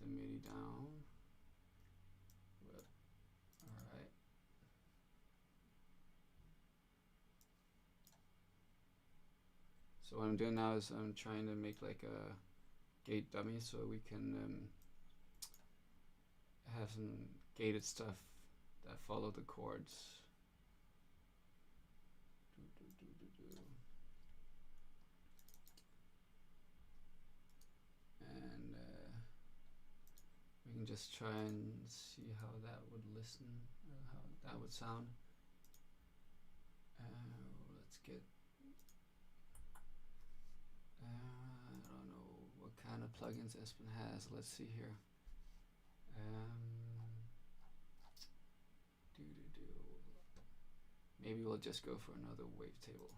the MIDI down. Alright. So what I'm doing now is I'm trying to make like a gate dummy so we can have some gated stuff that follow the chords. And we can just try and see how that would listen, or how that would sound. Let's get. I don't know what kind of plugins Espen has. Let's see here. Maybe we'll just go for another wavetable.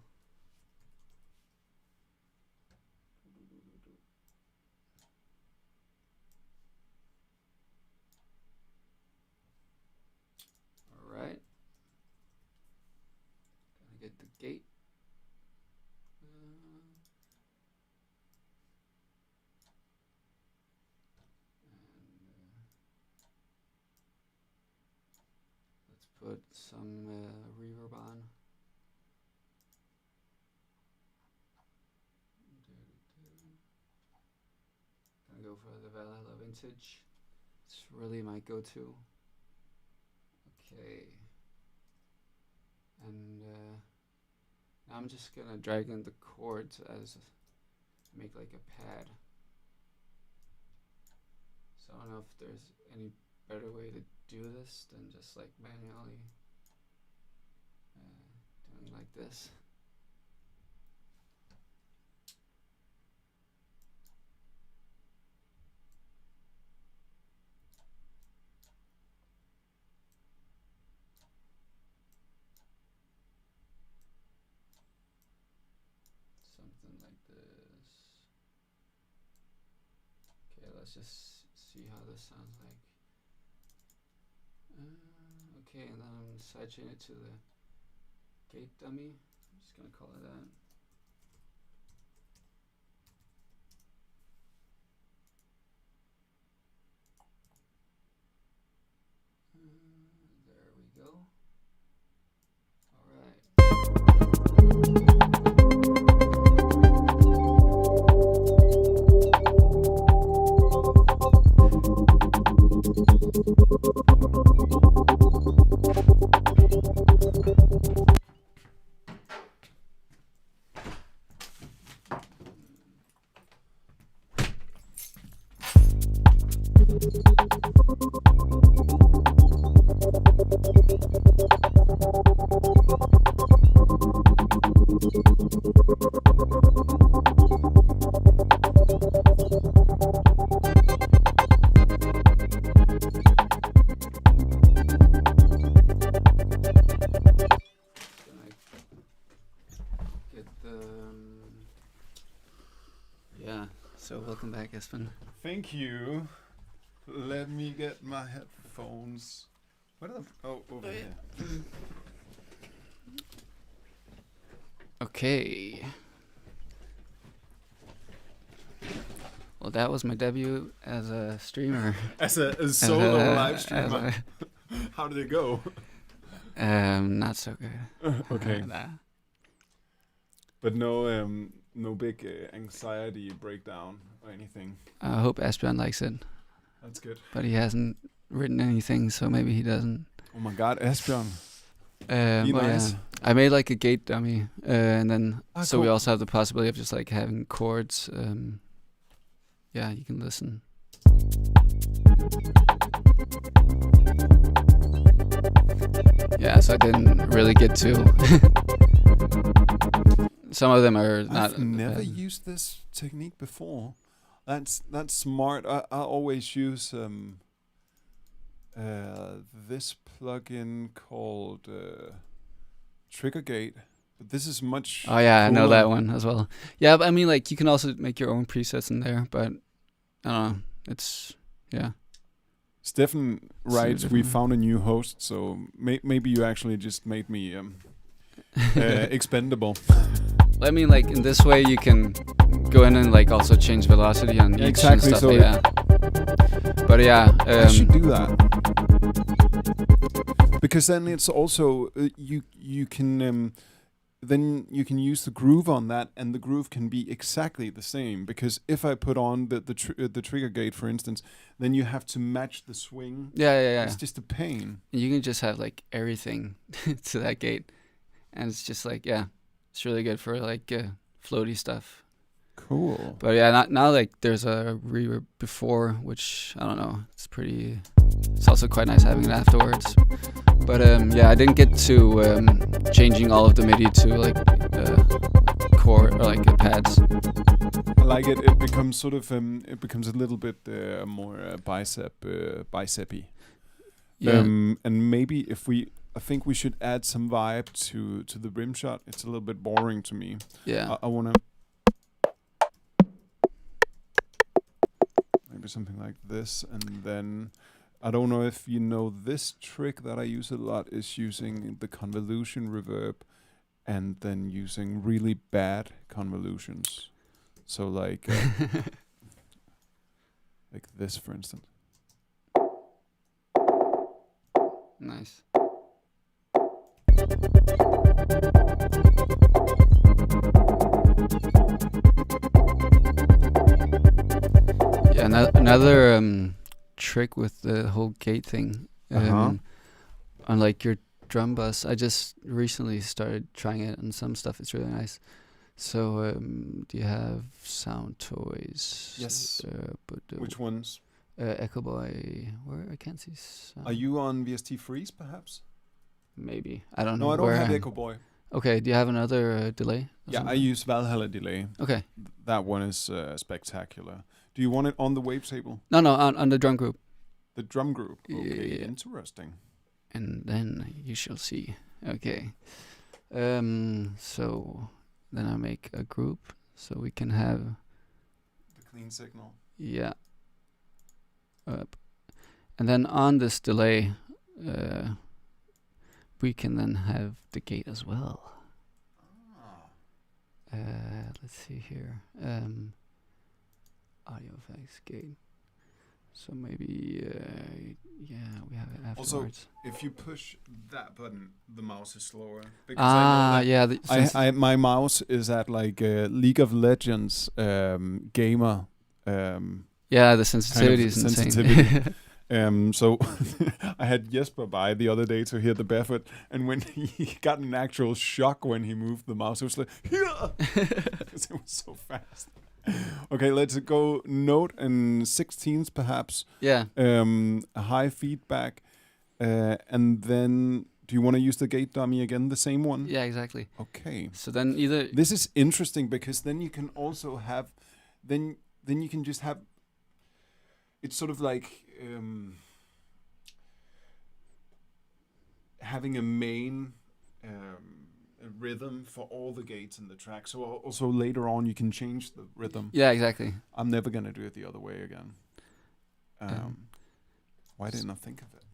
All right. Gonna get the gate. Put some reverb on. Gonna go for the Valhalla Vintage. It's really my go-to. Okay. And now I'm just gonna drag in the chords as make like a pad. So I don't know if there's any better way to do this than just like manually doing like this. Something like this. Okay, let's just see how this sounds like. Okay, and then I'm sidechain it to the gate dummy. I'm just gonna call it that. There we go. All right. So welcome back, Espen. Thank you. Let me get my headphones. What are the? Oh, over here. Okay. Well, that was my debut as a streamer. As a solo live streamer. How did it go? Not so good. Okay. Nah. But no big anxiety breakdown or anything. I hope Asbjørn likes it. That's good. But he hasn't written anything, so maybe he doesn't. Oh my God, Asbjørn. Be nice. Yeah. I made like a gate dummy, and then so we cool. also have the possibility of just like having chords. Yeah, you can listen. Yeah, so I didn't really get to. Some of them are not. I've never used this technique before. That's smart. I always use this plugin called Trigger Gate. But this is much. Oh yeah, cooler. I know that one as well. Yeah, but I mean, like you can also make your own presets in there. But I don't know. It's yeah. Stefan writes, "We found a new host, so maybe you actually just made me expendable." I mean, like in this way, you can go in and like also change velocity on each Exactly, and stuff. so Yeah. But yeah, I should do that because then it's also you can then you can use the groove on that, and the groove can be exactly the same. Because if I put on the trigger gate, for instance, then you have to match the swing. Yeah. It's just a pain. And you can just have like everything to that gate, and it's just like it's really good for like floaty stuff. Cool. But yeah, now like there's a reverb before, which I don't know. It's also quite nice having it afterwards. But I didn't get to changing all of the MIDI to like core or like pads. I like it. It becomes sort of it becomes a little bit more bicepy. Yeah. And maybe I think we should add some vibe to the rim shot. It's a little bit boring to me. Yeah. I wanna maybe something like this, and then I don't know if you know this trick that I use a lot is using the convolution reverb and then using really bad convolutions. So like like this, for instance. Nice. Yeah, another trick with the whole gate thing. On like your drum bus, I just recently started trying it on some stuff. It's really nice. So do you have sound toys? Yes. Which ones? Echo Boy. Where I can't see sound. Are you on VST Freeze, perhaps? Maybe. I don't know. No, I don't where have I'm- Echo Boy. Okay, do you have another delay? or Yeah, I something? use Valhalla delay. Okay. That one is spectacular. Do you want it on the wavetable? No, on the drum group. The drum group. Okay, Yeah. interesting. And then you shall see. Okay. So then I make a group so we can have The clean signal. up. And then on this delay, we can then have the gate as well. Let's see here. Audio effects gate. So maybe we have it Also, afterwards. if you push that button, the mouse is slower. Because I know that Yeah. my mouse is at like League of Legends gamer. Yeah, the sensitivity is insane. sensitivity. So I had Jesper by the other day to hear the barefoot, and when he got an actual shock when he moved the mouse, it was like, because it was so fast. Okay, let's go note and 16s perhaps. Yeah. A high feedback, and then do you want to use the gate dummy again, the same one? Yeah, exactly. Okay. So then either This is interesting because then you can also have, then you can just have. It's sort of like having a main rhythm for all the gates in the track. So also later on you can change the rhythm. Yeah, exactly. I'm never gonna do it the other way again. Why didn't I think of it?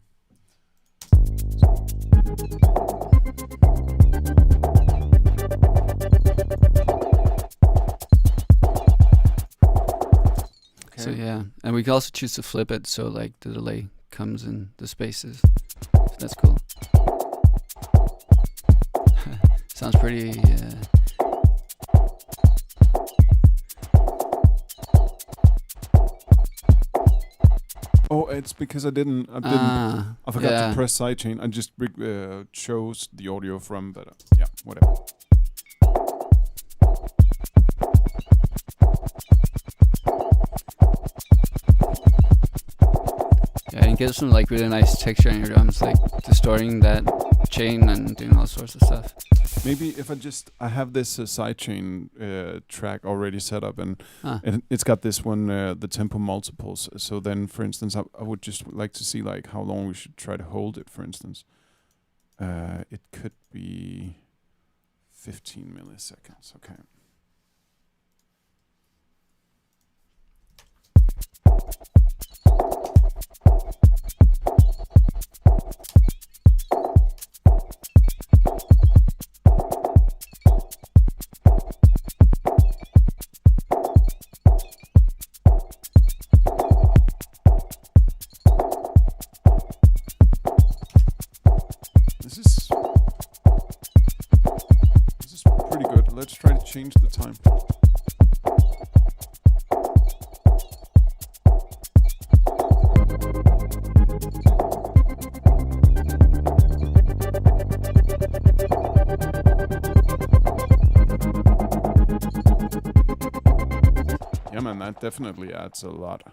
So yeah, and we can also choose to flip it so like the delay comes in the spaces. So that's cool. Sounds pretty. Oh, it's because I forgot to press sidechain. I just chose the audio from, but yeah, whatever. Yeah, and get some like really nice texture in your drums, like distorting that chain and doing all sorts of stuff. Maybe if I have this sidechain track already set up, and Ah. it's got this one, the tempo multiples. So then, for instance, I would just like to see like how long we should try to hold it. For instance, it could be 15 milliseconds. Okay. This is let's try to change the time. Yeah, man, that definitely adds a lot.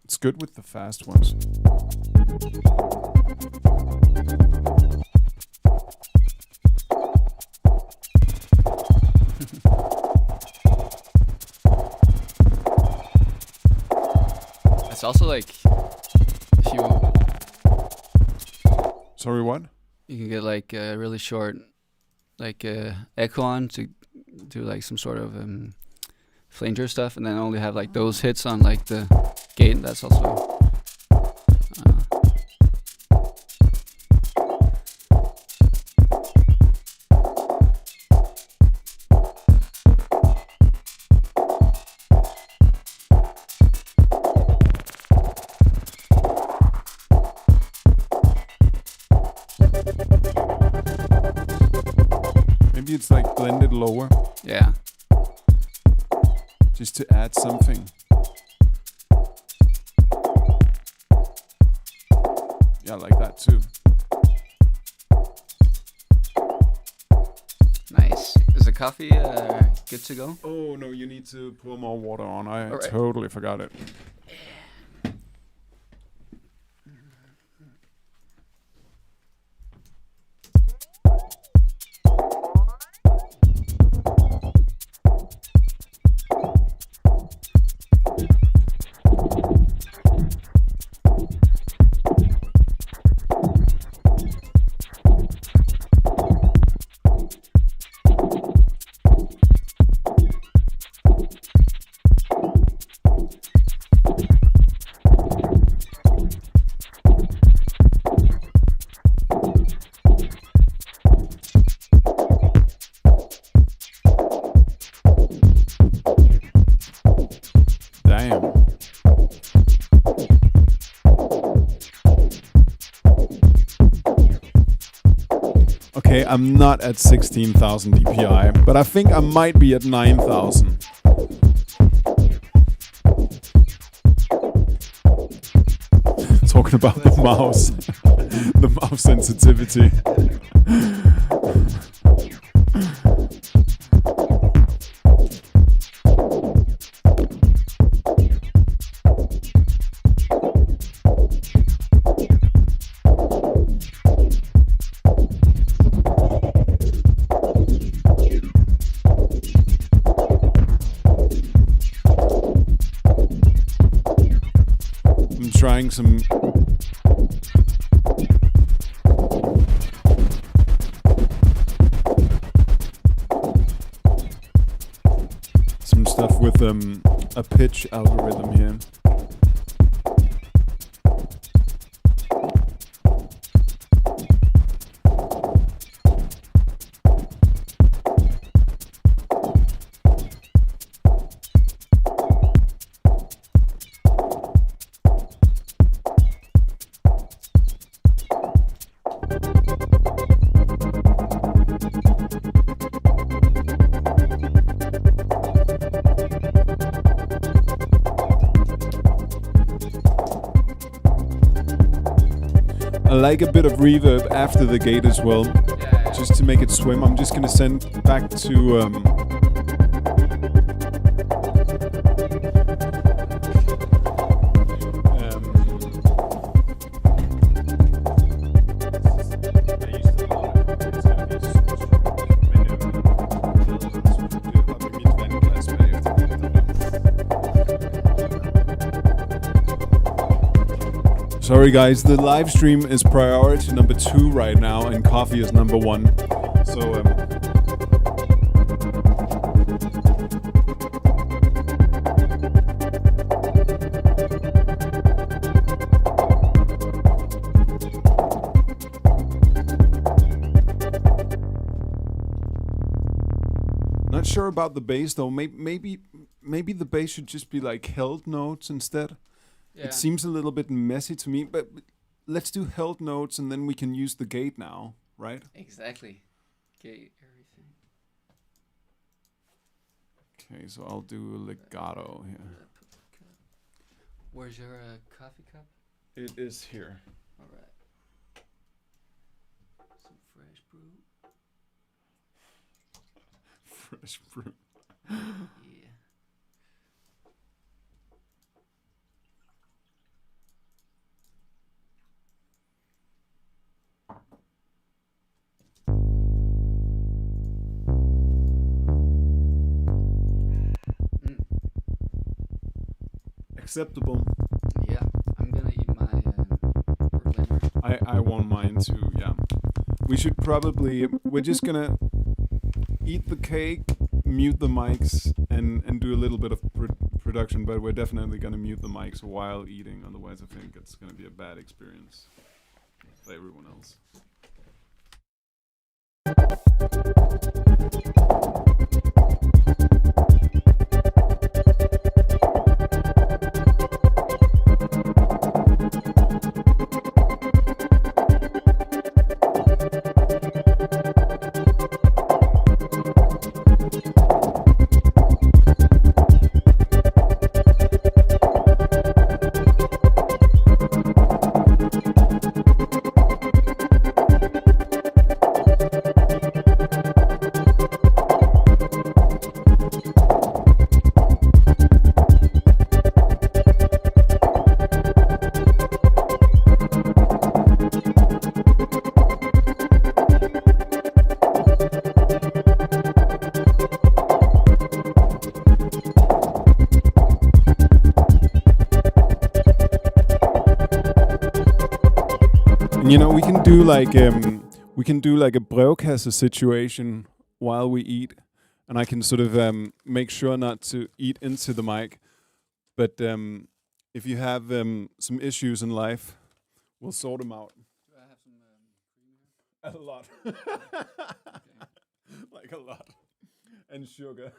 It's good with the fast ones. It's also like if you Sorry, what? you can get like a really short like echo on to do like some sort of flanger stuff, and then only have like those hits on like the gate. That's also Maybe it's like blended lower, yeah. just to add something. Yeah, like that too. Nice. Is the coffee good to go? Oh no, you need to pour more water on. I All right. totally forgot it. Damn. Okay, I'm not at 16,000 dpi, but I think I might be at 9,000. Talking about the mouse, the mouse sensitivity. I'm trying some stuff with a pitch algorithm here. I like a bit of reverb after the gate as well, just to make it swim. I'm just gonna send back to Sorry guys, the live stream is priority number 2 right now, and coffee is number 1. So not sure about the bass though. Maybe the bass should just be like held notes instead. Yeah. It seems a little bit messy to me, but let's do held notes and then we can use the gate now, right? Exactly. Gate everything. Okay, so I'll do a legato here. Where's your coffee cup? It is here. All right. Some fresh brew. Fresh brew. Yeah. Acceptable. Yeah, I'm gonna eat my Berliner. I want mine too, yeah. We should probably, we're just gonna eat the cake, mute the mics, and do a little bit of production, but we're definitely gonna mute the mics while eating, otherwise I think it's gonna be a bad experience for everyone else. You know, we can do like a brevkasse situation while we eat, and I can sort of make sure not to eat into the mic. But if you have some issues in life, we'll sort them out. Do I have some cream here? A lot, like a lot, and sugar.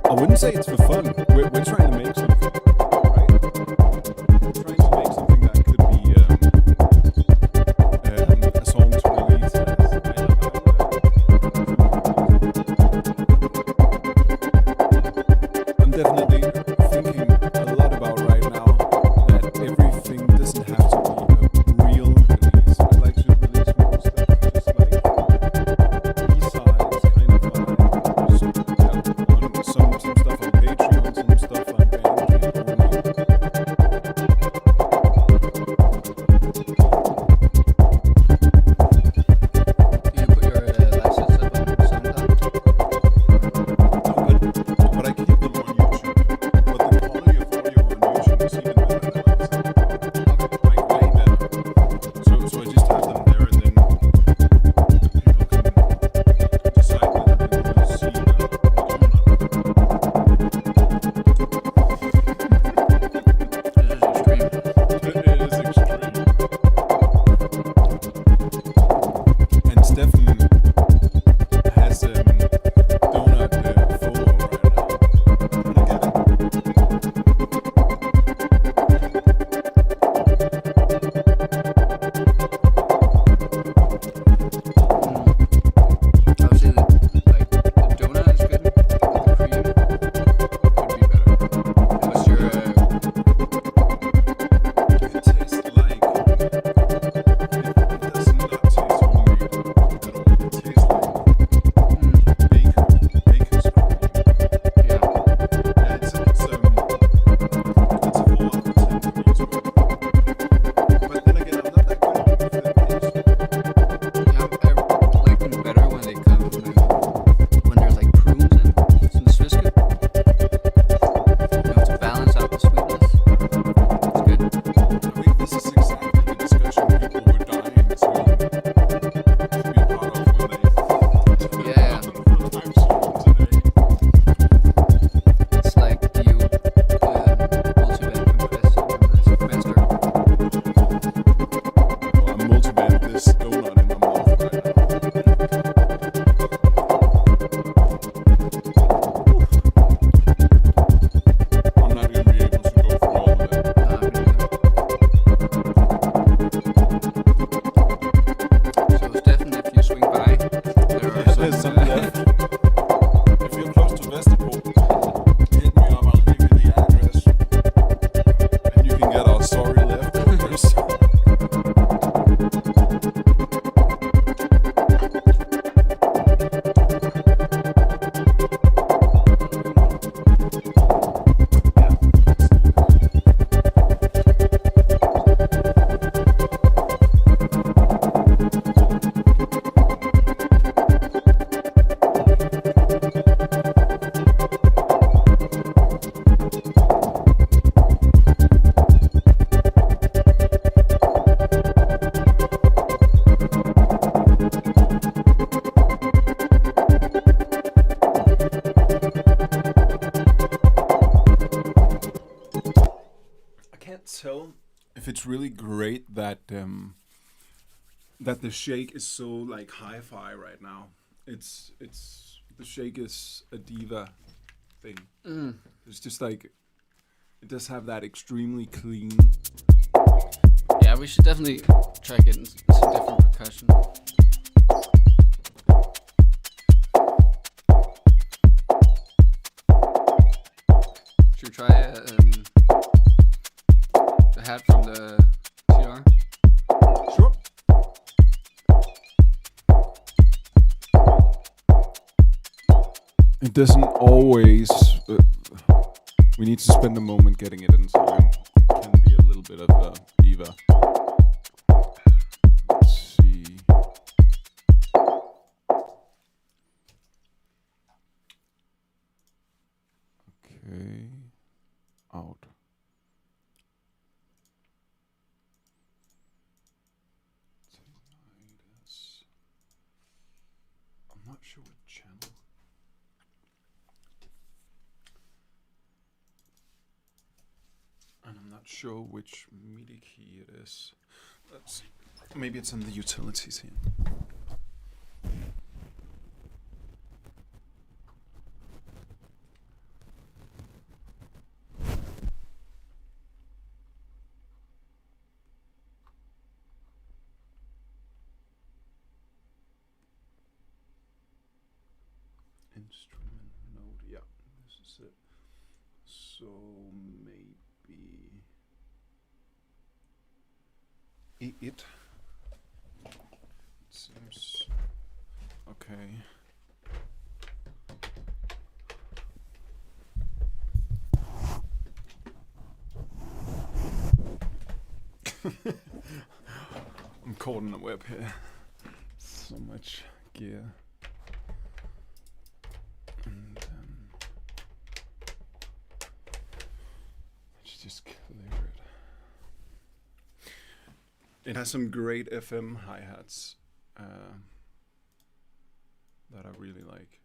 I wouldn't say it's for fun. We're trying to make something, right? We're trying to make something that could be a song to release. I'm definitely thinking a lot about right now that everything doesn't have to be a real release. I like to release more stuff, just like B-sides, kind of on some stuff on Patreon, if it's really great that that the shake is so like hi-fi right now. It's the shake is a diva thing. It's just like it does have that extremely clean. Yeah, we should definitely try getting some different percussion. Should we try the hat from the TR? Sure. It doesn't always. We need to spend a moment getting it in time. It can be a little bit of a diva. Let's see. Okay. Out. I'm not sure what channel. And I'm not sure which MIDI key it is. Let's see. Maybe it's in the utilities here. Instrument node, yeah, this is it. So maybe it seems okay. I'm caught in the web here. So much gear. And let's just clear it. It has some great FM hi-hats that I really like.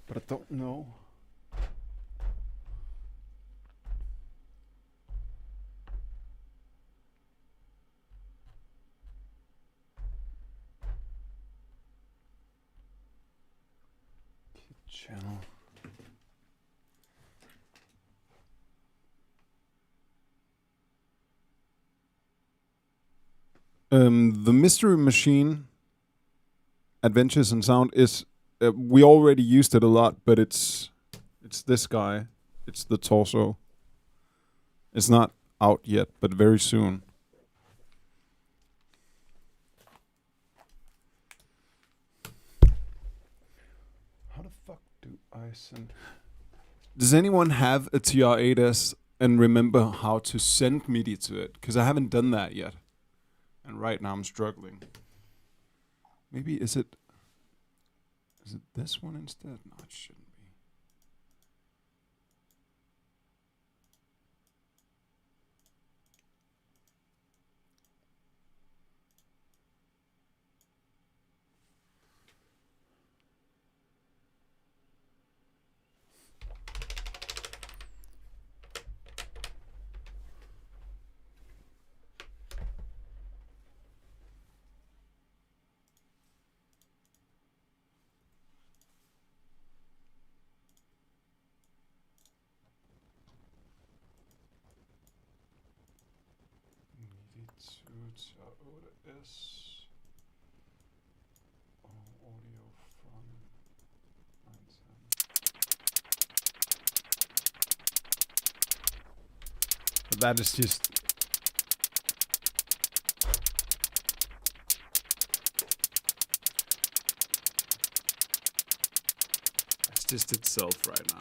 But I don't know. Channel. The Mystery Machine Adventures in Sound is we already used it a lot, but it's this guy. It's the torso. It's not out yet, but very soon. How the fuck do I send? Does anyone have a TR-8S and remember how to send MIDI to it? Because I haven't done that yet. And right now I'm struggling. Maybe is it this one instead? No, it shouldn't be. TR-8S audio from 910. But that is just it's just itself right now.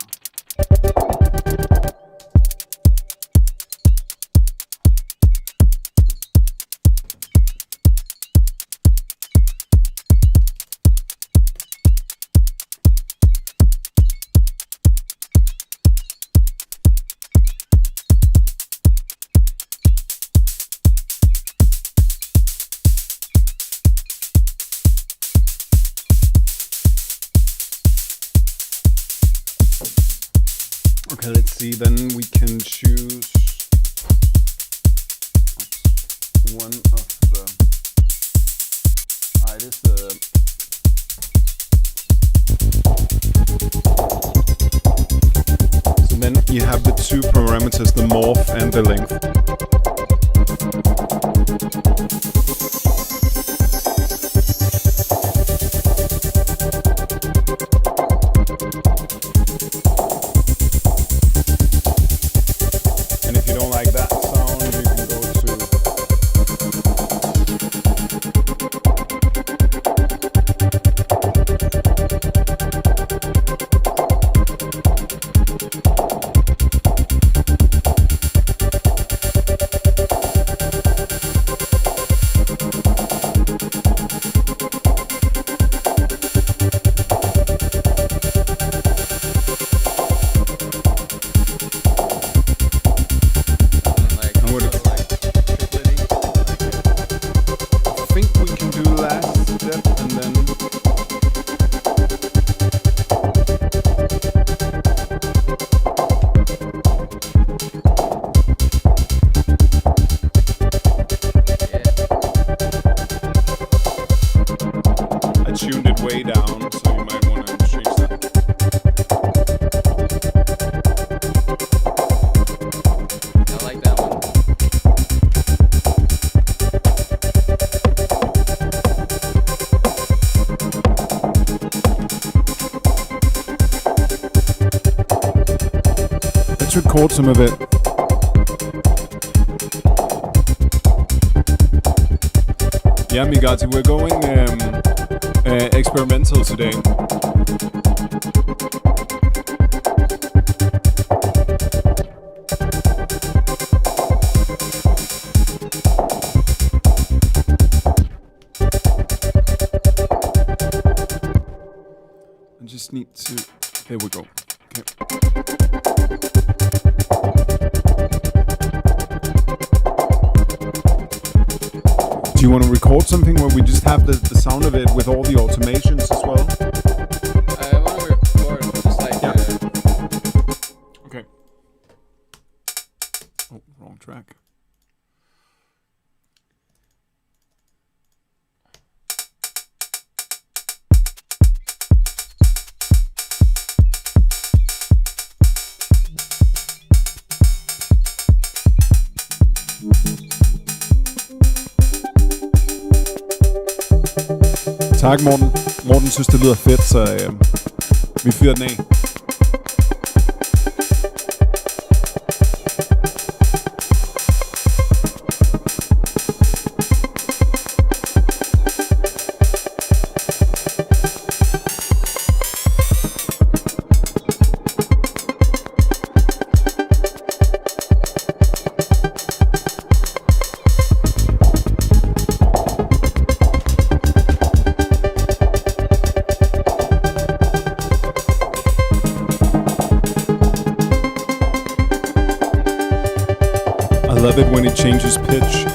Okay, let's see. Then we can choose one of the. It is the. So then you have the two parameters, the morph and the length. Record some of it. Yeah, Migati, we're going experimental today. I just need to. There we go. Okay. Do you want to record something where we just have the sound of it with all the automations as well? I want to record just like... Yeah. Okay. Oh, wrong track. Tak, Morten. Morten synes, det lyder fedt, så vi fyrer den af. I love it when it changes pitch.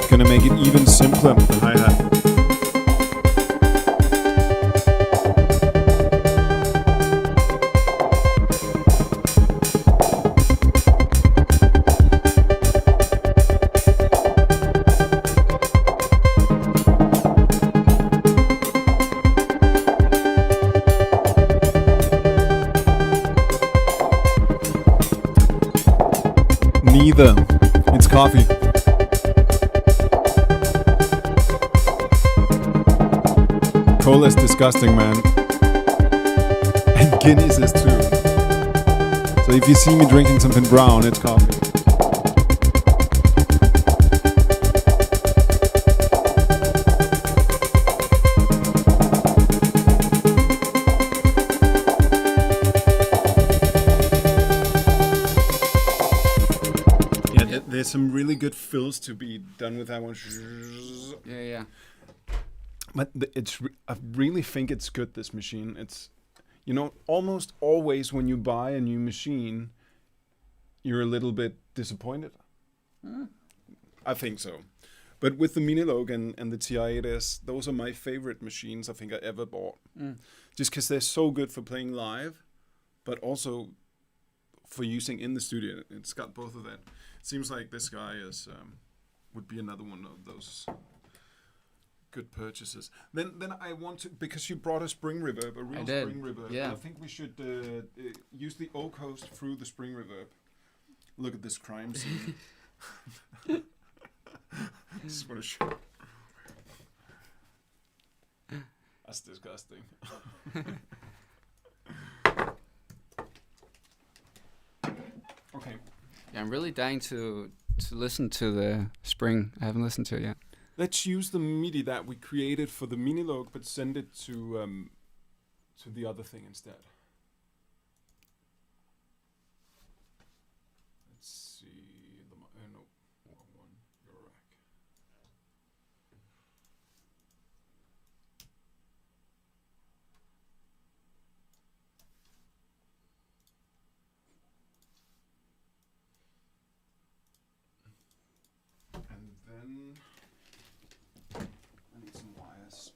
Gonna make it even simpler with the hi-hat. Neither. It's coffee. Cola's disgusting, man. And Guinness is too. So if you see me drinking something brown, it's coffee. There's some really good fills to be done with that one. Yeah. But I really think it's good, this machine. It's, almost always when you buy a new machine, you're a little bit disappointed. I think so. But with the Minilogue and the TI-8S, those are my favorite machines I think I ever bought. Just because they're so good for playing live, but also for using in the studio. It's got both of that. It seems like this guy would be another one of those good purchases. Then I want to, because you brought a spring reverb, a real spring reverb. Yeah. I think we should use the oak host through the spring reverb. Look at this crime scene. Just want to show. That's disgusting. Okay. Yeah, I'm really dying to listen to the spring. I haven't listened to it yet. Let's use the MIDI that we created for the Minilogue, but send it to the other thing instead. Let's see. No, wrong one. You're right. And then I need some wires.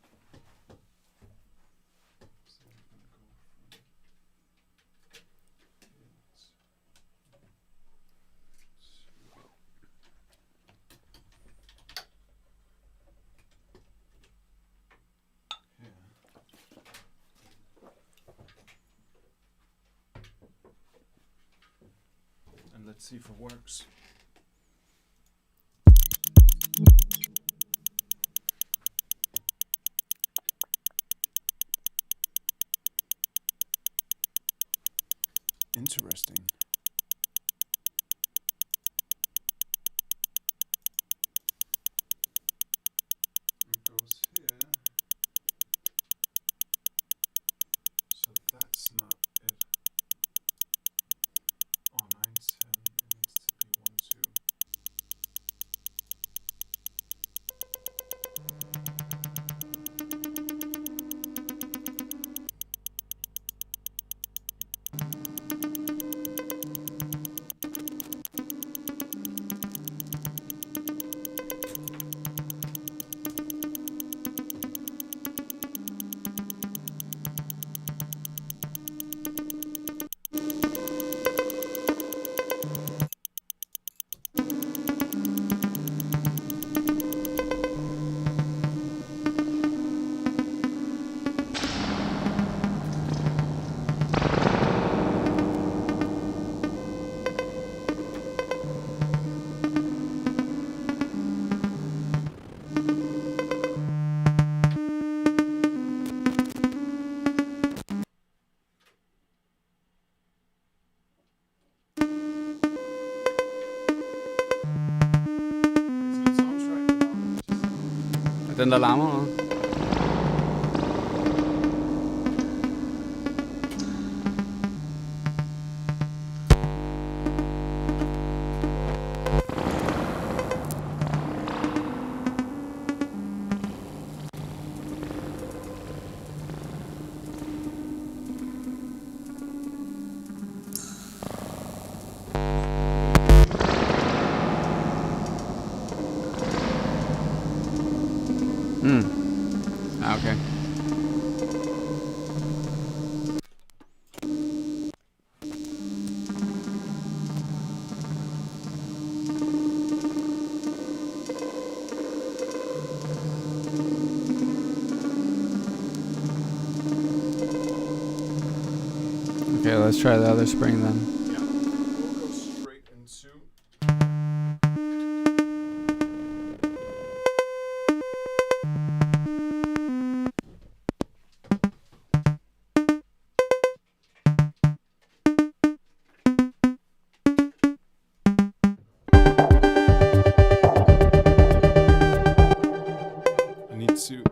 So I'm gonna go from here. And let's see if it works. Interesting. It goes here. So that's not it. Oh, 9, 10. It needs to be 1, 2. Den der larmer noget. Okay. Okay, let's try the other spring then. Yeah, we'll go straight into. I need to.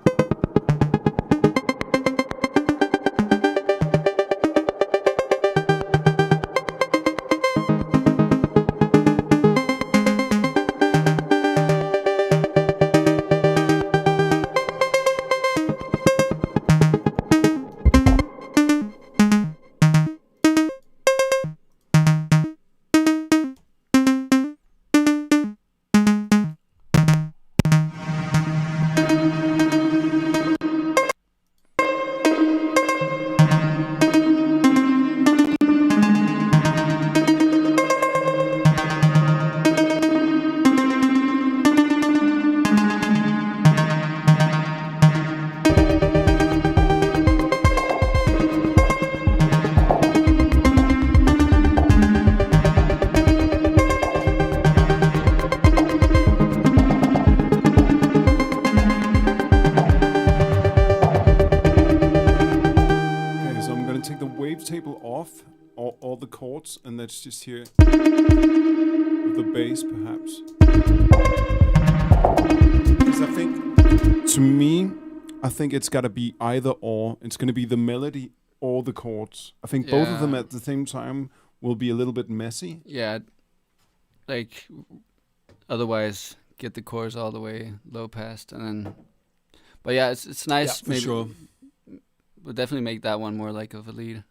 chords, and let's just hear the bass, perhaps. Because I think, to me, I think it's got to be either or. It's going to be the melody or the chords. I think both of them at the same time will be a little bit messy. Yeah, like otherwise get the chorus all the way low passed, and then. But yeah, it's nice. Yeah, for maybe sure. We'll definitely make that one more like of a lead.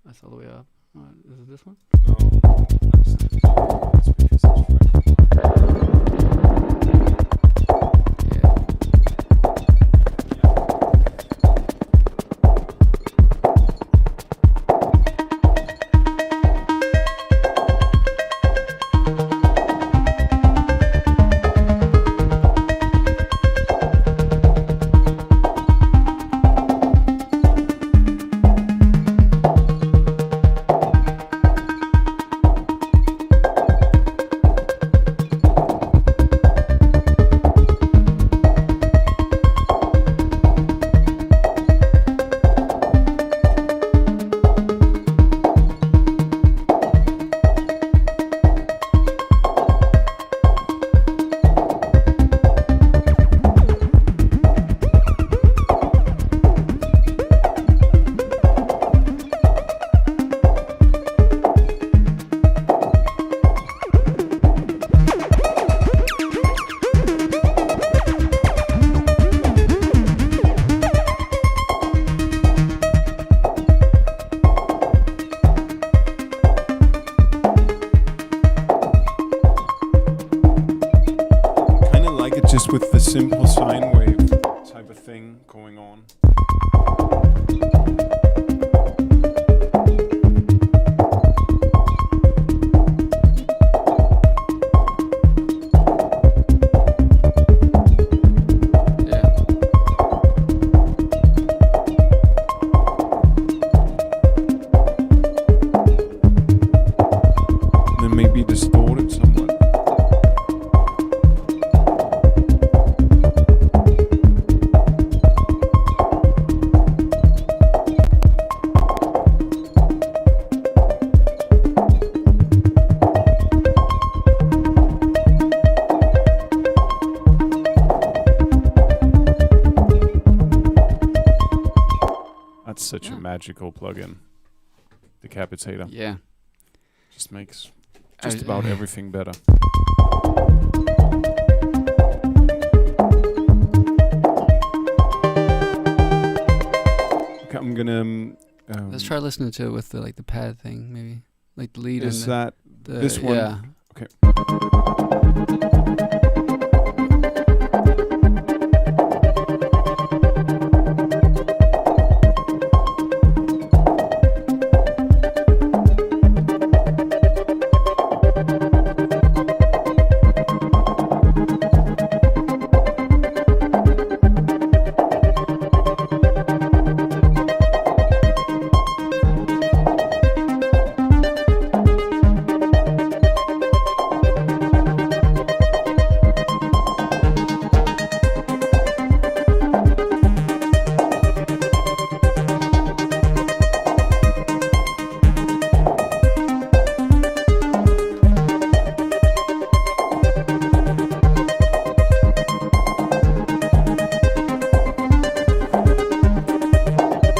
That's all the way up. Is it this one? No. It's because it's just with the simple sine wave type of thing going on. Then maybe distorted somewhat. Such a magical plugin. Decapitator. Yeah. Just makes just about everything better. Okay, I'm gonna let's try listening to it with the the pad thing, maybe. Like the lead is and that this one? Yeah. Okay.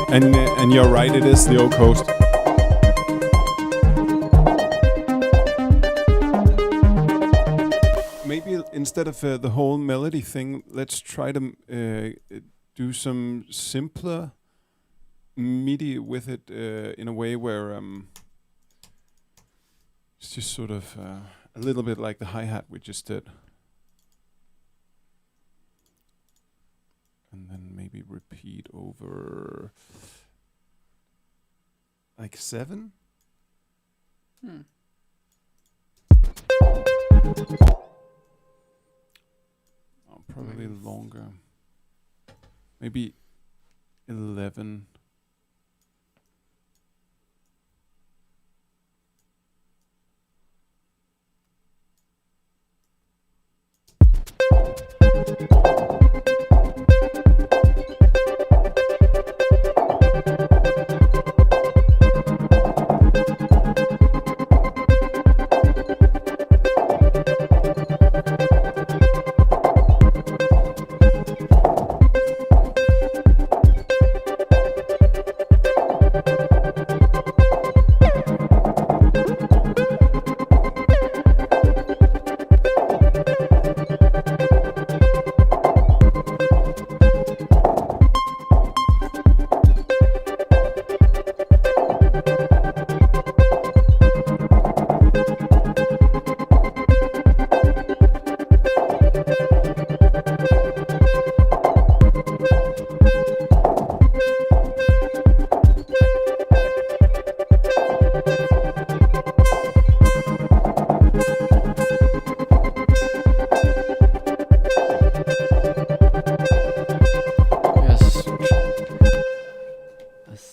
And you're right, it is the old coast. Maybe instead of the whole melody thing, let's try to do some simpler MIDI with it in a way where it's just sort of a little bit like the hi-hat we just did. And then maybe repeat over like 7. Oh, probably longer. Maybe 11.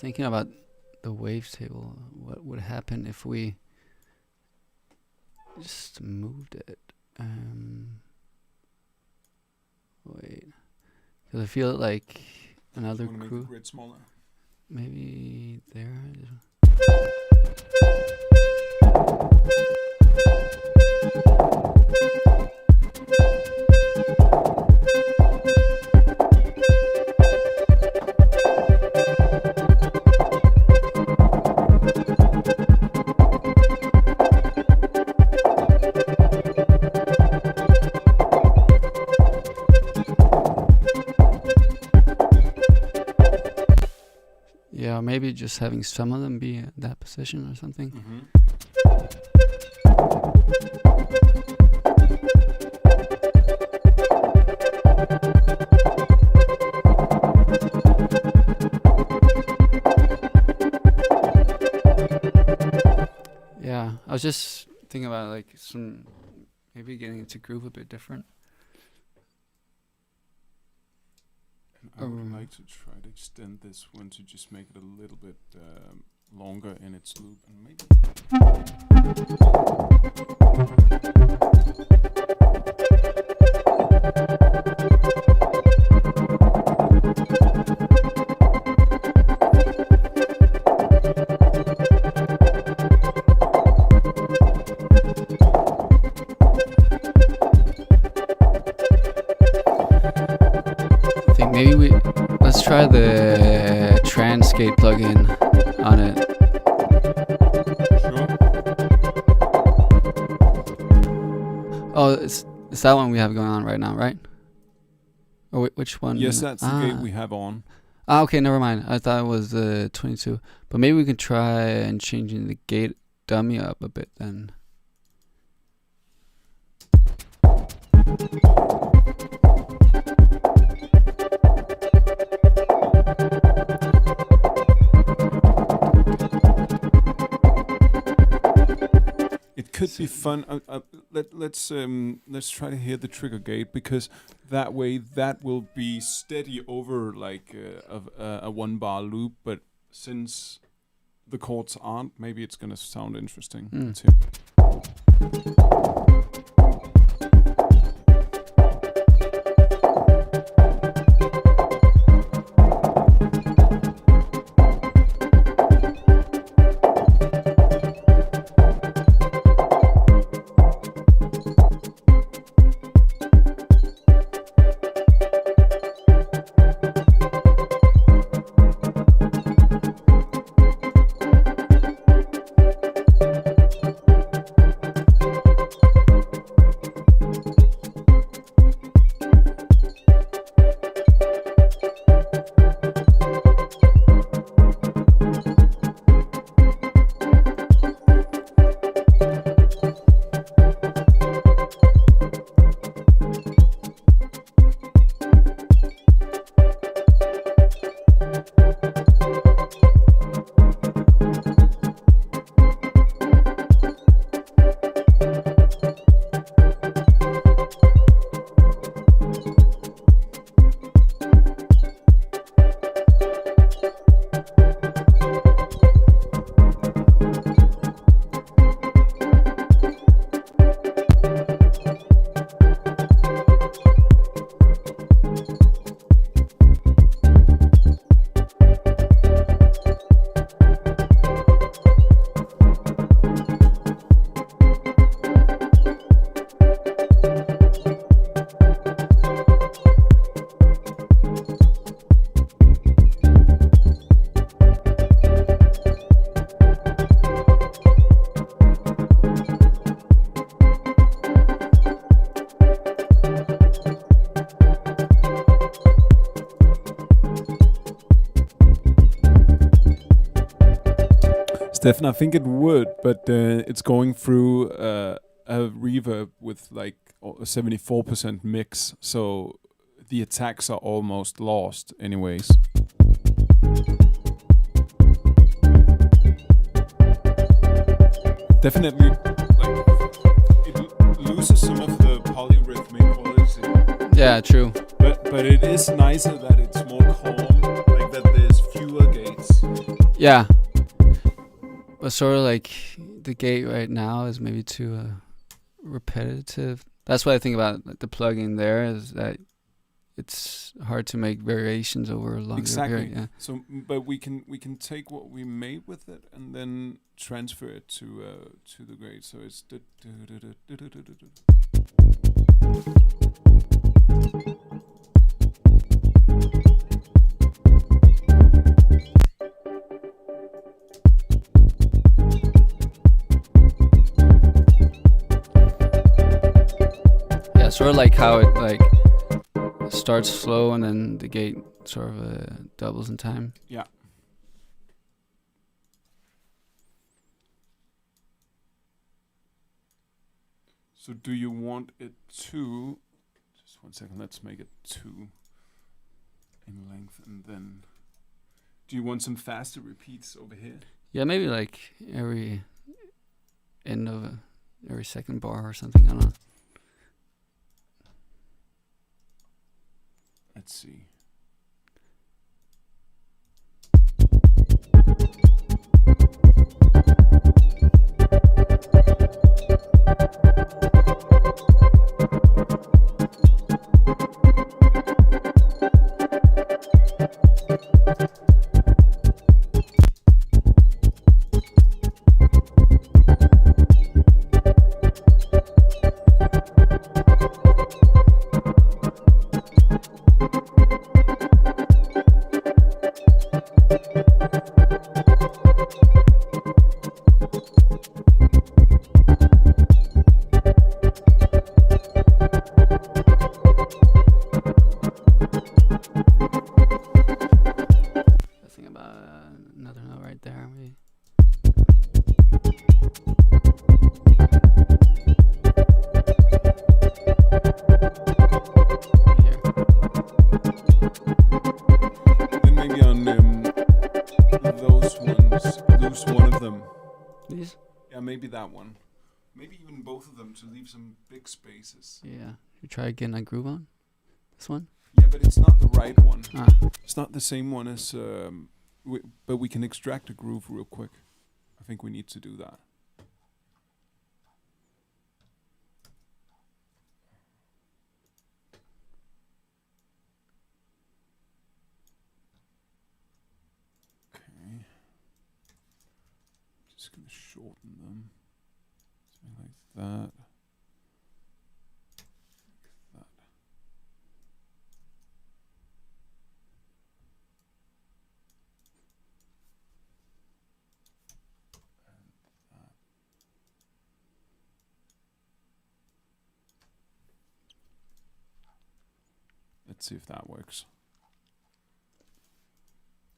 Thinking about the wavetable, what would happen if we just moved it? Wait, because I feel like another Make the grid smaller. Maybe there. Yeah, maybe just having some of them be in that position or something. Yeah, I was just thinking about like some maybe getting into groove a bit different. I would like to try to extend this one to just make it a little bit longer in its loop, and maybe. Maybe let's try the Transgate plugin on it. Sure. Oh, it's that one we have going on right now, right? Or which one? Yes, that's the gate we have on. Okay, never mind. I thought it was the 22. But maybe we can try and changing the gate dummy up a bit then. It could be fun. Let's try to hear the trigger gate, because that way that will be steady over like a 1 bar loop. But since the chords aren't, maybe it's gonna sound interesting. Let's hear. Stefan, I think it would, but it's going through a reverb with like a 74% mix, so the attacks are almost lost anyways. Definitely, like, it loses some of the polyrhythmic quality. Yeah, true. But it is nicer that it's more calm, like that there's fewer gates. Yeah. But sort of like the gate right now is maybe too repetitive. That's what I think about the plugin there, is that it's hard to make variations over a longer period. Yeah. So, but we can take what we made with it and then transfer it to the grade. So it's yeah, sort of like how it like starts slow and then the gate sort of doubles in time. Yeah. So do you want it to, just 1 second, let's make it 2 in length, and then do you want some faster repeats over here? Yeah, maybe like every end of every second bar or something. I don't know. Let's see. Maybe that one. Maybe even both of them to leave some big spaces. Yeah. You try again on groove on? This one? Yeah, but it's not the right one. Ah. It's not the same one as... but we can extract a groove real quick. I think we need to do that. Okay. Just going to shorten them. Something like that. Like that. Let's see if that works.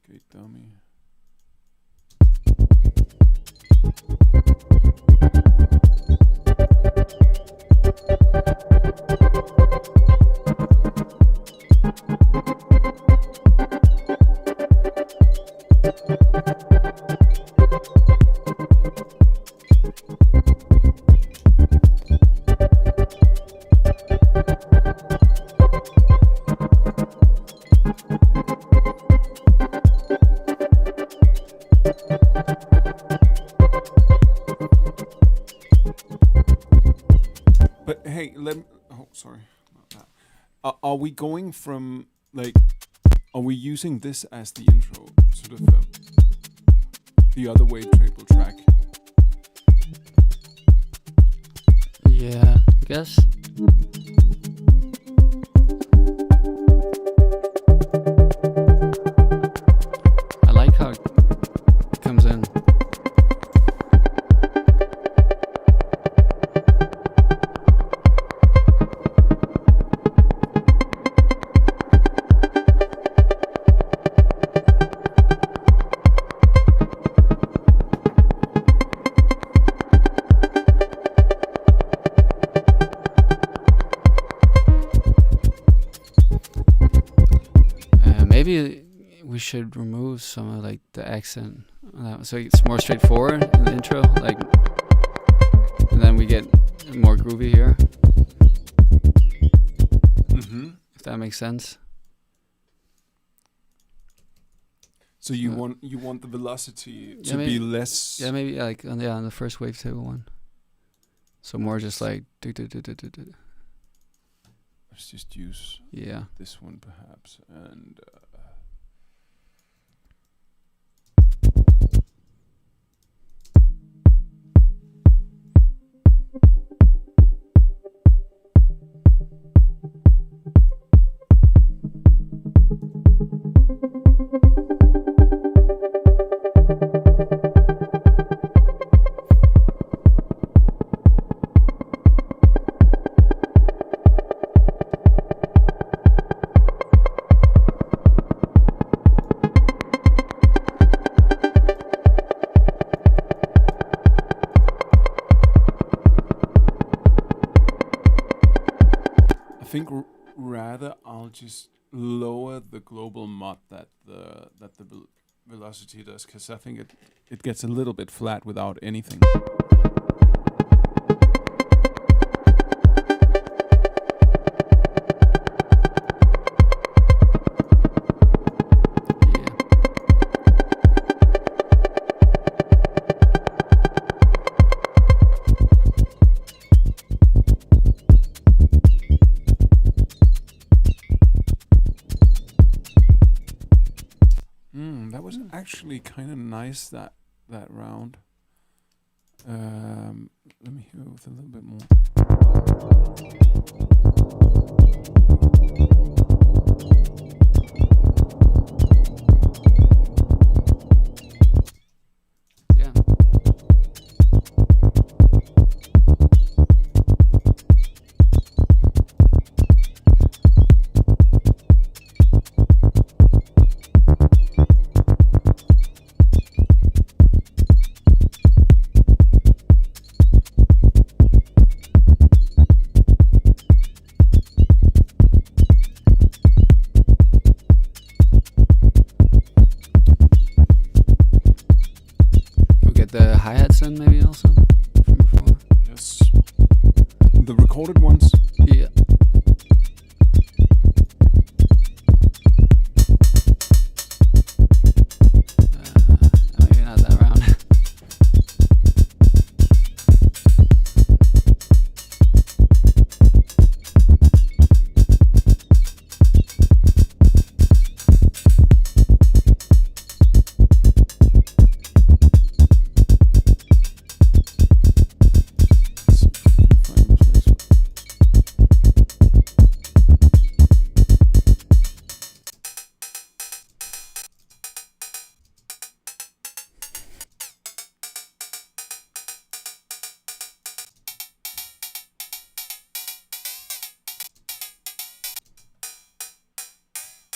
Gate dummy. Sorry about that. Are we going from, like, are we using this as the intro? Sort of the other wavetable track? Yeah, I guess. I like how it comes in. should remove some of like the accent, so it's more straightforward in the intro, like, and then we get more groovy here. If that makes sense. So you want the velocity to be less. Yeah, maybe like on the first wavetable one. So more just like. Let's just use this one perhaps, and I think rather I'll just lower the global mod that the velocity does, because I think it gets a little bit flat without anything. That was actually kind of nice that round. Let me hear it with a little bit more. Yeah. The hi-hats in maybe also from before. Yes. The recorded ones. Yeah. Maybe not that round.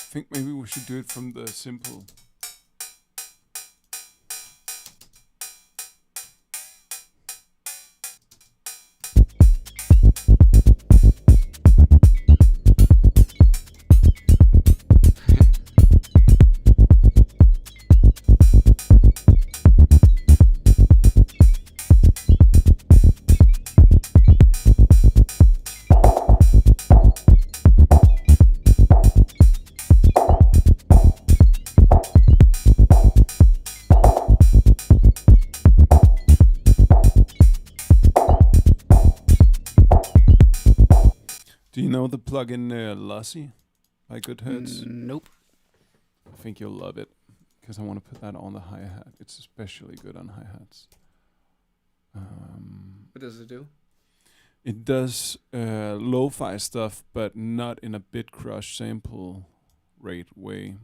I think maybe we should do it from the simple. Do you know the plugin Lossy by Good Hertz? Nope. I think you'll love it, because I want to put that on the hi-hat. It's especially good on hi-hats. What does it do? It does lo-fi stuff, but not in a bit crush sample rate way.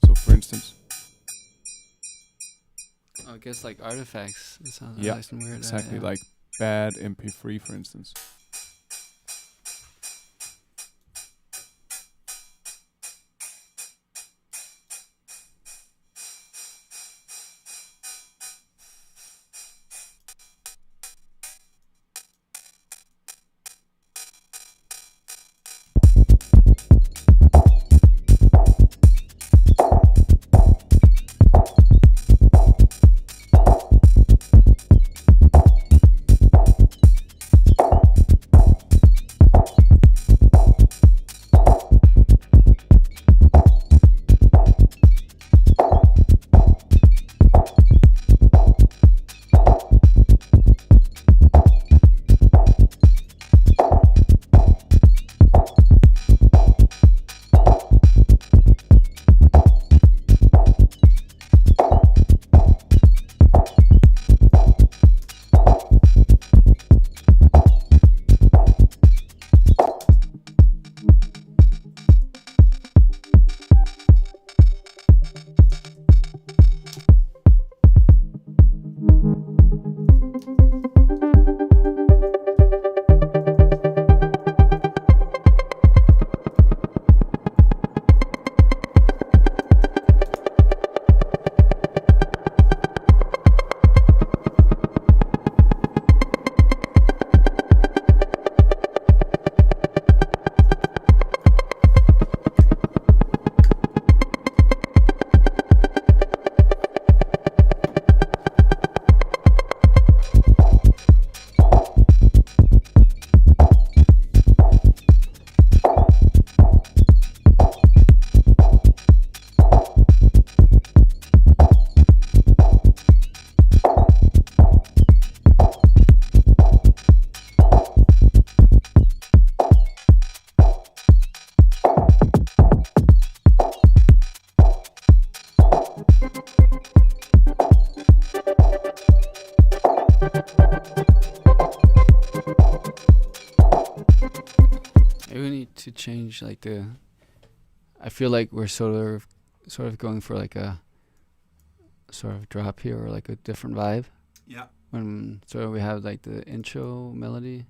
So for instance... I guess like artifacts. It sounds Yeah, nice and weird. exactly, yeah. like bad MP3 for instance. to change like the. I feel like we're sort of going for like a sort of drop here or like a different vibe. Yeah. When so we have like the intro melody.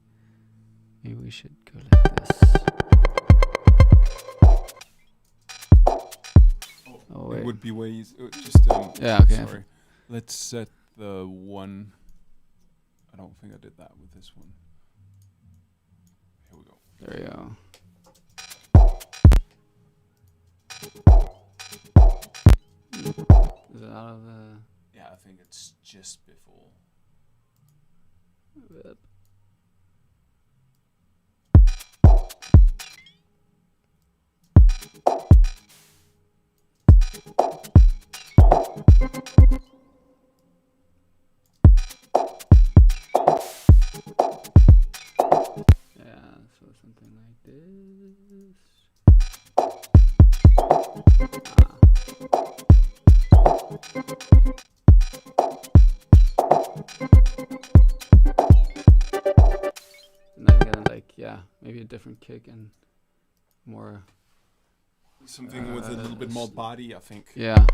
Maybe we should go like this. Oh wait. It would be way easier. Just Yeah, okay. Sorry. Let's set the one. I don't think I did that with this one. Here we go. There you go. Is it out of the? Yeah, I think it's just before. Yep. Yeah, so something like this. And then get like maybe a different kick and more. Something with a little bit more body, I think. Yeah.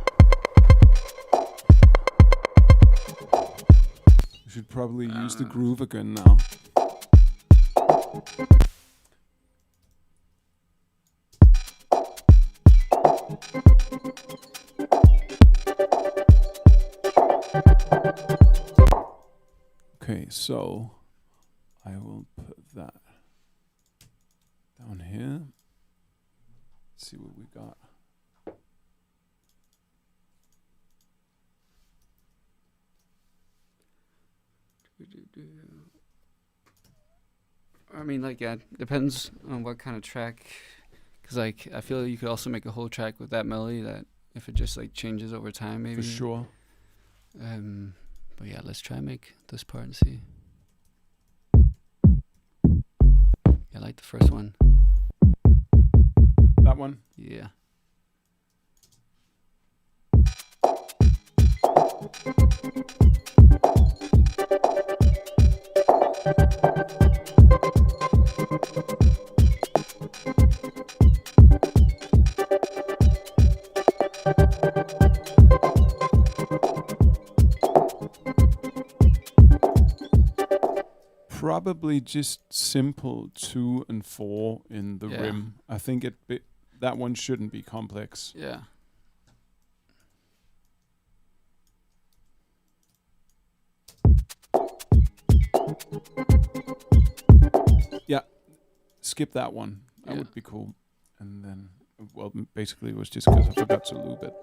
We should probably use the groove again now. Okay, so I will put that down here. Let's see what we got. I mean, like, yeah, depends on what kind of track. Because, like, I feel you could also make a whole track with that melody that if it just, like, changes over time, maybe. For sure. But, yeah, let's try and make this part and see. I like the first one. That one? Yeah. Probably just simple 2 and 4 in the rim. I think that one shouldn't be complex. Yeah. Yeah. Skip that one. That would be cool. And then, well, basically it was just because I forgot to loop it.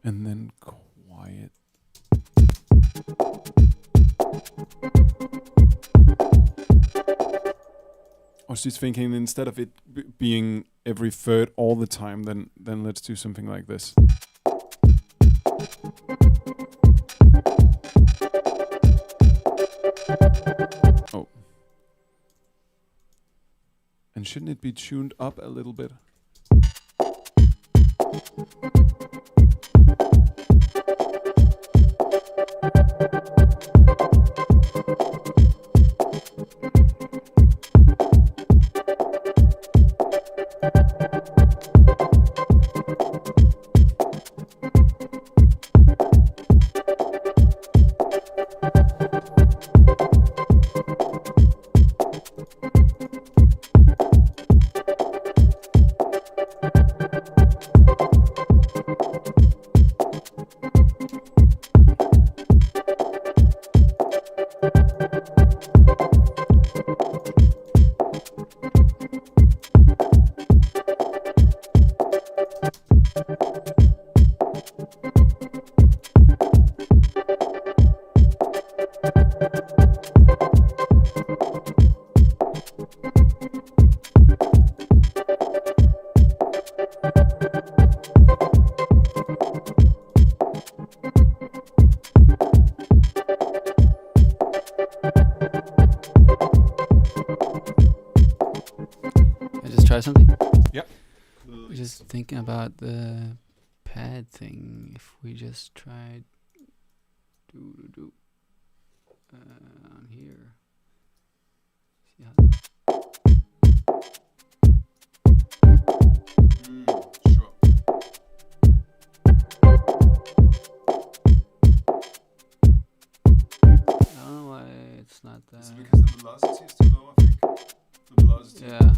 And then quiet. I was just thinking, instead of it being every third all the time, then let's do something like this. Oh. And shouldn't it be tuned up a little bit? was thinking about the pad thing. If we just tried on here. See how Sure. I don't know why it's not that. Is it because the velocity is too low? I think the velocity. Yeah.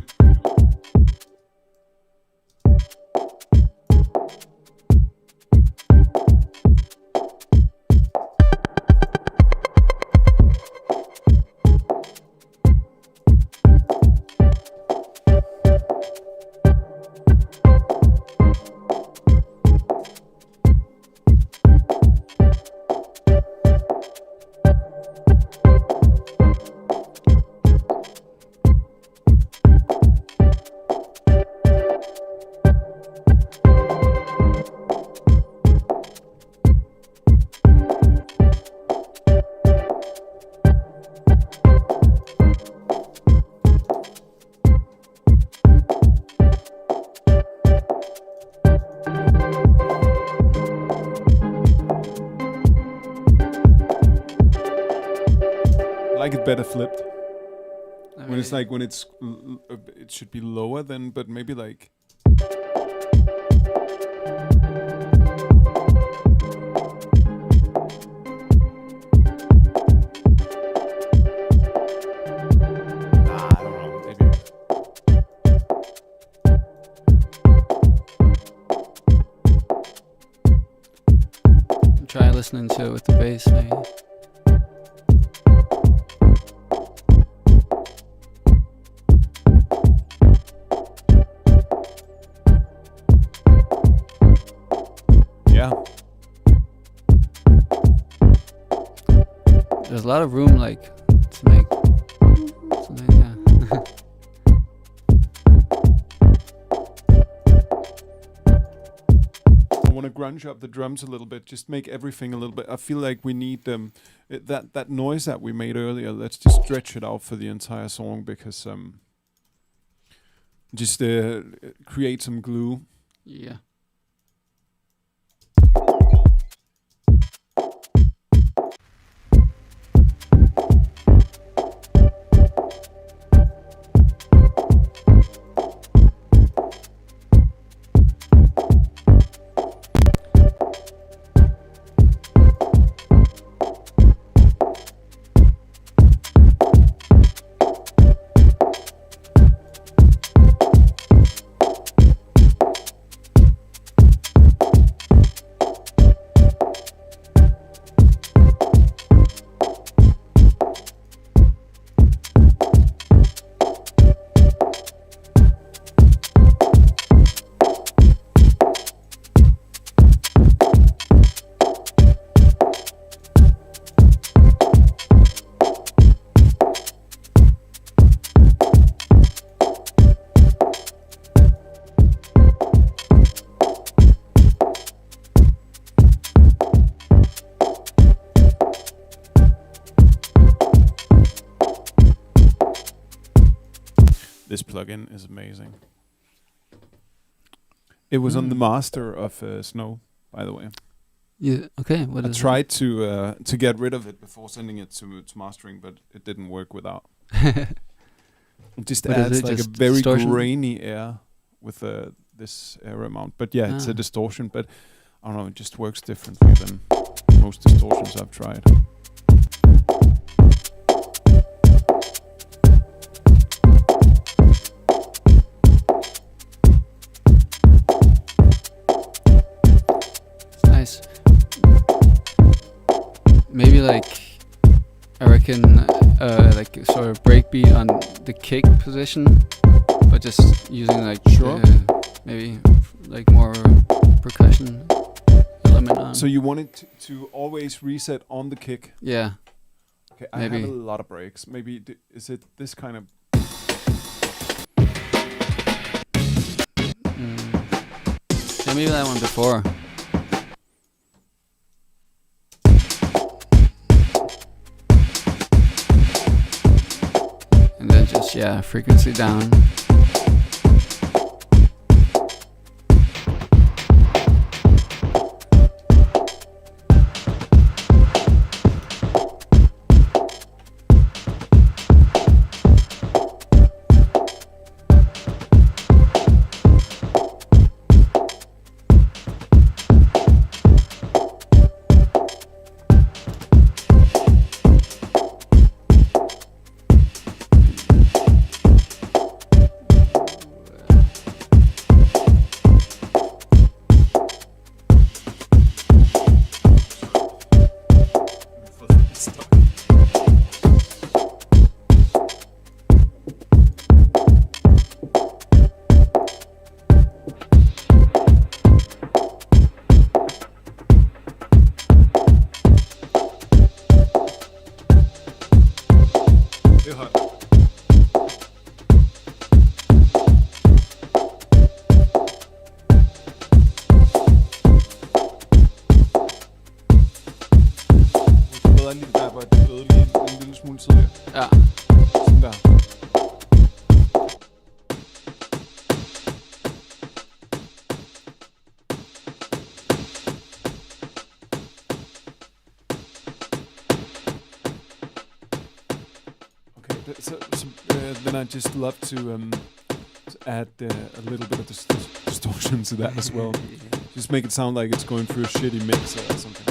I like it better flipped. I When it's mean, like when it's it should be lower then, but maybe like. Nah, I don't know. Maybe. try listening to it with the bass, maybe. Yeah. There's a lot of room, like, to make something, yeah. I want to grunge up the drums a little bit, just make everything a little bit. I feel like we need that noise that we made earlier. Let's just stretch it out for the entire song because just create some glue. Yeah. This plugin is amazing. It was on the master of Snow, by the way. Yeah. Okay. What I is tried to get rid of it before sending it to mastering, but it didn't work without. It just What is adds it, like a just very distortion? grainy air with this air amount. But yeah, it's a Ah. distortion. But I don't know, it just works differently than most distortions I've tried. It's nice. Maybe like I reckon like sort of breakbeat on the kick position, but just using like Sure. maybe like more percussion element on. So you want it to always reset on the kick? Yeah. Okay, I have Maybe. a lot of breaks. Maybe is it this kind of? Yeah, maybe that one before. And then just frequency down. gør lige det der, hvor jeg døde lige en lille smule tidligere. Ja. Sådan der. Okay, so then I just love to add a little bit of distortion to that as well. Just make it sound like it's going through a shitty mixer or something.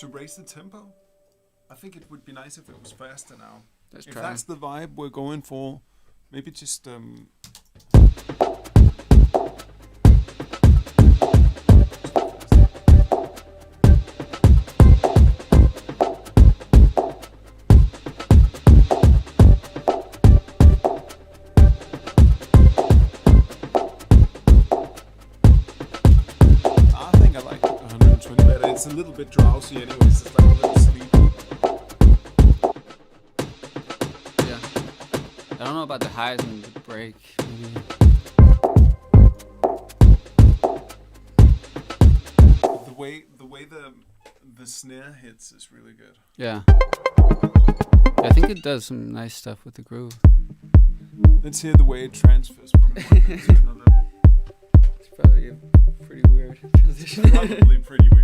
To raise the tempo, I think it would be nice if it was faster now. Let's if try. that's the vibe we're going for, maybe just I think I like 120 better. It's a little bit drowsy anyways, it's like a little sleepy. Yeah. I don't know about the highs and the break. Maybe. The way the snare hits is really good. Yeah. I think it does some nice stuff with the groove. Let's hear the way it transfers from one thing to another. It's probably a pretty weird transition. Probably pretty weird.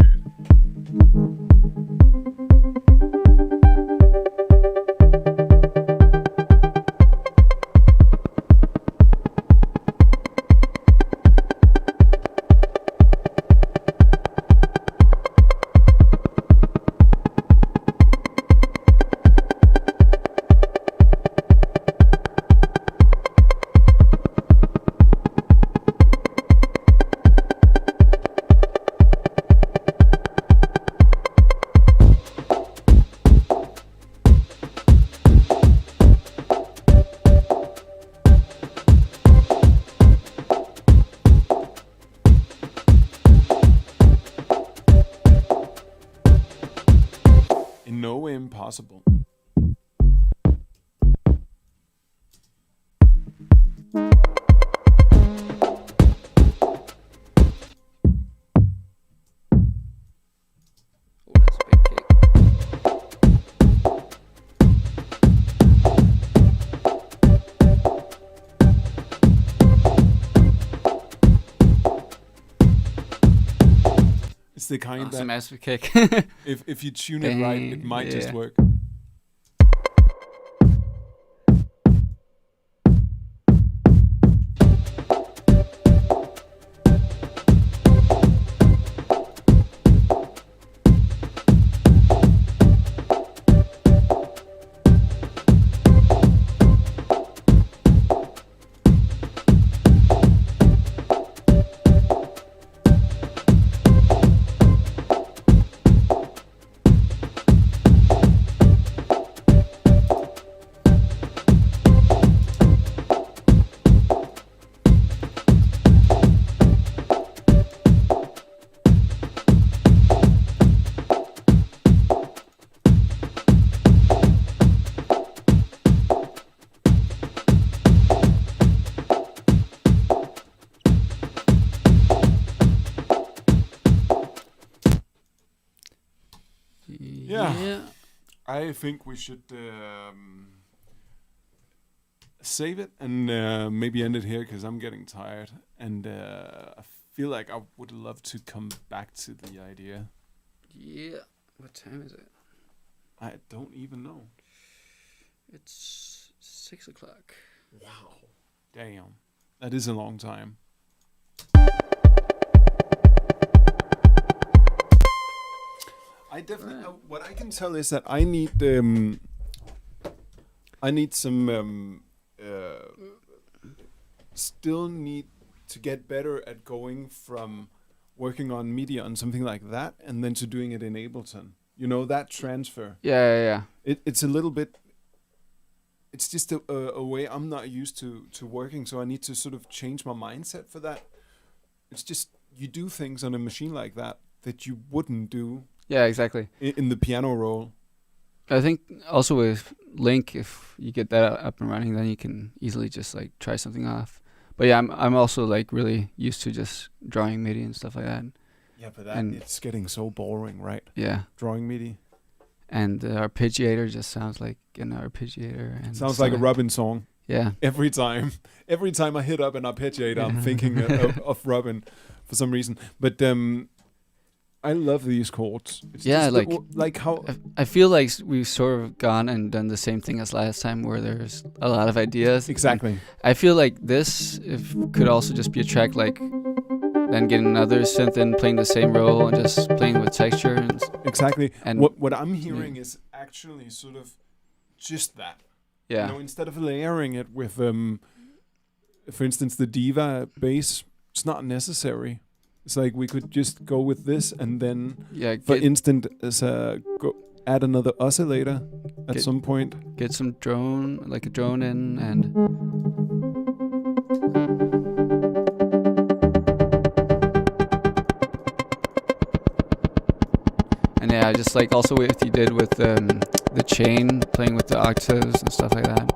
No way impossible. Oh, that's a big kick. It's the kind That's a that massive kick. if you tune it right, it might just Yeah. work. Yeah. I think we should save it and maybe end it here because I'm getting tired, and I feel like I would love to come back to the idea. Yeah. What time is it? I don't even know. It's 6:00. Wow. Damn. That is a long time. I definitely. What I can tell is that I need some. Still need to get better at going from working on media on something like that and then to doing it in Ableton. You know, that transfer. Yeah. It's a little bit. It's just a way I'm not used to working, so I need to sort of change my mindset for that. It's just you do things on a machine like that you wouldn't do. Yeah, exactly. In the piano roll. I think also with Link, if you get that up and running, then you can easily just like try something off. But yeah, I'm also like really used to just drawing MIDI and stuff like that. Yeah, but it's getting so boring, right? Yeah. Drawing MIDI. And the arpeggiator just sounds like an arpeggiator. And sounds like a Robin song. Yeah. Every time I hit up an arpeggiator, I'm thinking of Robin for some reason. But I love these chords. It's like how I feel like we've sort of gone and done the same thing as last time, where there's a lot of ideas. Exactly. I feel like this could also just be a track like then getting another synth in, playing the same role and just playing with texture. Exactly. And what I'm hearing is actually sort of just that. Yeah. You know, instead of layering it with, for instance, the diva bass, it's not necessary. It's like we could just go with this and then, for instance, add another oscillator at some point. Get some drone, like a drone in, and yeah, just like also what you did with the chain, playing with the octaves and stuff like that.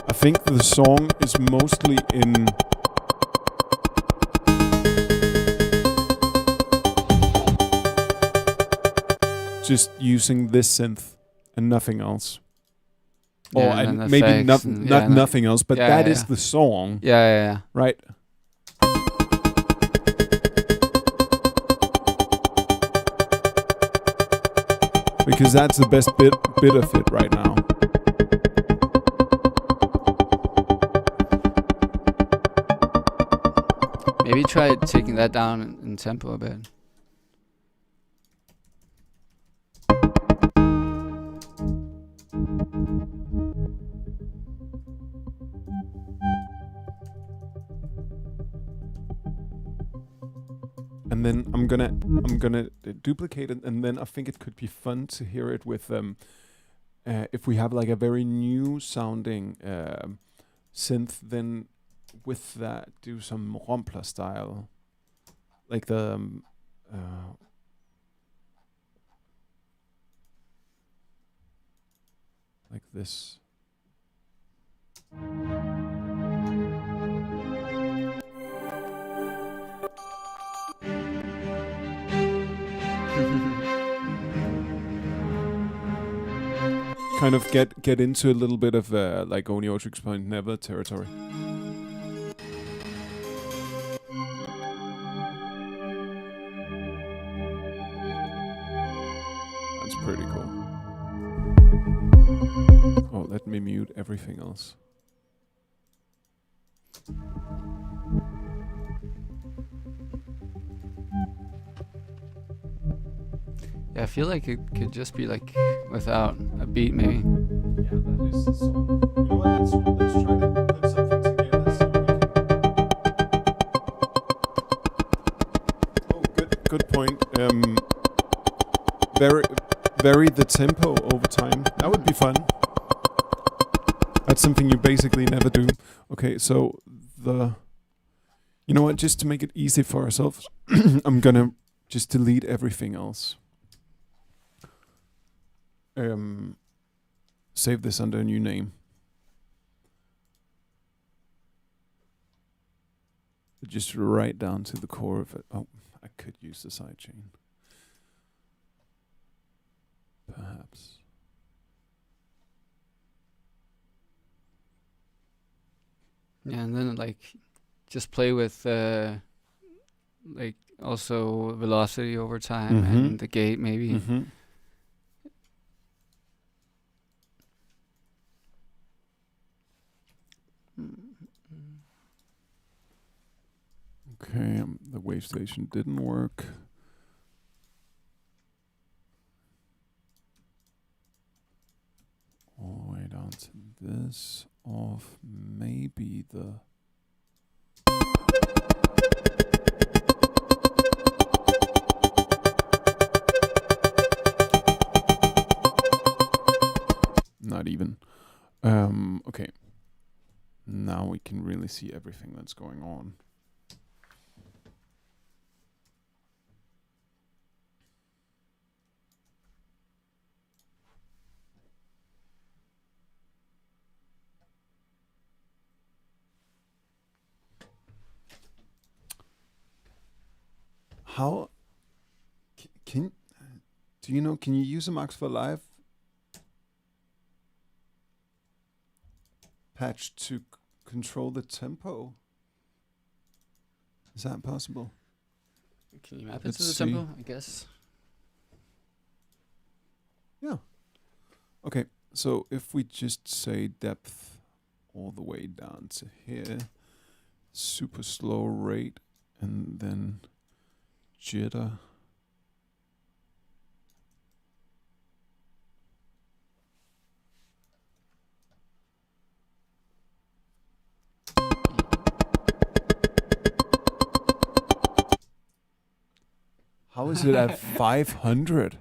I think the song is mostly in just using this synth and nothing else. Yeah, and maybe nothing else, but that is the song. Yeah. Right. Because that's the best bit of it right now. Maybe try taking that down in tempo a bit. And then I'm gonna duplicate it, and then I think it could be fun to hear it with if we have like a very new sounding synth, then with that do some Rompler style, like the like this. Kind of get into a little bit of like Only Otrix Point Never territory. That's pretty cool. Oh, let me mute everything else. Yeah, I feel like it could just be like without a beat, maybe. Yeah, that is the song. You know what? Let's try to put something together so we can. Oh, good point. Vary the tempo over time. That would be fun. That's something you basically never do. Okay, so you know what? Just to make it easy for ourselves, I'm gonna just delete everything else. save this under a new name. Just right down to the core of it. Oh, I could use the sidechain. Perhaps. Yeah, and then like just play with like also velocity over time and the gate maybe. Okay, the wave station didn't work. All the way down to this of maybe the... Not even. Okay. Now we can really see everything that's going on. How can do you know? Can you use a Max for Live patch to control the tempo? Is that possible? Can you map it Let's to the see. tempo? I guess. Yeah. Okay. So if we just say depth all the way down to here, super slow rate, and then jitter. How is it at 500?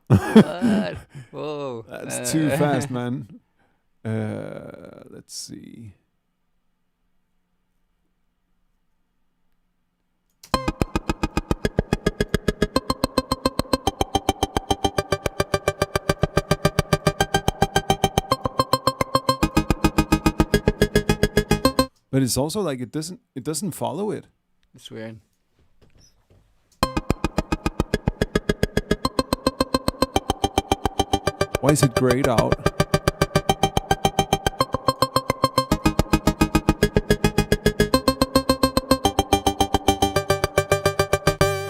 What? Whoa. That's too fast, man. Let's see. But it's also like it doesn't follow it. It's weird. Why is it grayed out?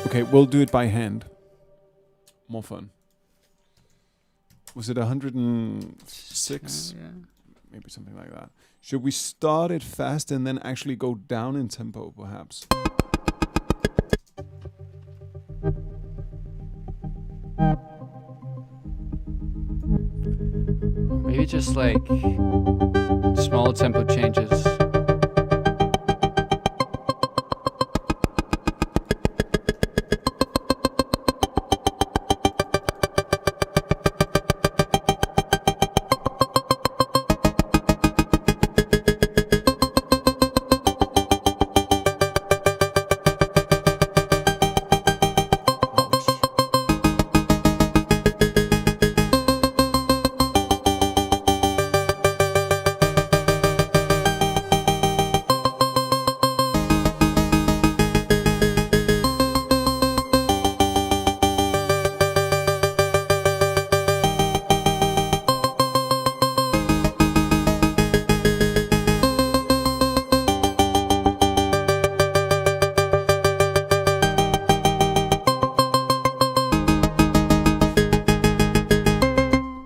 Okay, we'll do it by hand. More fun. Was it 106? Yeah. Maybe something like that. Should we start it fast and then actually go down in tempo, perhaps? Maybe just like small tempo changes.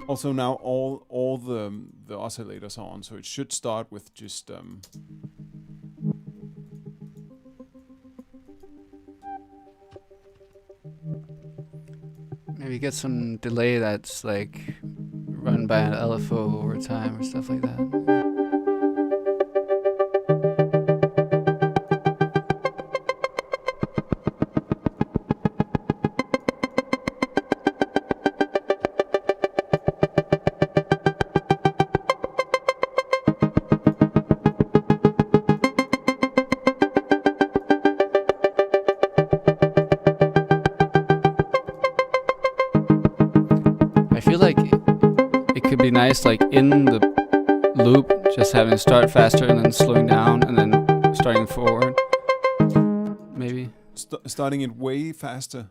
Also now all the oscillators are on, so it should start with just Maybe get some delay that's like run by an LFO over time or stuff like that. I feel like it could be nice, like in the loop, just having it start faster and then slowing down and then starting forward. Maybe starting it way faster.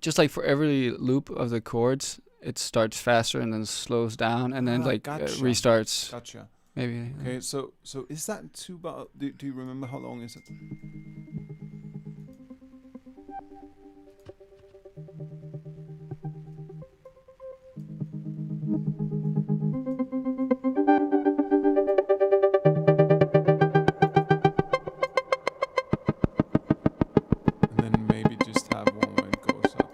just like for every loop of the chords, it starts faster and then slows down and then restarts. Gotcha. Maybe. Okay, so is that too bad? Do you remember how long is it? And then maybe just have one when it goes up.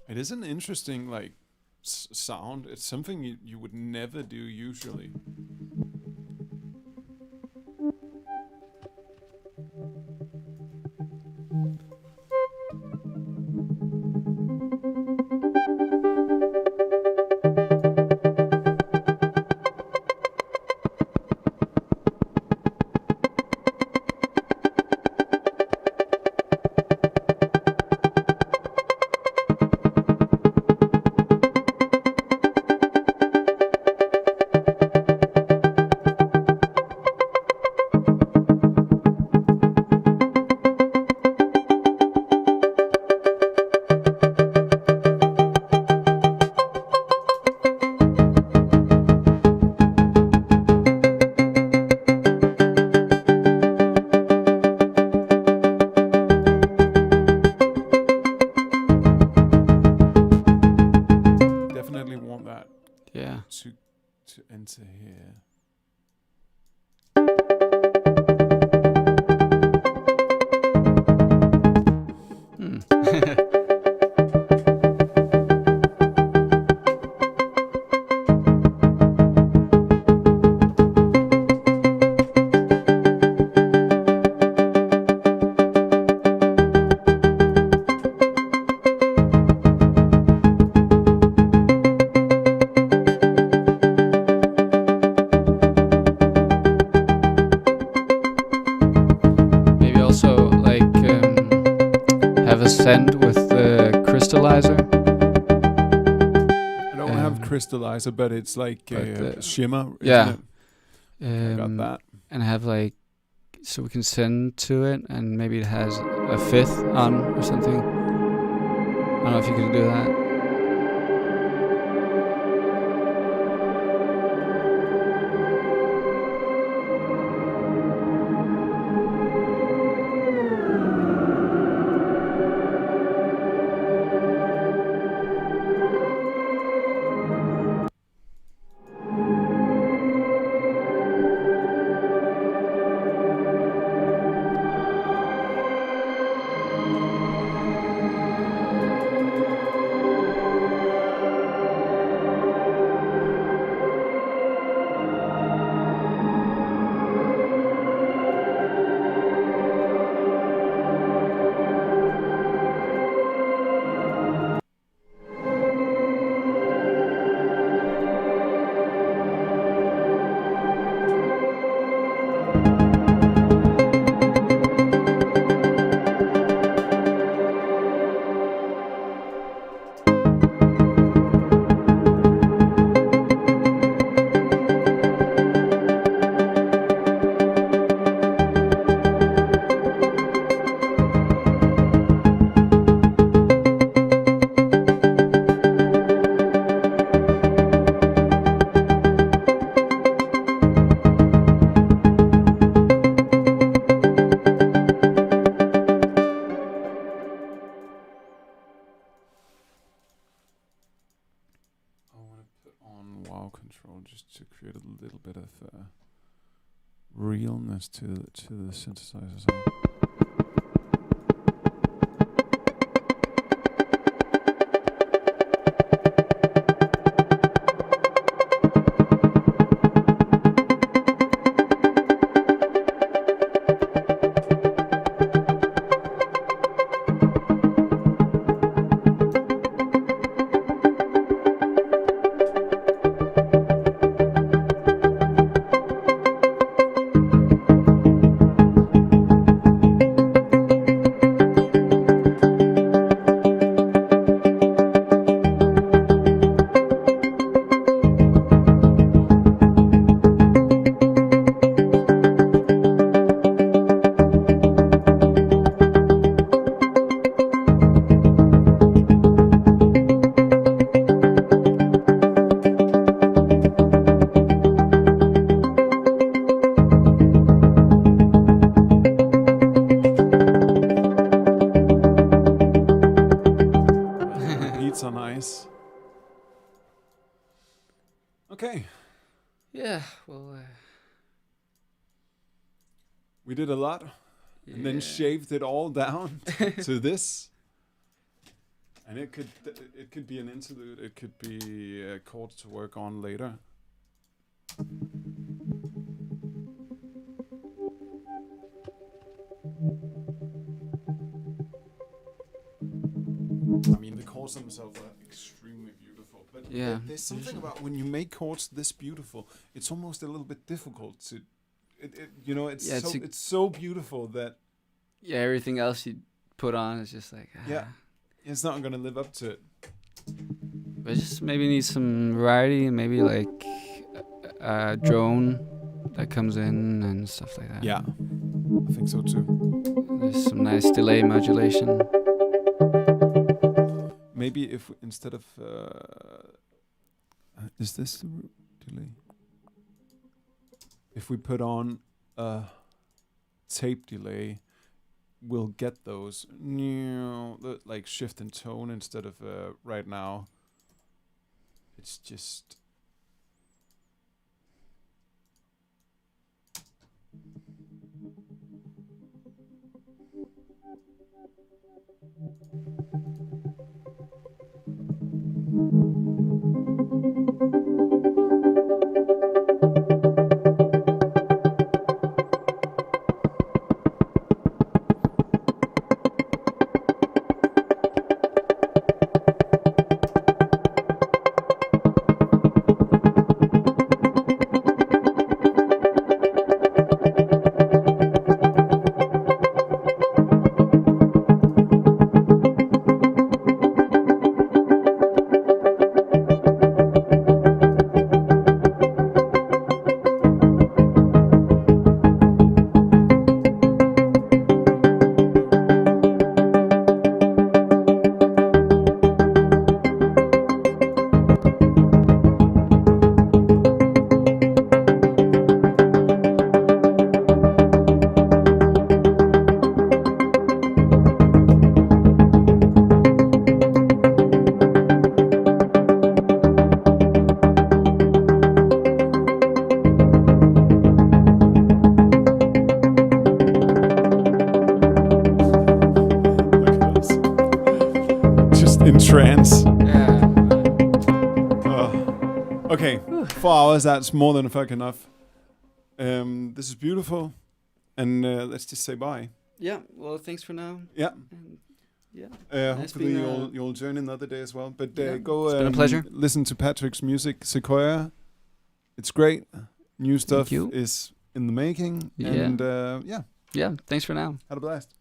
It is an interesting sound. It's something you would never do usually. Yeah. To enter here. Send with the crystallizer. I don't have crystallizer, but it's like shimmer. Yeah. I got that. And have so we can send to it, and maybe it has a fifth on or something. I don't know if you can do that. control just to create a little bit of realness to the synthesizer sound. On ice. Okay. Yeah. Well. We did a lot, and then shaved it all down to this. And it could be an interlude. It could be chords to work on later. I mean, the chords themselves are extremely beautiful, but there's something about when you make chords this beautiful, it's almost a little bit difficult to, it's so beautiful that everything else you put on is just like it's not gonna live up to it. But just maybe need some variety, maybe like a drone that comes in and stuff like that. Yeah, I think so too. There's some nice delay modulation. Maybe if instead of is this the delay? If we put on a tape delay, we'll get those like shift in tone instead of right now. It's just in trance. Okay, 4 hours, that's more than fucking enough. This is beautiful, and let's just say bye. Yeah, well, thanks for now. Yeah. And yeah. Nice Hopefully being, you'll join another day as well. But it's been a pleasure. Listen to Patrick's music, Sekuoia. It's great. New stuff is in the making. Yeah. And Yeah, thanks for now. Had a blast.